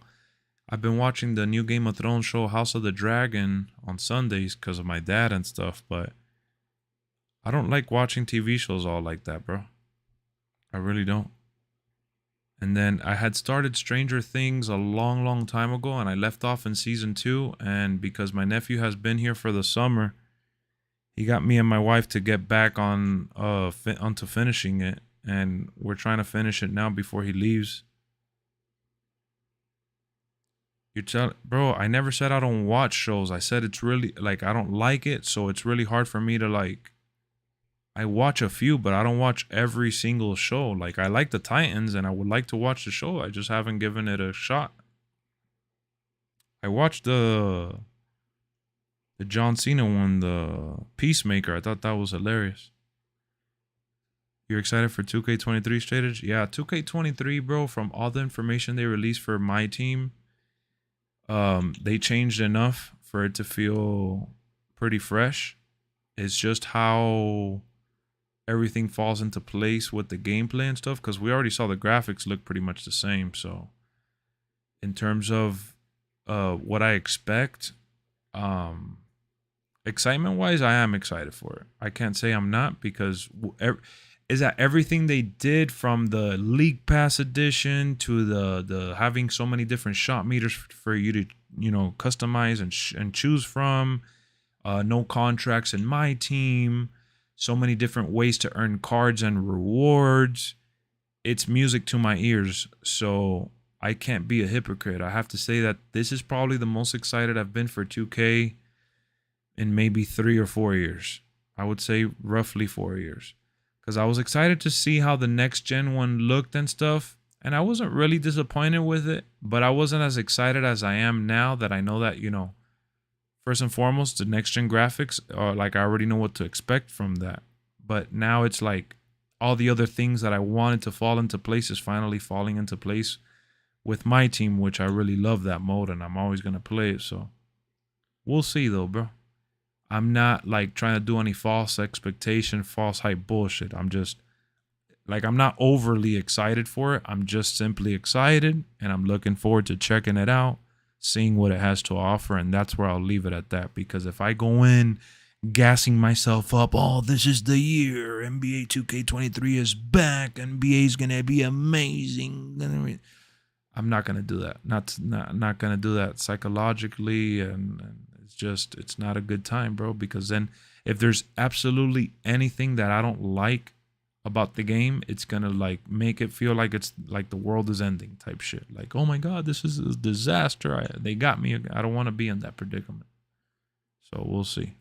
I've been watching the new Game of Thrones show, House of the Dragon, on Sundays because of my dad and stuff. But I don't like watching TV shows all like that, bro. I really don't. And then I had started Stranger Things a long, long time ago, and I left off in season 2. And because my nephew has been here for the summer, he got me and my wife to get back on onto finishing it, and we're trying to finish it now before he leaves. Bro, I never said I don't watch shows. I said it's really like I don't like it, so it's really hard for me to like. I watch a few, but I don't watch every single show. Like I like the Titans, and I would like to watch the show. I just haven't given it a shot. I watched the John Cena one, the Peacemaker. I thought that was hilarious. You're excited for 2K23 strategy? Yeah, 2K23, bro. From all the information they released for my team, they changed enough for it to feel pretty fresh. It's just how everything falls into place with the gameplay and stuff, because we already saw the graphics look pretty much the same. So in terms of what I expect, excitement wise, I am excited for it. I can't say I'm not, because is that everything they did from the League Pass edition to the having so many different shot meters for you to, you know, customize and choose from, no contracts in my team, so many different ways to earn cards and rewards. It's music to my ears. So I can't be a hypocrite. I have to say that this is probably the most excited I've been for 2K in maybe 3 or 4 years. I would say roughly 4 years. Because I was excited to see how the next gen one looked and stuff. And I wasn't really disappointed with it. But I wasn't as excited as I am now that I know that, you know, first and foremost, the next gen graphics are like, I already know what to expect from that. But now it's like all the other things that I wanted to fall into place is finally falling into place with my team, which I really love that mode, and I'm always going to play it. So we'll see though, bro. I'm not like trying to do any false expectation, false hype bullshit. I'm just like, I'm not overly excited for it. I'm just simply excited, and I'm looking forward to checking it out, seeing what it has to offer. And that's where I'll leave it at that. Because if I go in gassing myself up, oh, this is the year, NBA 2K23 is back, NBA is going to be amazing, I'm not going to do that. Not going to do that psychologically. And it's not a good time, bro. Because then if there's absolutely anything that I don't like about the game, it's going to like make it feel like it's like the world is ending type shit. Like, oh my God, this is a disaster. They got me. I don't want to be in that predicament. So we'll see.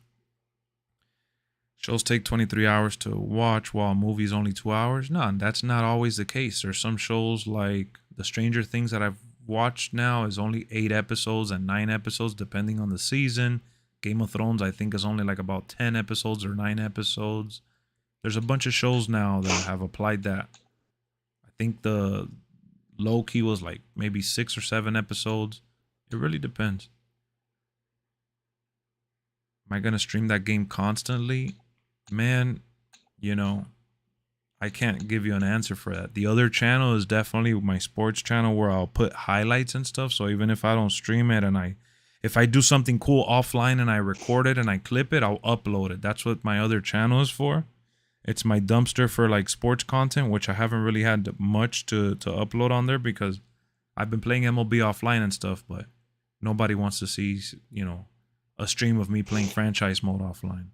Shows take 23 hours to watch while a movie's only 2 hours. No, that's not always the case. There's some shows like the Stranger Things that I've watched now is only 8 episodes and 9 episodes depending on the season. Game of Thrones, I think, is only like about 10 episodes or 9 episodes. There's a bunch of shows now that have applied that. I think the low-key was like maybe 6 or 7 episodes. It really depends. Am I going to stream that game constantly? Man, you know, I can't give you an answer for that. The other channel is definitely my sports channel where I'll put highlights and stuff. So even if I don't stream it and if I do something cool offline and I record it and I clip it, I'll upload it. That's what my other channel is for. It's my dumpster for like sports content, which I haven't really had much to upload on there because I've been playing MLB offline and stuff, but nobody wants to see, you know, a stream of me playing franchise mode offline.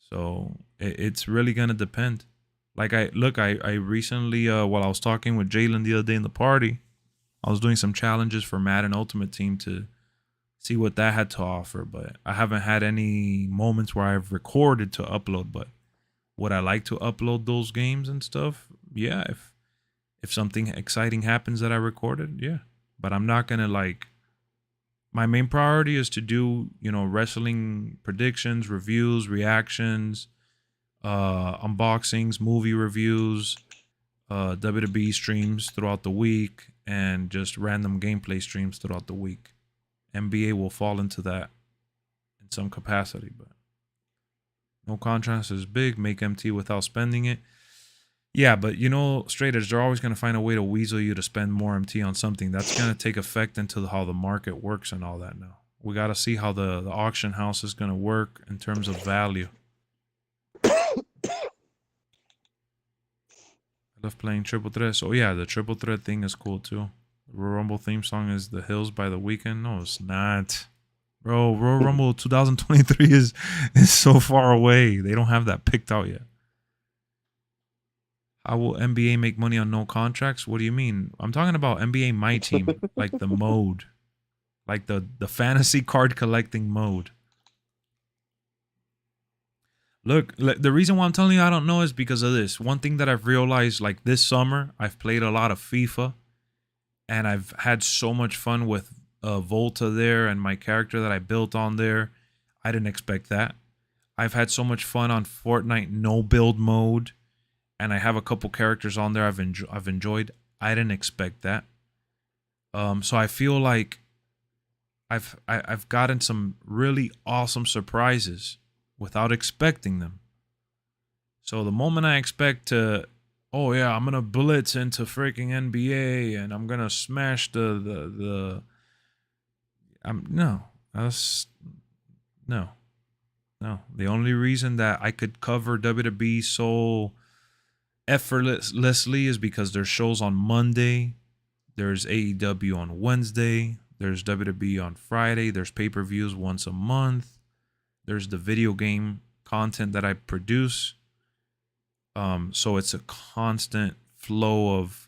So it's really gonna depend. Like I recently while I was talking with Jalen the other day in the party, I was doing some challenges for Madden Ultimate Team to see what that had to offer, but I haven't had any moments where I've recorded to upload. But would I like to upload those games and stuff? Yeah, if something exciting happens that I recorded, yeah. But I'm not gonna like. My main priority is to do, you know, wrestling predictions, reviews, reactions, unboxings, movie reviews, WWE streams throughout the week, and just random gameplay streams throughout the week. NBA will fall into that in some capacity, but no contrast is big. Make MT without spending it. Yeah, but you know, straight edge, they're always going to find a way to weasel you to spend more MT on something. That's going to take effect into how the market works and all that now. We got to see how the auction house is going to work in terms of value. I love playing Triple Threat. So yeah, the Triple Threat thing is cool too. The Royal Rumble theme song is The Hills by The Weeknd. No, it's not. Bro, Royal Rumble 2023 is so far away. They don't have that picked out yet. How will NBA make money on no contracts? What do you mean? I'm talking about NBA My Team, like the mode, like the fantasy card collecting mode. Look, the reason why I'm telling you I don't know is because of this. One thing that I've realized, like this summer, I've played a lot of FIFA, and I've had so much fun with Volta there and my character that I built on there. I didn't expect that. I've had so much fun on Fortnite no build mode. And I have a couple characters on there I've enjoyed. I didn't expect that. So I feel like I've gotten some really awesome surprises without expecting them. So the moment I expect to, oh yeah, I'm gonna blitz into freaking NBA and I'm gonna smash no. The only reason that I could cover WWE so effortlessly is because there's shows on Monday, there's AEW on Wednesday, there's WWE on Friday, there's pay-per-views once a month, there's the video game content that I produce. So it's a constant flow of,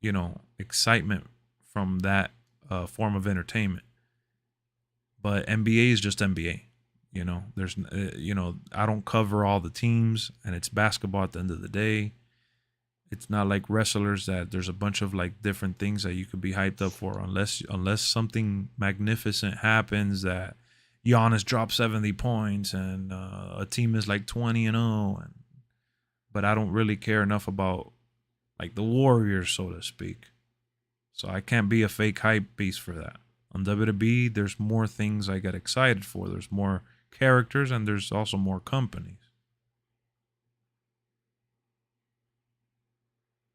you know, excitement from that form of entertainment. But NBA is just NBA. You know, there's, you know, I don't cover all the teams, and it's basketball at the end of the day. It's not like wrestlers that there's a bunch of like different things that you could be hyped up for, unless something magnificent happens that Giannis drops 70 points and a team is like 20-0. But I don't really care enough about like the Warriors, so to speak. So I can't be a fake hype beast for that. On WWE, there's more things I get excited for. There's more characters, and there's also more companies.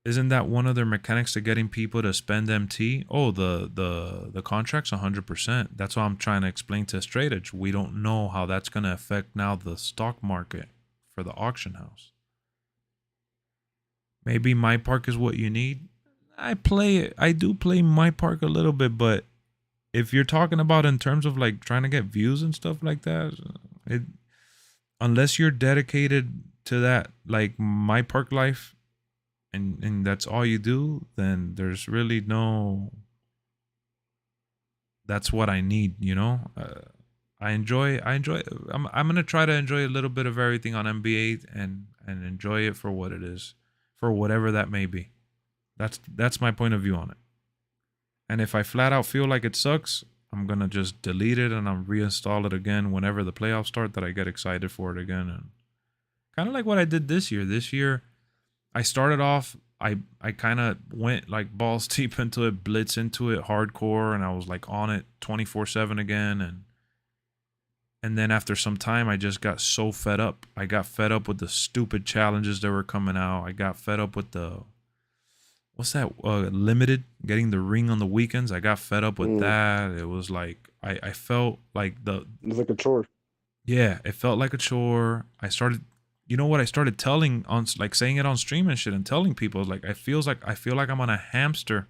Isn't that one of their mechanics to getting people to spend MT? Oh, the contracts 100%. That's what I'm trying to explain to Straight Edge. We don't know how that's going to affect now the stock market for the auction house. Maybe My Park is what you need. I do play My Park a little bit, but if you're talking about in terms of like trying to get views and stuff like that, unless you're dedicated to that, like My Park life, and that's all you do, then there's really no. That's what I need, you know. I enjoy. I'm gonna try to enjoy a little bit of everything on NBA and enjoy it for what it is, for whatever that may be. That's my point of view on it. And if I flat out feel like it sucks, I'm going to just delete it and I'll reinstall it again whenever the playoffs start, that I get excited for it again. And kind of like what I did this year. This year, I started off, I kind of went like balls deep into it, blitz into it hardcore, and I was like on it 24/7 again. And then after some time, I just got so fed up. I got fed up with the stupid challenges that were coming out. I got fed up with the... What's that? Limited, getting the ring on the weekends. I got fed up with that. It was like I felt like it was like a chore. Yeah, it felt like a chore. I started you know what? I started telling on like saying it on stream and shit and telling people like I feel like I'm on a hamster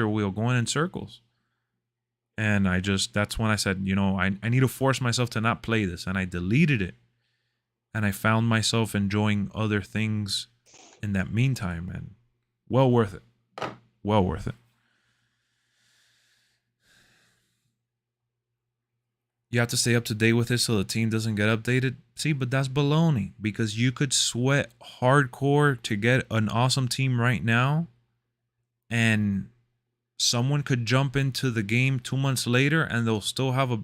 wheel going in circles. And that's when I said, you know, I need to force myself to not play this. And I deleted it. And I found myself enjoying other things in that meantime. And well worth it. Well worth it. You have to stay up to date with it so the team doesn't get updated. See, but that's baloney. Because you could sweat hardcore to get an awesome team right now. And someone could jump into the game 2 months later and they'll still have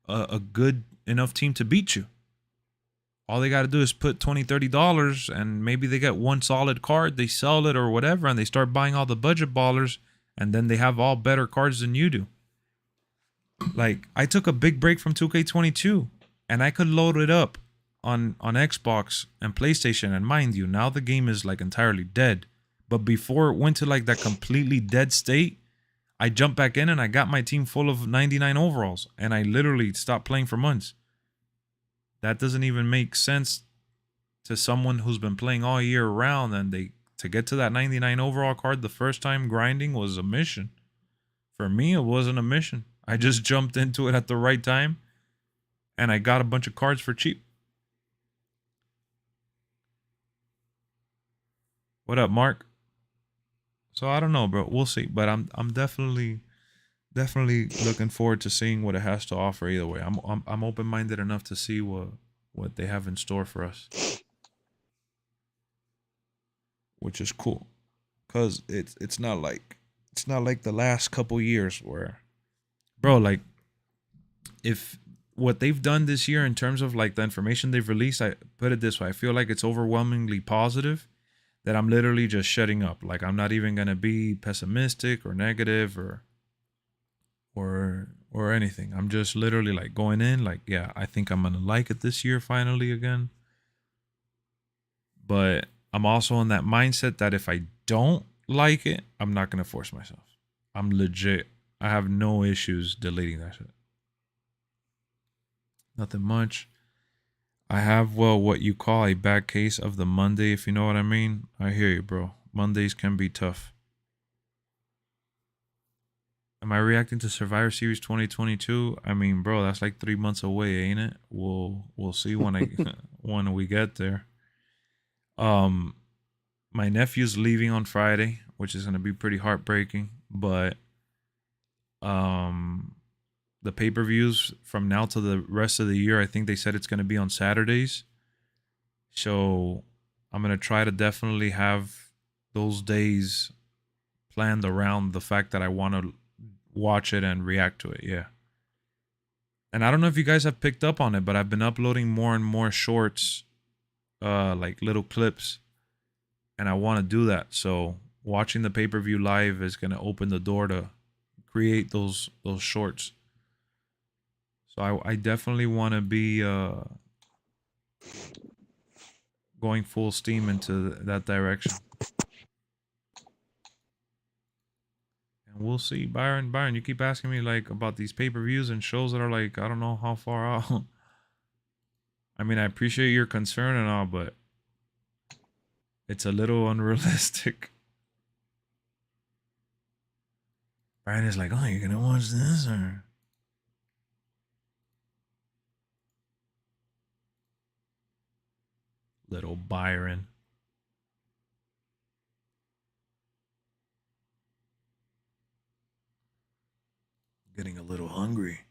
a good enough team to beat you. All they got to do is put $20, $30 and maybe they get one solid card, they sell it or whatever, and they start buying all the budget ballers, and then they have all better cards than you do. Like, I took a big break from 2k22 and I could load it up on Xbox and PlayStation, and mind you, now the game is like entirely dead. But before it went to like that completely dead state, I jumped back in and I got my team full of 99 overalls, and I literally stopped playing for months. That doesn't even make sense to someone who's been playing all year round, and to get to that 99 overall card the first time grinding was a mission. For me, it wasn't a mission. I just jumped into it at the right time and I got a bunch of cards for cheap. What up, Mark? So I don't know, bro. We'll see. But I'm definitely looking forward to seeing what it has to offer either way. I'm open-minded enough to see what they have in store for us, which is cool, cause it's not like the last couple years where, bro, like if what they've done this year in terms of like the information they've released, I put it this way, I feel like it's overwhelmingly positive, that I'm literally just shutting up. Like, I'm not even gonna be pessimistic or negative or anything. I'm just literally like going in like, yeah, I think I'm gonna like it this year finally again. But I'm also in that mindset that if I don't like it, I'm not gonna force myself. I'm legit. I have no issues deleting that shit. Nothing much. I have, well, what you call a bad case of the Monday, if you know what I mean. I hear you, bro. Mondays can be tough. Am I reacting to Survivor Series 2022? I mean, bro, that's like 3 months away, ain't it? We'll see when we get there. My nephew's leaving on Friday, which is gonna be pretty heartbreaking, but the pay-per-views from now to the rest of the year, I think they said it's going to be on Saturdays. So I'm going to try to definitely have those days planned around the fact that I want to watch it and react to it. Yeah. And I don't know if you guys have picked up on it, but I've been uploading more and more shorts, like little clips, and I want to do that. So watching the pay-per-view live is going to open the door to create those shorts. So I definitely want to be going full steam into that direction. And we'll see. Byron, you keep asking me like about these pay-per-views and shows that are like, I don't know how far out. I mean, I appreciate your concern and all, but it's a little unrealistic. Byron is like, oh, you're going to watch this or... Little Byron. Getting a little hungry,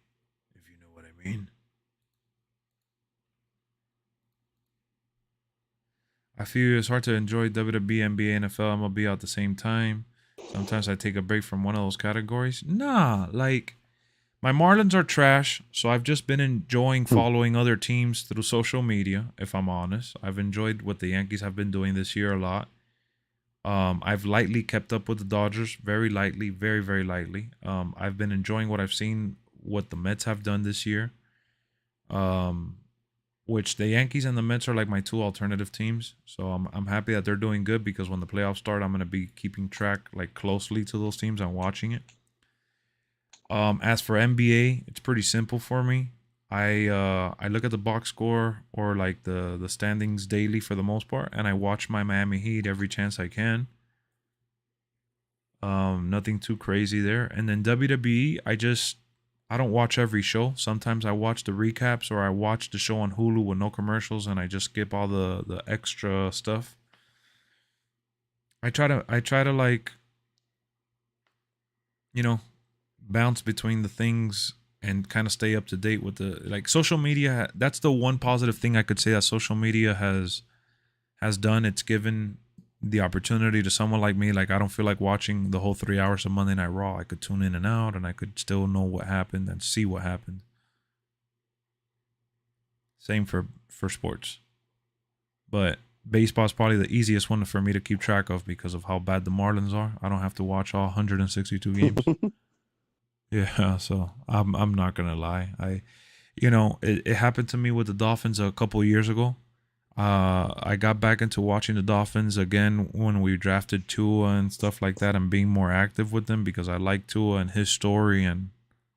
if you know what I mean. I feel it's hard to enjoy WWE, NBA, NFL, MLB at the same time. Sometimes I take a break from one of those categories. Nah, like... My Marlins are trash, so I've just been enjoying following other teams through social media, if I'm honest. I've enjoyed what the Yankees have been doing this year a lot. I've lightly kept up with the Dodgers, very lightly, very, very lightly. I've been enjoying what I've seen, what the Mets have done this year. Which the Yankees and the Mets are like my two alternative teams. So I'm happy that they're doing good, because when the playoffs start, I'm going to be keeping track like closely to those teams and watching it. As for NBA, it's pretty simple for me. I look at the box score or like the standings daily for the most part, and I watch my Miami Heat every chance I can. Nothing too crazy there. And then WWE, I don't watch every show. Sometimes I watch the recaps or I watch the show on Hulu with no commercials and I just skip all the extra stuff. I try to like, you know, bounce between the things and kind of stay up to date with the like social media. That's the one positive thing I could say that social media has done. It's given the opportunity to someone like me. Like, I don't feel like watching the whole 3 hours of Monday Night Raw. I could tune in and out and I could still know what happened and see what happened. Same for sports. But baseball is probably the easiest one for me to keep track of because of how bad the Marlins are. I don't have to watch all 162 games. Yeah, so I'm not gonna lie. It happened to me with the Dolphins a couple years ago. I got back into watching the Dolphins again when we drafted Tua and stuff like that, and being more active with them because I like Tua and his story and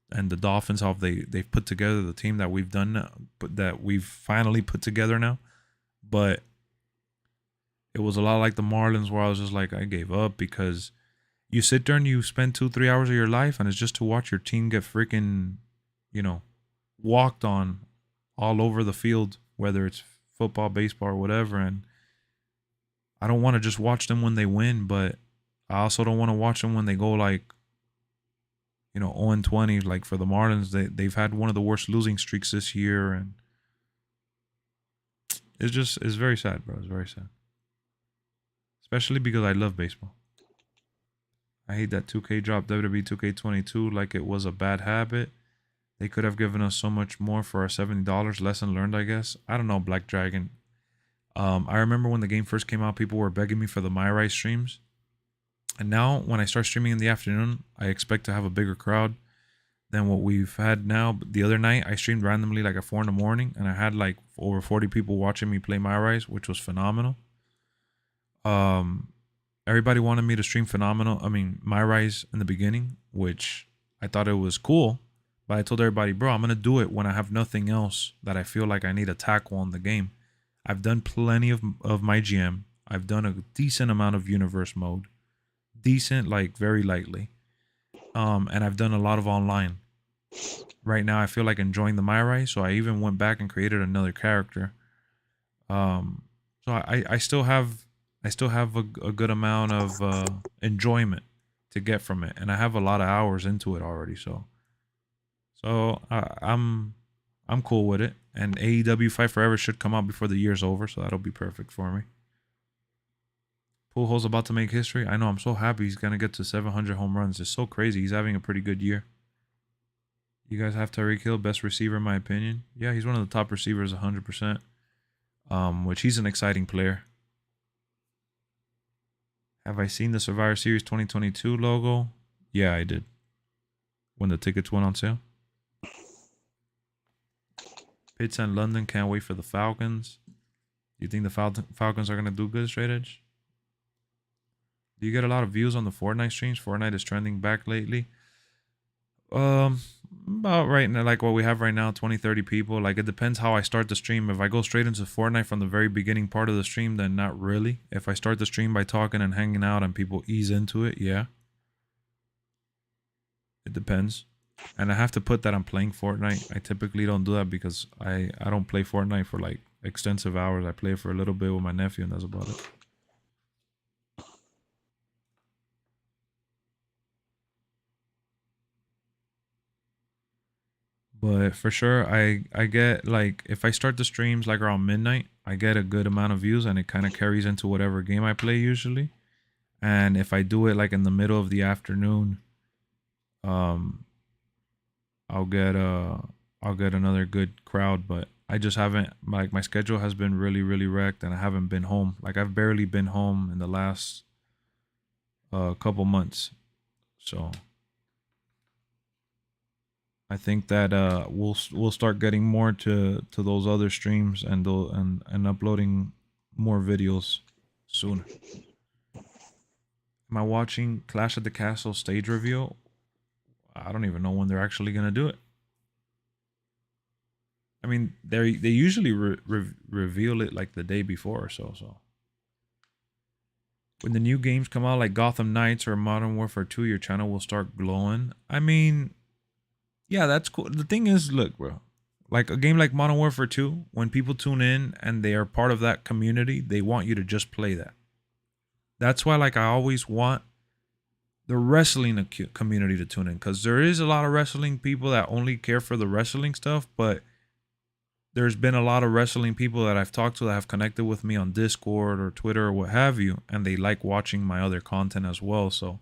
the Dolphins, how they've put together the team that we've done now, but that we've finally put together now. But it was a lot like the Marlins where I was just like, I gave up because you sit there and you spend 2-3 hours of your life and it's just to watch your team get freaking, walked on all over the field, whether it's football, baseball, or whatever. And I don't want to just watch them when they win, but I also don't want to watch them when they go like, 0-20. Like for the Marlins, they've had one of the worst losing streaks this year, and it's very sad, bro. It's very sad. Especially because I love baseball. I hate that 2K dropped WWE 2k22 like it was a bad habit. They could have given us so much more for our $70. Lesson learned, I guess. I don't know, Black Dragon. I remember when the game first came out, people were begging me for the MyRise streams. And now, when I start streaming in the afternoon, I expect to have a bigger crowd than what we've had now. But the other night, I streamed randomly like at 4 in the morning, and I had like over 40 people watching me play MyRise, which was phenomenal. Everybody wanted me to stream MyRise in the beginning, which I thought it was cool. But I told everybody, bro, I'm going to do it when I have nothing else that I feel like I need to tackle in the game. I've done plenty of my GM. I've done a decent amount of universe mode. Decent, like very lightly. And I've done a lot of online. Right now, I feel like enjoying the MyRise, so I even went back and created another character. So I still have a good amount of enjoyment to get from it, and I have a lot of hours into it already. So I'm cool with it. And AEW Fight Forever should come out before the year's over, so that'll be perfect for me. Pujols about to make history. I know. I'm so happy he's gonna get to 700 home runs. It's so crazy. He's having a pretty good year. You guys have Tyreek Hill, best receiver in my opinion. Yeah, he's one of the top receivers, 100%. Which he's an exciting player. Have I seen the Survivor Series 2022 logo? Yeah, I did. When the tickets went on sale. Pitts and London can't wait for the Falcons. Do you think the Falcons are going to do good, Straight Edge? Do you get a lot of views on the Fortnite streams? Fortnite is trending back lately. About right now, like what we have right now, 20-30 people. Like, it depends how I start the stream. If I go straight into Fortnite from the very beginning part of the stream, then not really. If I start the stream by talking and hanging out and people ease into it, yeah. It depends. And I have to put that I'm playing Fortnite. I typically don't do that because I don't play Fortnite for like extensive hours. I play for a little bit with my nephew and that's about it. But for sure, I get like, if I start the streams like around midnight, I get a good amount of views and it kind of carries into whatever game I play usually. And if I do it like in the middle of the afternoon, I'll get another good crowd. But I just haven't, like, my schedule has been really, really wrecked and I haven't been home. Like, I've barely been home in the last couple months. So I think that we'll start getting more to those other streams and uploading more videos soon. Am I watching Clash at the Castle stage reveal? I don't even know when they're actually gonna do it. mean, they usually reveal it like the day before or so. So when the new games come out, like Gotham Knights or Modern Warfare 2, your channel will start glowing. I mean, yeah, that's cool. The thing is, look, bro, like a game like Modern Warfare 2, when people tune in and they are part of that community, they want you to just play that. That's why, like, I always want the wrestling community to tune in, because there is a lot of wrestling people that only care for the wrestling stuff, but there's been a lot of wrestling people that I've talked to that have connected with me on Discord or Twitter or what have you, and they like watching my other content as well. So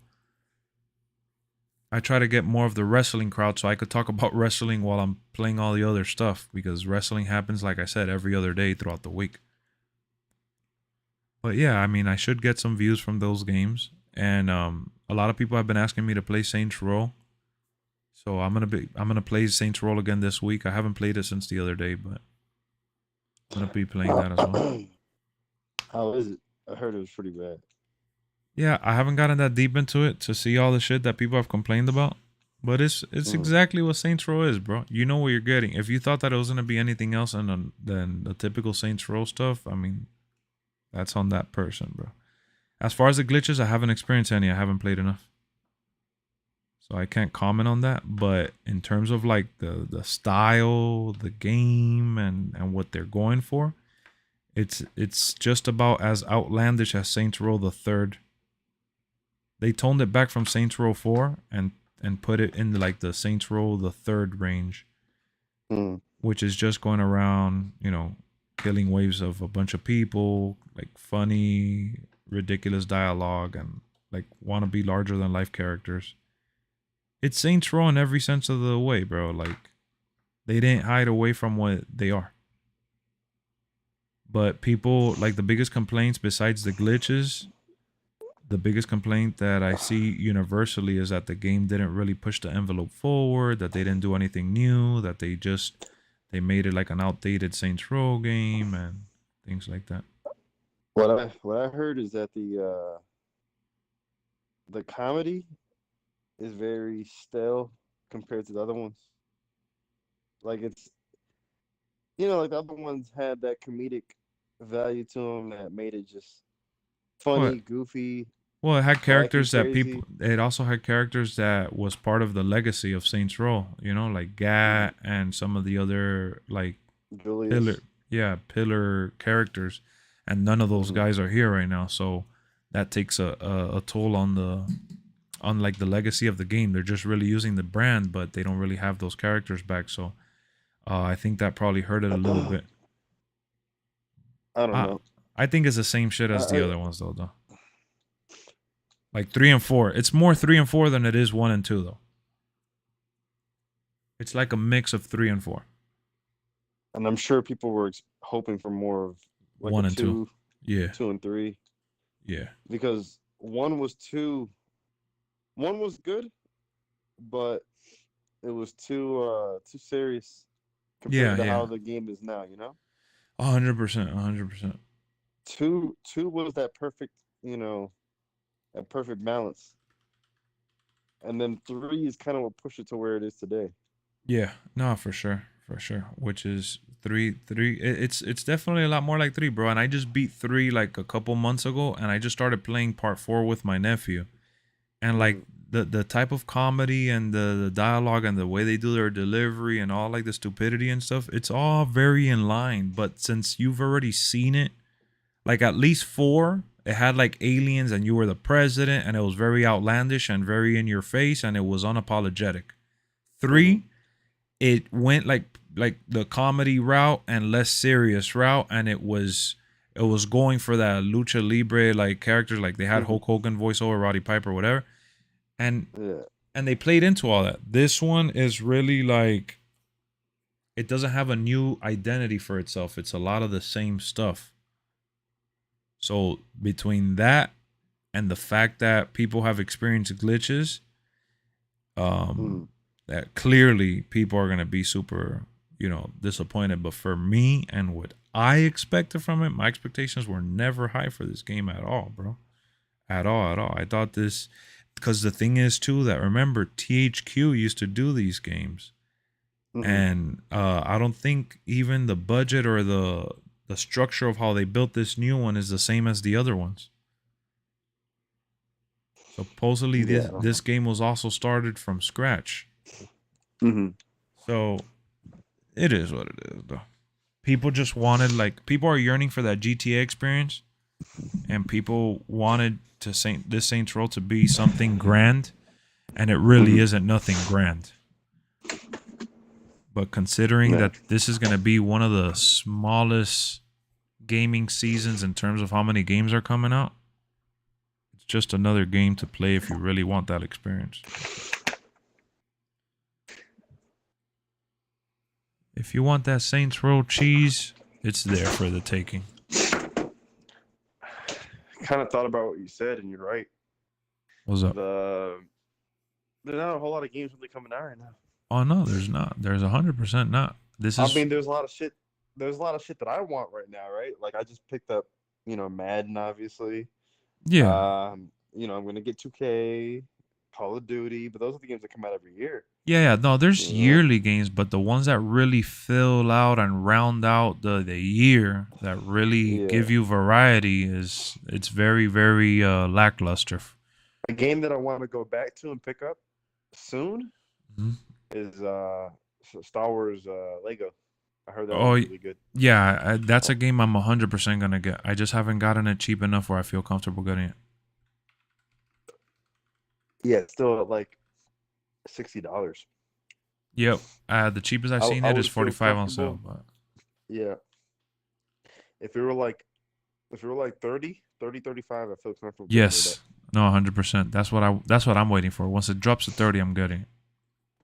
I try to get more of the wrestling crowd so I could talk about wrestling while I'm playing all the other stuff, because wrestling happens, like I said, every other day throughout the week. But yeah, I mean, I should get some views from those games. And a lot of people have been asking me to play Saints Row. So I'm gonna play Saints Row again this week. I haven't played it since the other day, but I'm gonna be playing that as well. How is it? I heard it was pretty bad. Yeah, I haven't gotten that deep into it to see all the shit that people have complained about. But it's exactly what Saints Row is, bro. You know what you're getting. If you thought that it was gonna be anything else than the typical Saints Row stuff, I mean, that's on that person, bro. As far as the glitches, I haven't experienced any. I haven't played enough, so I can't comment on that. But in terms of like the style, the game, and what they're going for, it's just about as outlandish as Saints Row the Third. They toned it back from Saints Row 4 and put it in like the Saints Row the Third range, which is just going around, you know, killing waves of a bunch of people, like funny, ridiculous dialogue, and like want to be larger than life characters. It's Saints Row in every sense of the way, bro. Like, they didn't hide away from what they are. But people, like, the biggest complaints besides the glitches, the biggest complaint that I see universally is that the game didn't really push the envelope forward, that they didn't do anything new, that they made it like an outdated Saints Row game and things like that. What I heard is that the comedy is very stale compared to the other ones. Like, it's, you know, like the other ones had that comedic value to them that made it just funny, goofy. Well, it had characters that crazy. people. It also had characters that was part of the legacy of Saints Row. You know, like Gat and some of the other like pillar characters, and none of those guys are here right now. So that takes a toll on like the legacy of the game. They're just really using the brand, but they don't really have those characters back. So I think that probably hurt it a little bit. I don't know. I think it's the same shit as the other ones though. Like 3 and 4. It's more 3 and 4 than it is 1 and 2 though. It's like a mix of 3 and 4. And I'm sure people were hoping for more of like 1 and 2. Yeah. 2 and 3. Yeah. Because 1 was good, but it was too serious compared to how the game is now, you know? 100%, 100%. 2 was that perfect, you know, that perfect balance. And then 3 is kind of what pushed it to where it is today. Yeah, no, for sure. Which is 3. It's definitely a lot more like 3, bro. And I just beat 3 like a couple months ago, and I just started playing part 4 with my nephew. And like the type of comedy and the dialogue and the way they do their delivery and all like the stupidity and stuff, it's all very in line. But since you've already seen it, like at least 4, it had like aliens and you were the president, and it was very outlandish and very in your face, and it was unapologetic. 3, it went like the comedy route and less serious route, and it was going for that lucha libre like characters, like they had Hulk Hogan voiceover, Roddy Piper, whatever, and they played into all that. This one is really like, it doesn't have a new identity for itself. It's a lot of the same stuff. So between that and the fact that people have experienced glitches, that clearly people are going to be super, you know, disappointed. But for me and what I expected from it, my expectations were never high for this game at all, bro. At all. I thought this, because the thing is too, that remember THQ used to do these games, And I don't think even the budget or the structure of how they built this new one is the same as the other ones. Supposedly this game was also started from scratch. So it is what it is, though. People just wanted, like, people are yearning for that GTA experience, and people wanted to this Saints Row to be something grand, and it really isn't nothing grand. But considering that this is going to be one of the smallest gaming seasons in terms of how many games are coming out, it's just another game to play if you really want that experience. If you want that Saints Row cheese, it's there for the taking. Kind of thought about what you said, and you're right. What's up? There's not a whole lot of games really coming out right now. Oh no, there's not. There's 100% not. This is. I mean, there's a lot of shit. There's a lot of shit that I want right now, right? Like I just picked up, Madden, obviously. Yeah. I'm gonna get 2K, Call of Duty, but those are the games that come out every year. Yeah. No, there's yearly games, but the ones that really fill out and round out the year, that really give you variety, it's very, very lackluster. A game that I want to go back to and pick up soon is Star Wars Lego. I heard that was really good. Yeah, that's a game I'm 100% gonna get. I just haven't gotten it cheap enough where I feel comfortable getting it. Yeah, it's still at like $60. Yep. The cheapest I've seen it is 45 on sale. But yeah, if it were like 30, 35, I feel comfortable. Yes. No, 100%. That's what I'm waiting for. Once it drops to 30, I'm getting it.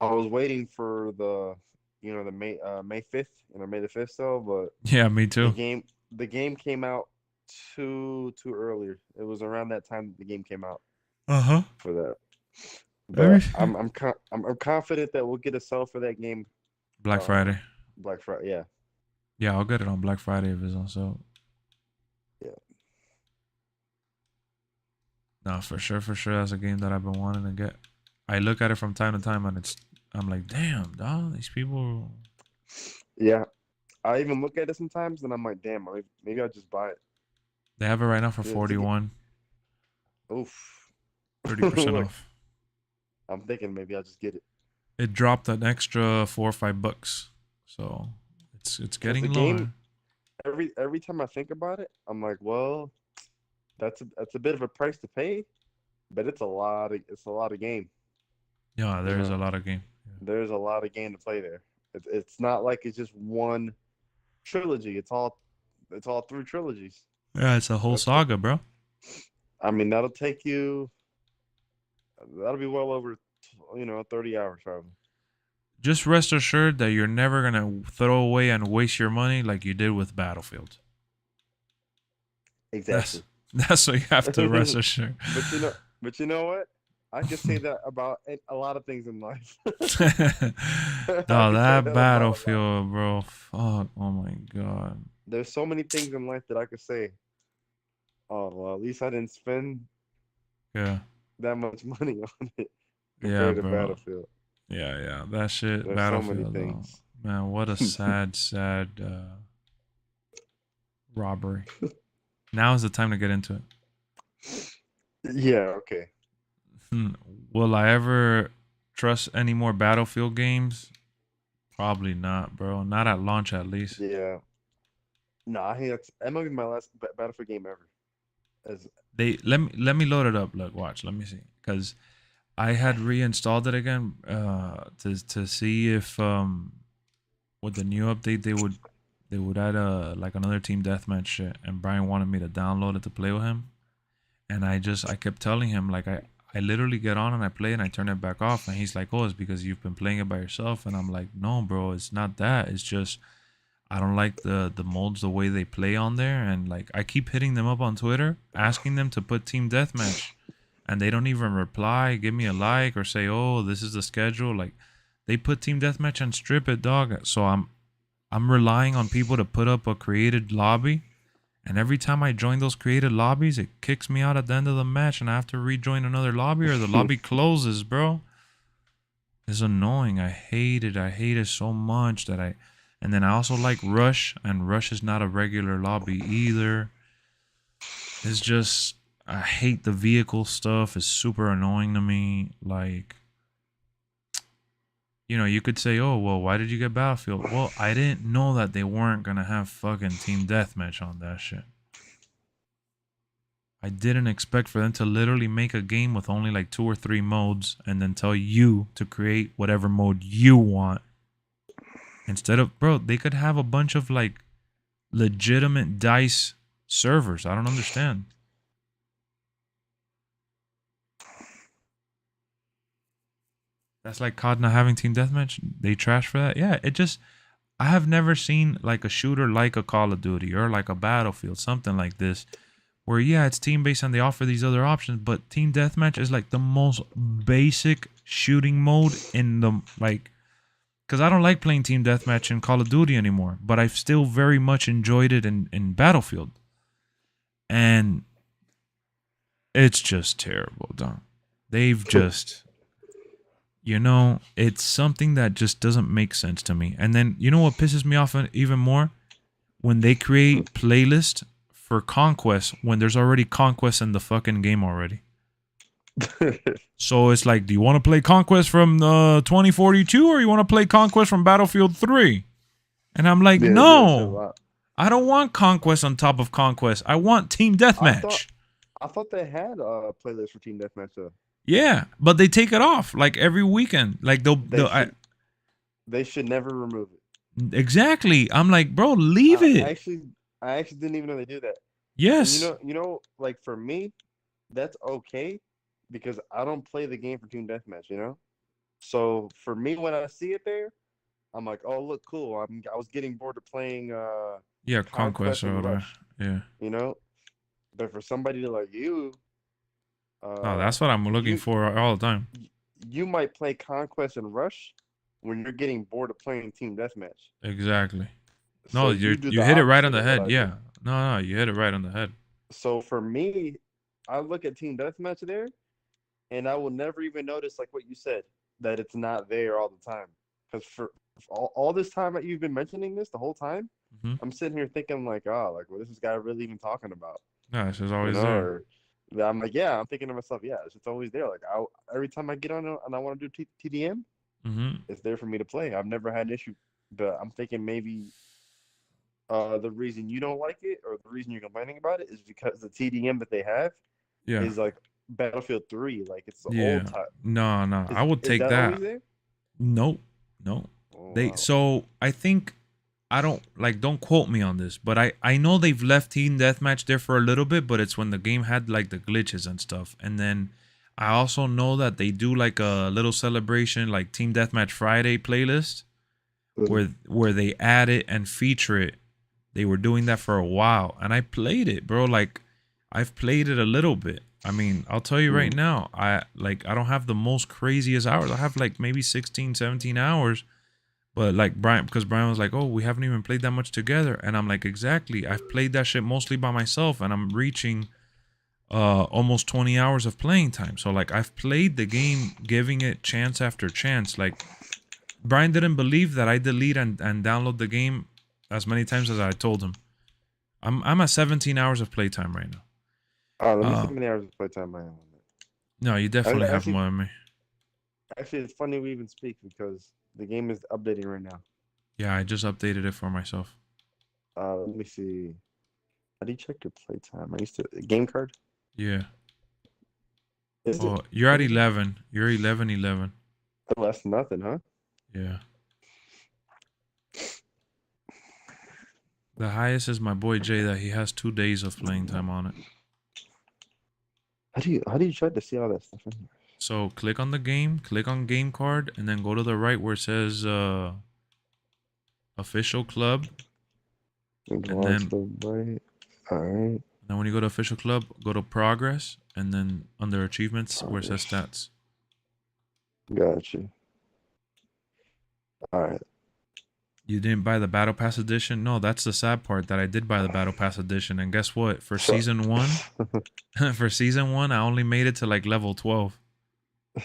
I was waiting for the May 5th and May the 5th sale, but yeah, me too. The game came out too earlier. It was around that time the game came out. For that. But I'm confident that we'll get a sale for that game. Black Friday. Black Friday, yeah. Yeah, I'll get it on Black Friday if it's on sale. Yeah. No, for sure. That's a game that I've been wanting to get. I look at it from time to time, and I'm like, damn, dog, these people. Yeah, I even look at it sometimes, and I'm like, damn, maybe I'll just buy it. They have it right now for 41. Oof. 30% off. I'm thinking maybe I'll just get it. It dropped an extra $4 or $5, so it's getting lower. Every time I think about it, I'm like, well, that's a bit of a price to pay, but it's a lot of game. Yeah, there is a lot of game. Yeah. There's a lot of game to play there. It's not like it's just one trilogy. It's all 3 trilogies. Yeah, it's a whole saga, bro. I mean, that'll be well over 30 hours probably. Just rest assured that you're never gonna throw away and waste your money like you did with Battlefield. Exactly. That's what you have to rest assured. But you know what? I can say that about a lot of things in life. No, that Battlefield, bro. Fuck. Oh my god. There's so many things in life that I could say. Oh well, at least I didn't spend that much money on it compared to Battlefield. Yeah. That shit. There's Battlefield. So many things. Man, what a sad robbery. Now is the time to get into it. Yeah, okay. Will I ever trust any more Battlefield games? Probably not, bro. Not at launch, at least. Yeah. No, I think that might be my last Battlefield game ever. Let me load it up. Look, watch. Let me see, because I had reinstalled it again to see if with the new update they would add like another team deathmatch shit, and Brian wanted me to download it to play with him, and I kept telling him, like, I literally get on and I play and I turn it back off, and he's like, oh, it's because you've been playing it by yourself. And I'm like, no, bro, it's not that. It's just I don't like the modes, the way they play on there. And like, I keep hitting them up on Twitter, asking them to put team deathmatch, and they don't even reply, give me a like, or say, oh, this is the schedule. Like, they put team deathmatch and strip it, dog. So I'm relying on people to put up a created lobby, and every time I join those created lobbies, it kicks me out at the end of the match, and I have to rejoin another lobby, or the lobby closes, bro. It's annoying. I hate it. I hate it so much that and then I also like Rush, and Rush is not a regular lobby either. It's just, I hate the vehicle stuff. It's super annoying to me. Like, you know, you could say, oh, well, why did you get Battlefield? Well, I didn't know that they weren't going to have fucking Team Deathmatch on that shit. I didn't expect for them to literally make a game with only like 2 or 3 modes and then tell you to create whatever mode you want. Instead of, bro, they could have a bunch of like legitimate DICE servers. I don't understand. That's like COD not having Team Deathmatch. They trash for that. Yeah, it just, I have never seen like a shooter like a Call of Duty or like a Battlefield, something like this, where yeah, it's team based and they offer these other options, but Team Deathmatch is like the most basic shooting mode in the like. Because I don't like playing Team Deathmatch in Call of Duty anymore, but I've still very much enjoyed it in Battlefield. And it's just terrible, dog. They've just, you know, it's something that just doesn't make sense to me. And then, you know what pisses me off even more? When they create playlists for Conquest when there's already Conquest in the fucking game already. So it's like, do you want to play Conquest from 2042 or you want to play Conquest from Battlefield 3? And I'm like, no, I don't want Conquest on top of Conquest. I want Team Deathmatch. I thought they had a playlist for Team Deathmatch though. Yeah, but they take it off like every weekend. Like they should never remove it. Exactly. I'm like, bro, leave it. I actually didn't even know they do that. Yes. And you know, like for me, that's okay because I don't play the game for Team Deathmatch, you know? So for me, when I see it there, I'm like, oh, look, cool. I was getting bored of playing yeah, Conquest or whatever. Yeah. You know? But for somebody to like you, oh, that's what I'm looking for all the time. You might play Conquest and Rush when you're getting bored of playing Team Deathmatch. Exactly. So no, you hit it right on the head. Yeah. No, you hit it right on the head. So for me, I look at Team Deathmatch there, and I will never even notice, like what you said, that it's not there all the time. Because for all this time that you've been mentioning this, the whole time, I'm sitting here thinking like, oh, like, what is this guy really even talking about? No, it's just always there. I'm like, yeah, I'm thinking to myself, yeah, it's just always there. Like, every time I get on and I want to do TDM, it's there for me to play. I've never had an issue, but I'm thinking maybe the reason you don't like it or the reason you're complaining about it is because the TDM that they have is like Battlefield 3. Like, it's the old type. No, I would take that. Always there? No. Oh, wow. So I think, don't quote me on this, but I know they've left Team Deathmatch there for a little bit, but it's when the game had like the glitches and stuff. And then I also know that they do like a little celebration, like Team Deathmatch Friday playlist, where they add it and feature it. They were doing that for a while, and I played it, bro. Like, I've played it a little bit. I mean, I'll tell you right now, I don't have the most craziest hours. I have like maybe 16, 17 hours. But like because Brian was like, oh, we haven't even played that much together. And I'm like, exactly. I've played that shit mostly by myself, and I'm reaching almost 20 hours of playing time. So like, I've played the game, giving it chance after chance. Like, Brian didn't believe that I delete and download the game as many times as I told him. I'm at 17 hours of playtime right now. Oh, let me see how many hours of playtime I have on it. No, you definitely have more than me. Actually, it's funny we even speak because the game is updating right now. Yeah, I just updated it for myself. Let me see. How do you check your playtime? Are you still game card? Yeah. You're at 11. You're 11. Oh, that's nothing, huh? Yeah. The highest is my boy Jay, that he has 2 days of playing time on it. How do you try to see all that stuff in here? So click on the game, click on game card, and then go to the right where it says official club. And then to the right. All right. Then when you go to official club, go to progress, and then under achievements where it says stats. Gotcha. All right. You didn't buy the Battle Pass edition? No, that's the sad part, that I did buy the Battle Pass edition. And guess what? For season 1, I only made it to like level 12.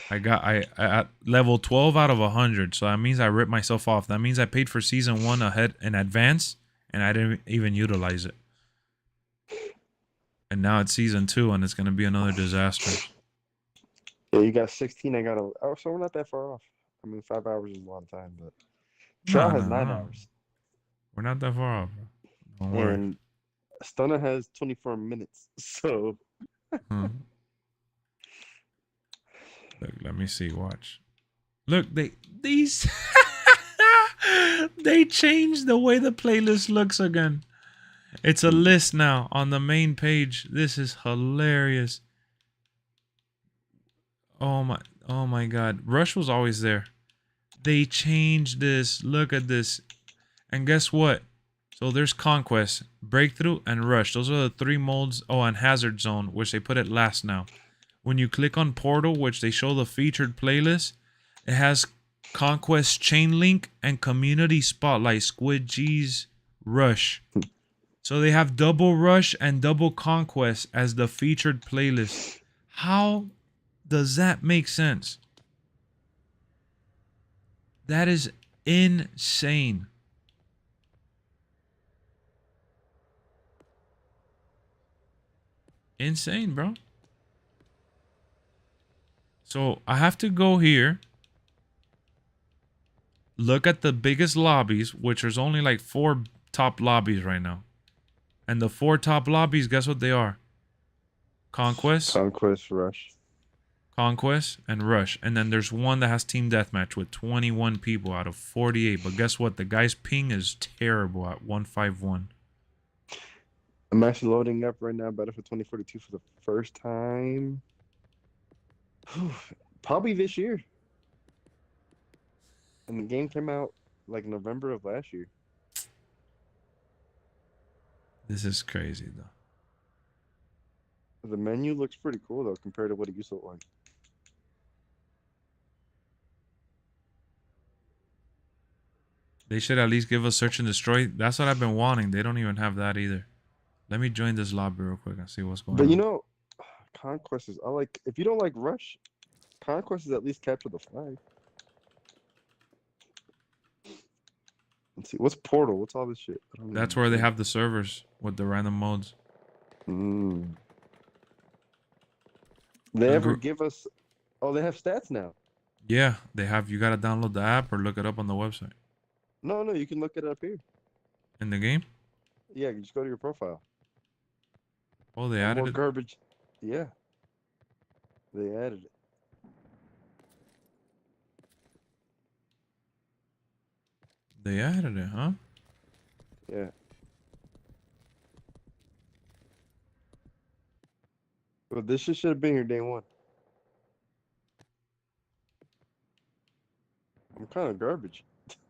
I at level 12 out of 100. So that means I ripped myself off. That means I paid for season 1 ahead in advance, and I didn't even utilize it. And now it's season 2, and it's gonna be another disaster. Yeah, you got 16. I got a. Oh, so we're not that far off. I mean, 5 hours is a long time, but Trial has 9 hours, We're not that far off, bro. Don't worry. and Stunner has 24 minutes. So Look, let me see. Watch. Look, these they changed the way the playlist looks again. It's a list now on the main page. This is hilarious. Oh my god. Rush was always there. They changed this. Look at this. And guess what? So there's Conquest, Breakthrough, and Rush. Those are the 3 modes. Oh, and Hazard Zone, which they put it last now. When you click on Portal, which they show the featured playlist, it has Conquest Chain Link and Community Spotlight, Squid G's Rush. So they have double Rush and double Conquest as the featured playlist. How does that make sense? That is insane. Insane, bro. So I have to go here, look at the biggest lobbies, which there's only like 4 top lobbies right now. And the 4 top lobbies, guess what they are? Conquest, Rush. Conquest, and Rush. And then there's one that has Team Deathmatch with 21 people out of 48. But guess what? The guy's ping is terrible at 151. I'm actually loading up right now Battlefield 2042 for the first time. Probably this year. And the game came out like November of last year. This is crazy, though. The menu looks pretty cool, though, compared to what it used to look like. They should at least give us Search and Destroy. That's what I've been wanting. They don't even have that either. Let me join this lobby real quick and see what's going on. But you know, Conquest is, I like, if you don't like Rush, Conquest is at least capture the flag. Let's see, what's Portal? What's all this shit? That's where they have the servers with the random modes. They ever give us, oh, they have stats now. Yeah, they have. You gotta download the app or look it up on the website. No, you can look it up here. In the game? Yeah, you just go to your profile. Oh, they added more it? garbage. Yeah. They added it. They added it, huh? Yeah. But this shit should have been here day one. I'm kind of garbage.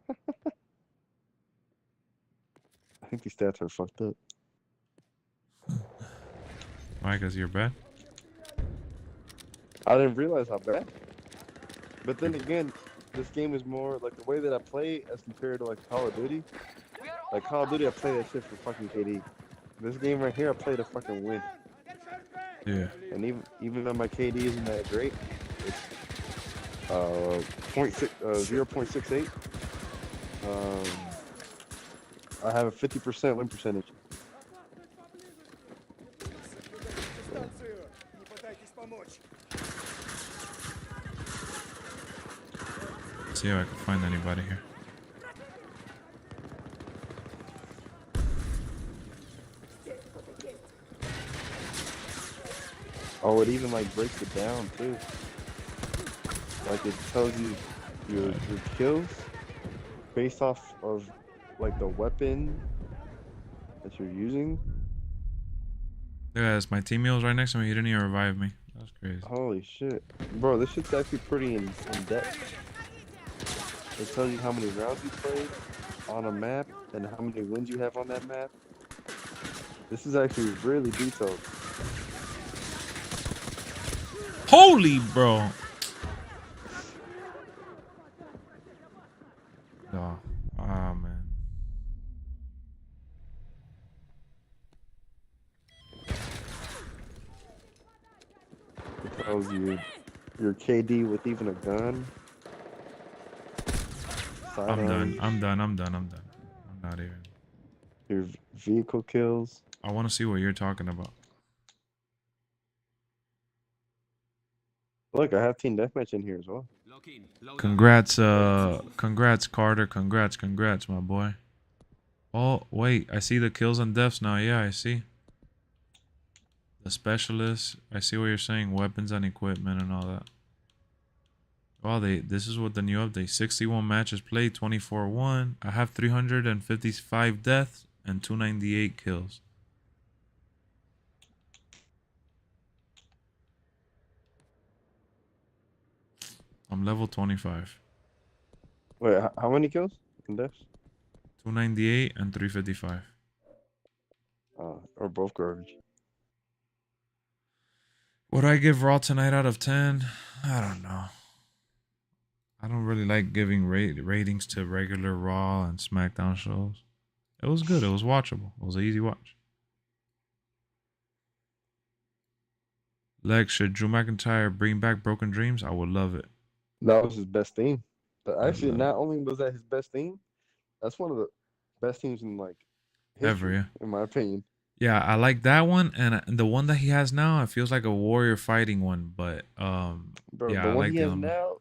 I think these stats are fucked up. Why? Because you're bad? I didn't realize how bad. But then again, this game is more like the way that I play as compared to like Call of Duty. Like Call of Duty, I play that shit for fucking KD. This game right here, I play to fucking win. Yeah. And even though my KD isn't that great, it's 0.68. I have a 50% win percentage. See if I can find anybody here. Oh, it even like breaks it down too. Like it tells you your kills based off of like the weapon that you're using. Look at this. My teammate was right next to me. He didn't even revive me. That's crazy. Holy shit. Bro, this shit's actually pretty in depth. It tells you how many rounds you played on a map and how many wins you have on that map. This is actually really detailed. Holy, bro. Oh, man. It tells you Your KD with even a gun. I'm done. I'm done. I'm done. I'm done. I'm not even. Your vehicle kills. I want to see what you're talking about. Look, I have team deathmatch in here as well. Congrats, congrats, Carter. Congrats, my boy. Oh, wait. I see the kills and deaths now. Yeah, I see. The specialist. I see what you're saying. Weapons and equipment and all that. Oh, this is what the new update. 61 matches played, 24-1. I have 355 deaths and 298 kills. I'm level 25. Wait, how many kills and deaths? 298 and 355. Or both garbage. Would I give Raw tonight out of 10? I don't know. I don't really like giving ratings to regular Raw and SmackDown shows. It was good. It was watchable. It was an easy watch. Lex, should Drew McIntyre bring back Broken Dreams? I would love it. That was his best theme. But actually, not only was that his best theme, that's one of the best teams in like history, ever, yeah. In my opinion. Yeah, I like that one, and the one that he has now, it feels like a warrior fighting one. But Bro, yeah, the I one like he the has other one. now.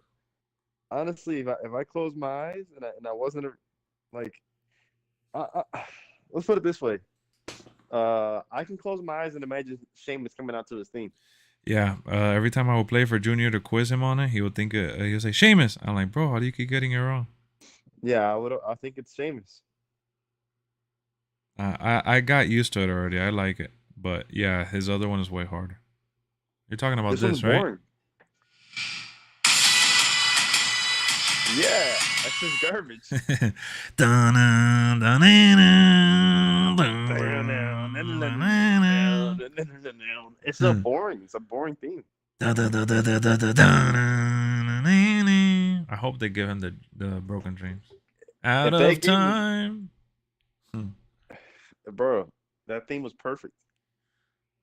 Honestly, if I close my eyes and I wasn't like, let's put it this way, I can close my eyes and imagine Sheamus coming out to his theme. Yeah, every time I would play for Junior to quiz him on it, he would think he would say Sheamus. I'm like, bro, how do you keep getting it wrong? Yeah, I think it's Sheamus. I got used to it already. I like it, but yeah, his other one is way harder. You're talking about this, right? Boring. Yeah, that's just garbage. It's so boring. It's a boring theme. I hope they give him the Broken Dreams. Out of time. Bro, that theme was perfect.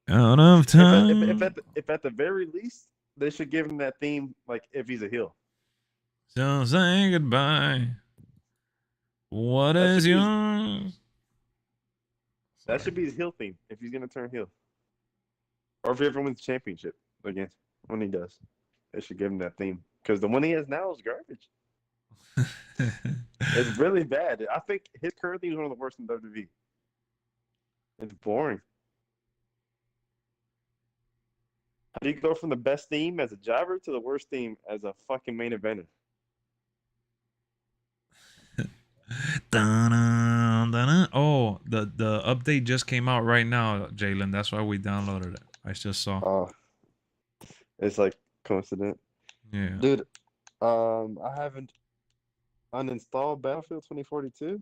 Out of time. If at the very least, they should give him that theme, like, if he's a heel. So say goodbye. What is yours? That should be his heel theme if he's gonna turn heel, or if he ever wins the championship again. When he does, they should give him that theme because the one he has now is garbage. It's really bad. I think his current theme is one of the worst in WWE. It's boring. How do you go from the best theme as a jobber to the worst theme as a fucking main eventer? Oh, the update just came out right now, Jalen. That's why we downloaded it. I just saw. Oh, it's like coincident. Yeah, dude. I haven't uninstalled Battlefield 2042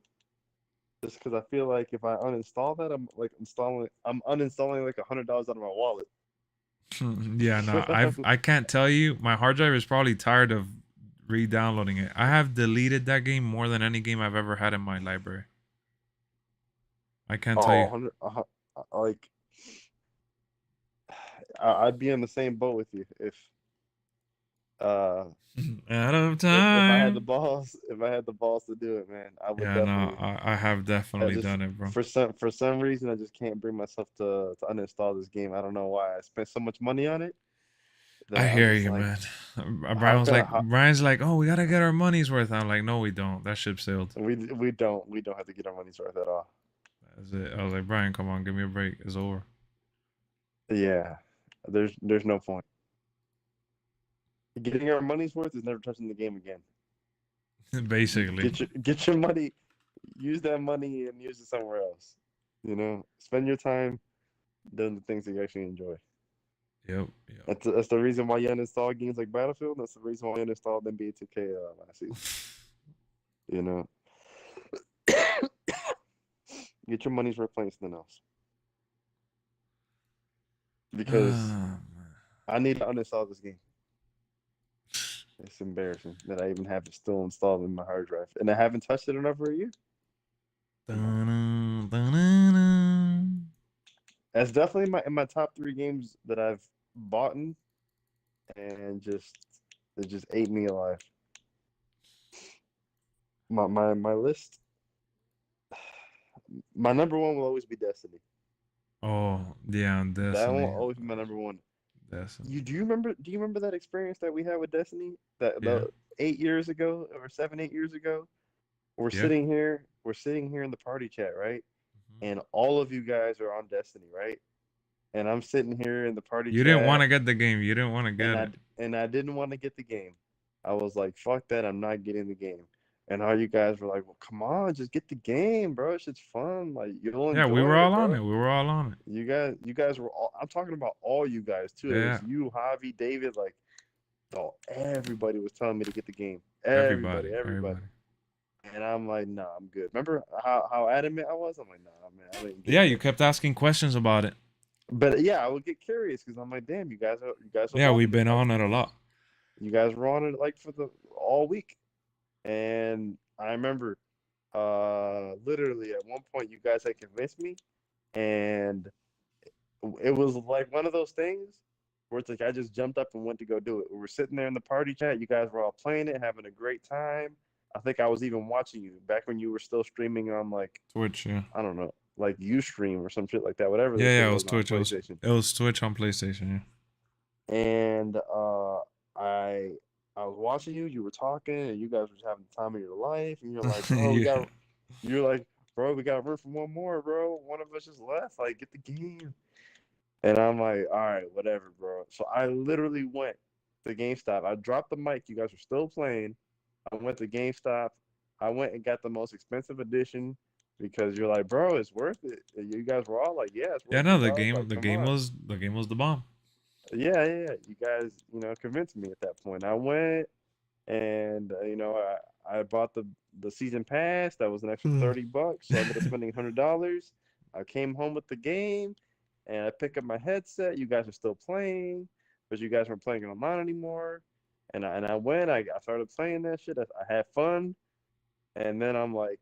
just because I feel like if I uninstall that, I'm uninstalling like $100 out of my wallet. Yeah, no, I can't tell you. My hard drive is probably tired of re-downloading it. I have deleted that game more than any game I've ever had in my library. I can't tell you. Like, I'd be in the same boat with you if out of time. If I had the balls to do it, man, I would. Yeah, definitely. No, I have definitely done it, bro. For some reason, I just can't bring myself to uninstall this game. I don't know why. I spent so much money on it. I hear you, man. Brian's like, oh, we gotta get our money's worth. I'm like, no, we don't. That ship sailed. We don't have to get our money's worth at all. That's it. I was like, Brian, come on, give me a break. It's over. Yeah, there's no point. Getting our money's worth is never touching the game again. Basically, get your money, use that money and use it somewhere else. You know, spend your time doing the things that you actually enjoy. Yep. That's the reason why you uninstall games like Battlefield. That's the reason why you uninstalled NBA 2K last season. You know, get your money's worth playing something else. Because I need to uninstall this game. It's embarrassing that I even have it still installed in my hard drive, and I haven't touched it in over a year. That's definitely in my top 3 games that I've bought and it just ate me alive. My list. My number one will always be Destiny. Oh, yeah, That will Destiny. always be my number one. Destiny. Do you remember? Do you remember that experience that we had with Destiny? That Yeah. the 8 years ago or 7, 8 years ago? Yeah. We're sitting here in the party chat, right? Mhm. And all of you guys are on Destiny, right? And I'm sitting here in the party You didn't want chat, to get the game. You didn't want to and get it. I didn't want to get the game. I was like, fuck that, I'm not getting the game. And all you guys were like, well, come on, just get the game, bro. It's just fun. Like you'll Yeah, we enjoy were it, all on bro. it. We were all on it. You guys were all. I'm talking about all you guys too. It Yeah. was you, Javi, David, like, oh, everybody was telling me to get the game. Everybody. Everybody. Everybody. And I'm like, nah, I'm good. Remember how adamant I was? I'm like, nah, man, I ain't Yeah, getting you it. kept asking questions about it. But yeah, I would get curious because I'm like, damn, you guys are Yeah, we've loving it. been Like on it a lot. you guys were on it like for the all week. And I remember literally at one point you guys had convinced me, and it was like one of those things where it's like I just jumped up and went to go do it. We were sitting there in the party chat, you guys were all playing it, having a great time. I think I was even watching you back when you were still streaming on like Twitch, yeah. I don't know, like Ustream or some shit like that, whatever Yeah, this shit yeah, it was was on Twitch. PlayStation. It was Twitch on PlayStation, And I I was watching you, you were talking, and you guys were having the time of your life, and you're like, yeah. bro, Yeah. you're like, bro, we got room for one more, bro. One of us just left. Like, get the game. And I'm like, all right, whatever, bro. So I literally went to GameStop. I dropped the mic. You guys were still playing. I went to GameStop. I went and got the most expensive edition because you're like, bro, it's worth it. And you guys were all like, yeah, it's Yeah, worth no, it, dog. Like, the come game on. was the bomb. Yeah. You guys, convinced me at that point. I went and I bought the season pass. That was an extra $30, so I ended up spending $100. I came home with the game, and I pick up my headset. You guys are still playing, but you guys weren't playing it online anymore. And I went. I started playing that shit. I had fun, and then I'm like,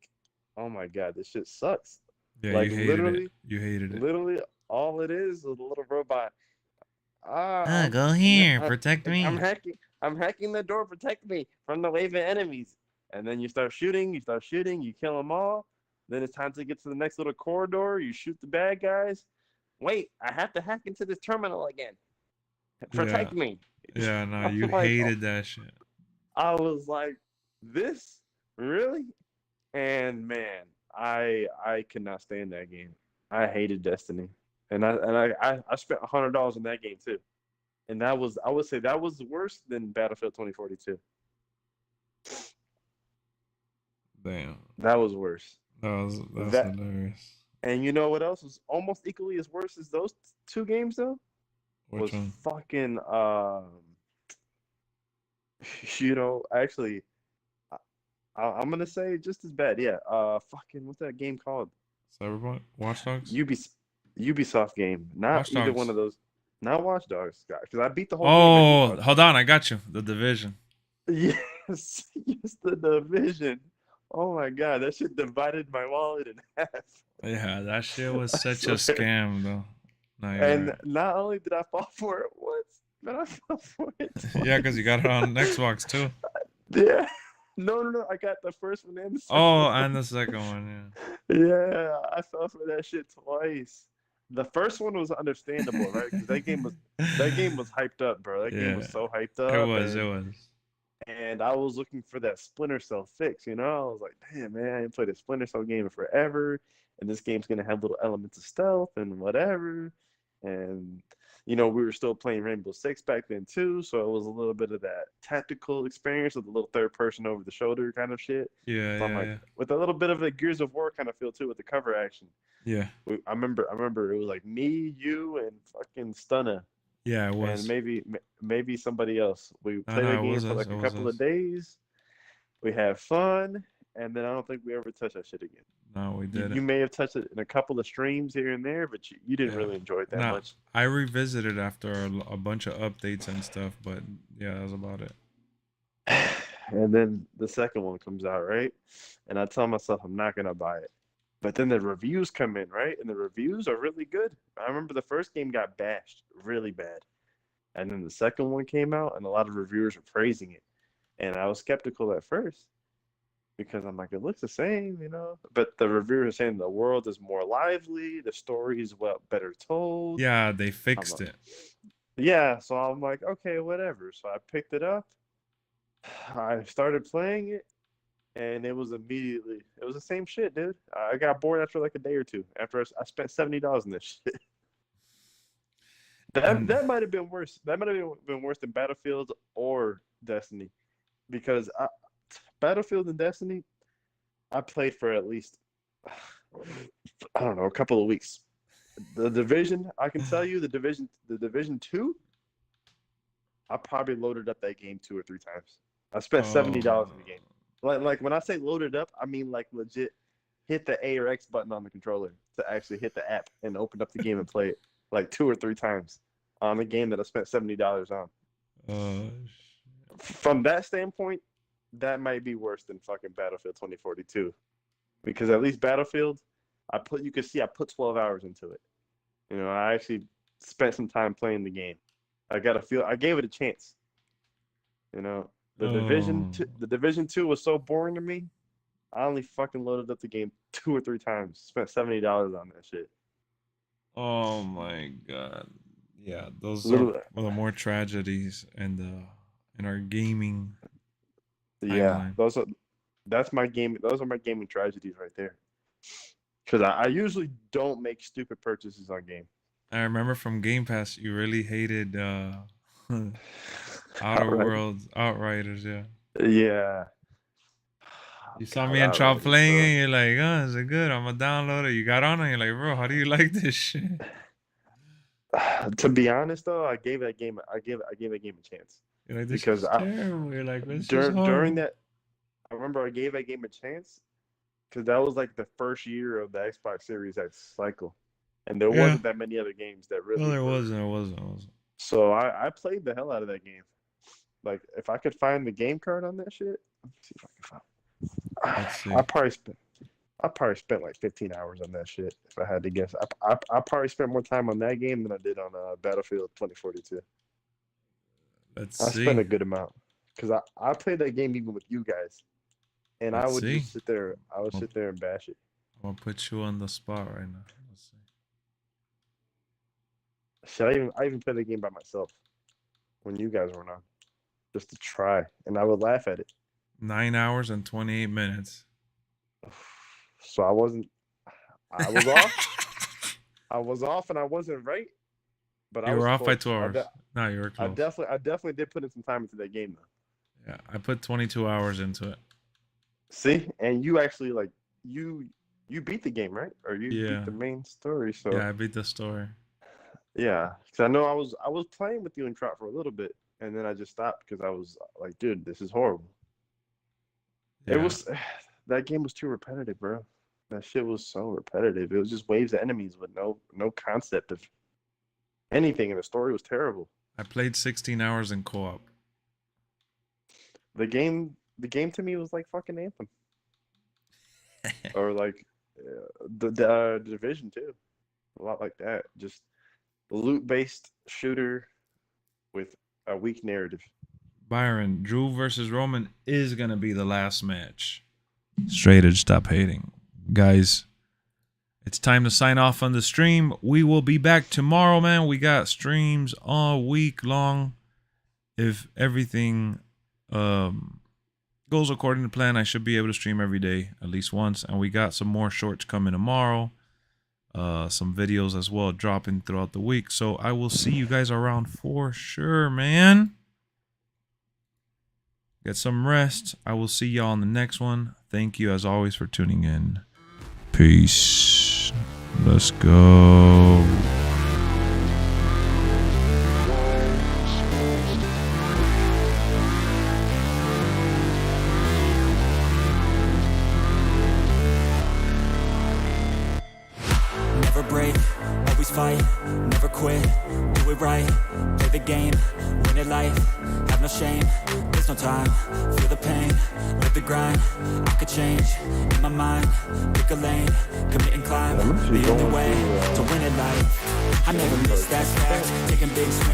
oh my god, this shit sucks. Yeah, Like you hated it. literally, You hated it. literally, all it is a little robot. Go here, protect I'm me. hacking. I'm hacking the door. Protect me from the wave of enemies. And then you start shooting. You kill them all. Then it's time to get to the next little corridor. You shoot the bad guys. Wait, I have to hack into this terminal again. Yeah. Protect me. Yeah, no, I'm you like, hated that shit. I was like, this really? And man, I could not stand that game. I hated Destiny, and I spent $100 on that game too. And I would say that was worse than Battlefield 2042. Damn. That was worse. That's That hilarious. and you know what else was almost equally as worse as those two games though? Was Which one? fucking actually I'm gonna say just as bad. Yeah. Fucking what's that game called? Cyberpunk? Watch Dogs? Ubisoft game. Not Watch either Dogs. one of those. Not Watch Dogs, because I beat the whole game. Oh, hold on, I got you. The Division. Yes, yes, the Division. Oh my god, that shit divided my wallet in half. Yeah, that shit was I such a swear. scam, though. No, you're And right. not only did I fall for it once, but I fell for it Yeah, because you got it on twice. Xbox too. Yeah. No. I got the first one and the second Oh, one. and the second one, Yeah, I fell for that shit twice. The first one was understandable, right? Because that game yeah. was hyped up, bro. That game Yeah, was so hyped it up, was, it was. and I was looking for that Splinter Cell fix. I was like, damn, man, I ain't played a Splinter Cell game in forever, and this game's gonna have little elements of stealth and whatever. And we were still playing Rainbow Six back then too, so it was a little bit of that tactical experience with the little third person over the shoulder kind of shit. Yeah, So I'm yeah, like, yeah. with a little bit of a Gears of War kind of feel too, with the cover action. Yeah, I remember it was like me, you, and fucking Stunner, yeah, it and was. maybe somebody else. We No, played no, that it game was for us. like It a was couple of us. days. We had fun, and then I don't think we ever touched that shit again. No, we You didn't. may have touched it in a couple of streams here and there, but you didn't Yeah. really enjoy it that Nah, much. I revisited after a bunch of updates and stuff, but yeah, that was about it. And then the second one comes out, right? And I tell myself I'm not gonna buy it. But then the reviews come in, right? And the reviews are really good. I remember the first game got bashed really bad. And then the second one came out, and a lot of reviewers were praising it. And I was skeptical at first because I'm like, it looks the same, you know. But the reviewers are saying the world is more lively, the story is better told. Yeah, they fixed it. Yeah, so I'm like, okay, whatever. So I picked it up. I started playing it, and it was the same shit, dude. I got bored after like a day or two. After I spent $70 on this shit. That might have been worse. That might have been worse than Battlefield or Destiny, because Battlefield and Destiny, I played for at least, I don't know, a couple of weeks. The Division, I can tell you, the Division 2, I probably loaded up that game 2 or 3 times. I spent $70 in the game. Like when I say loaded up, I mean like legit hit the A or X button on the controller to actually hit the app and open up the game and play it like 2 or 3 times on a game that I spent $70 on. From that standpoint, that might be worse than fucking Battlefield 2042, because at least Battlefield, you can see I put 12 hours into it. You know, I actually spent some time playing the game. I gave it a chance. You know, the Division 2 was so boring to me. I only fucking loaded up the game 2 or 3 times. Spent $70 on that shit. Oh my god. Yeah, those are one of the more tragedies in our gaming. Yeah, those are my gaming tragedies right there. Because I usually don't make stupid purchases on game. I remember from Game Pass, you really hated Outer Worlds, Outriders, yeah. Yeah. You saw me and Trout playing it, you're like, oh, is it good? I'm gonna download it. You got on it, you're like, bro, how do you like this shit? To be honest though, I gave that game a chance. You're like, this because is terrible. You're like, this during that, I remember I gave that game a chance because that was like the first year of the Xbox Series X cycle, and there wasn't that many other games that really. No, there wasn't. So I played the hell out of that game. Like if I could find the game card on that shit, let's see if I can find. Let's see. I probably spent like 15 hours on that shit if I had to guess. I probably spent more time on that game than I did on Battlefield 2042. Let's see. I spent a good amount because I played that game even with you guys, and I would just sit there. I would sit there and bash it. I'm gonna put you on the spot right now. Let's see. Shit, I even played the game by myself when you guys weren't on, just to try, and I would laugh at it. 9 hours and 28 minutes. So I was off. I was off and I wasn't right. But you were off by 2 hours. No, you were close. I definitely did put in some time into that game though. Yeah, I put 22 hours into it. See, and you actually like you beat the game, right? Or you beat the main story. So yeah, I beat the story. Yeah, because I know I was playing with you and Trot for a little bit, and then I just stopped because I was like, dude, this is horrible. Yeah. That game was too repetitive, bro. That shit was so repetitive. It was just waves of enemies with no concept of anything, and the story was terrible. I played 16 hours in co-op. The game to me was like fucking Anthem, or like the Division 2, a lot like that. Just loot-based shooter with a weak narrative. Byron, Drew versus Roman is gonna be the last match. Straight edge, stop hating. Guys, it's time to sign off on the stream. We will be back tomorrow, man. We got streams all week long. If everything goes according to plan, I should be able to stream every day, at least once. And we got some more shorts coming tomorrow. Some videos as well dropping throughout the week. So I will see you guys around for sure, man. Get some rest. I will see y'all on the next one. Thank you as always for tuning in. Peace. Let's go. Never break, always fight, never quit, do it right, play the game, win it life, have no shame, there's no time, feel the pain, live the grind, I could change, in my mind, pick a lane, commit and climb, the only way to win it life, I never miss, that's fact, taking big swings.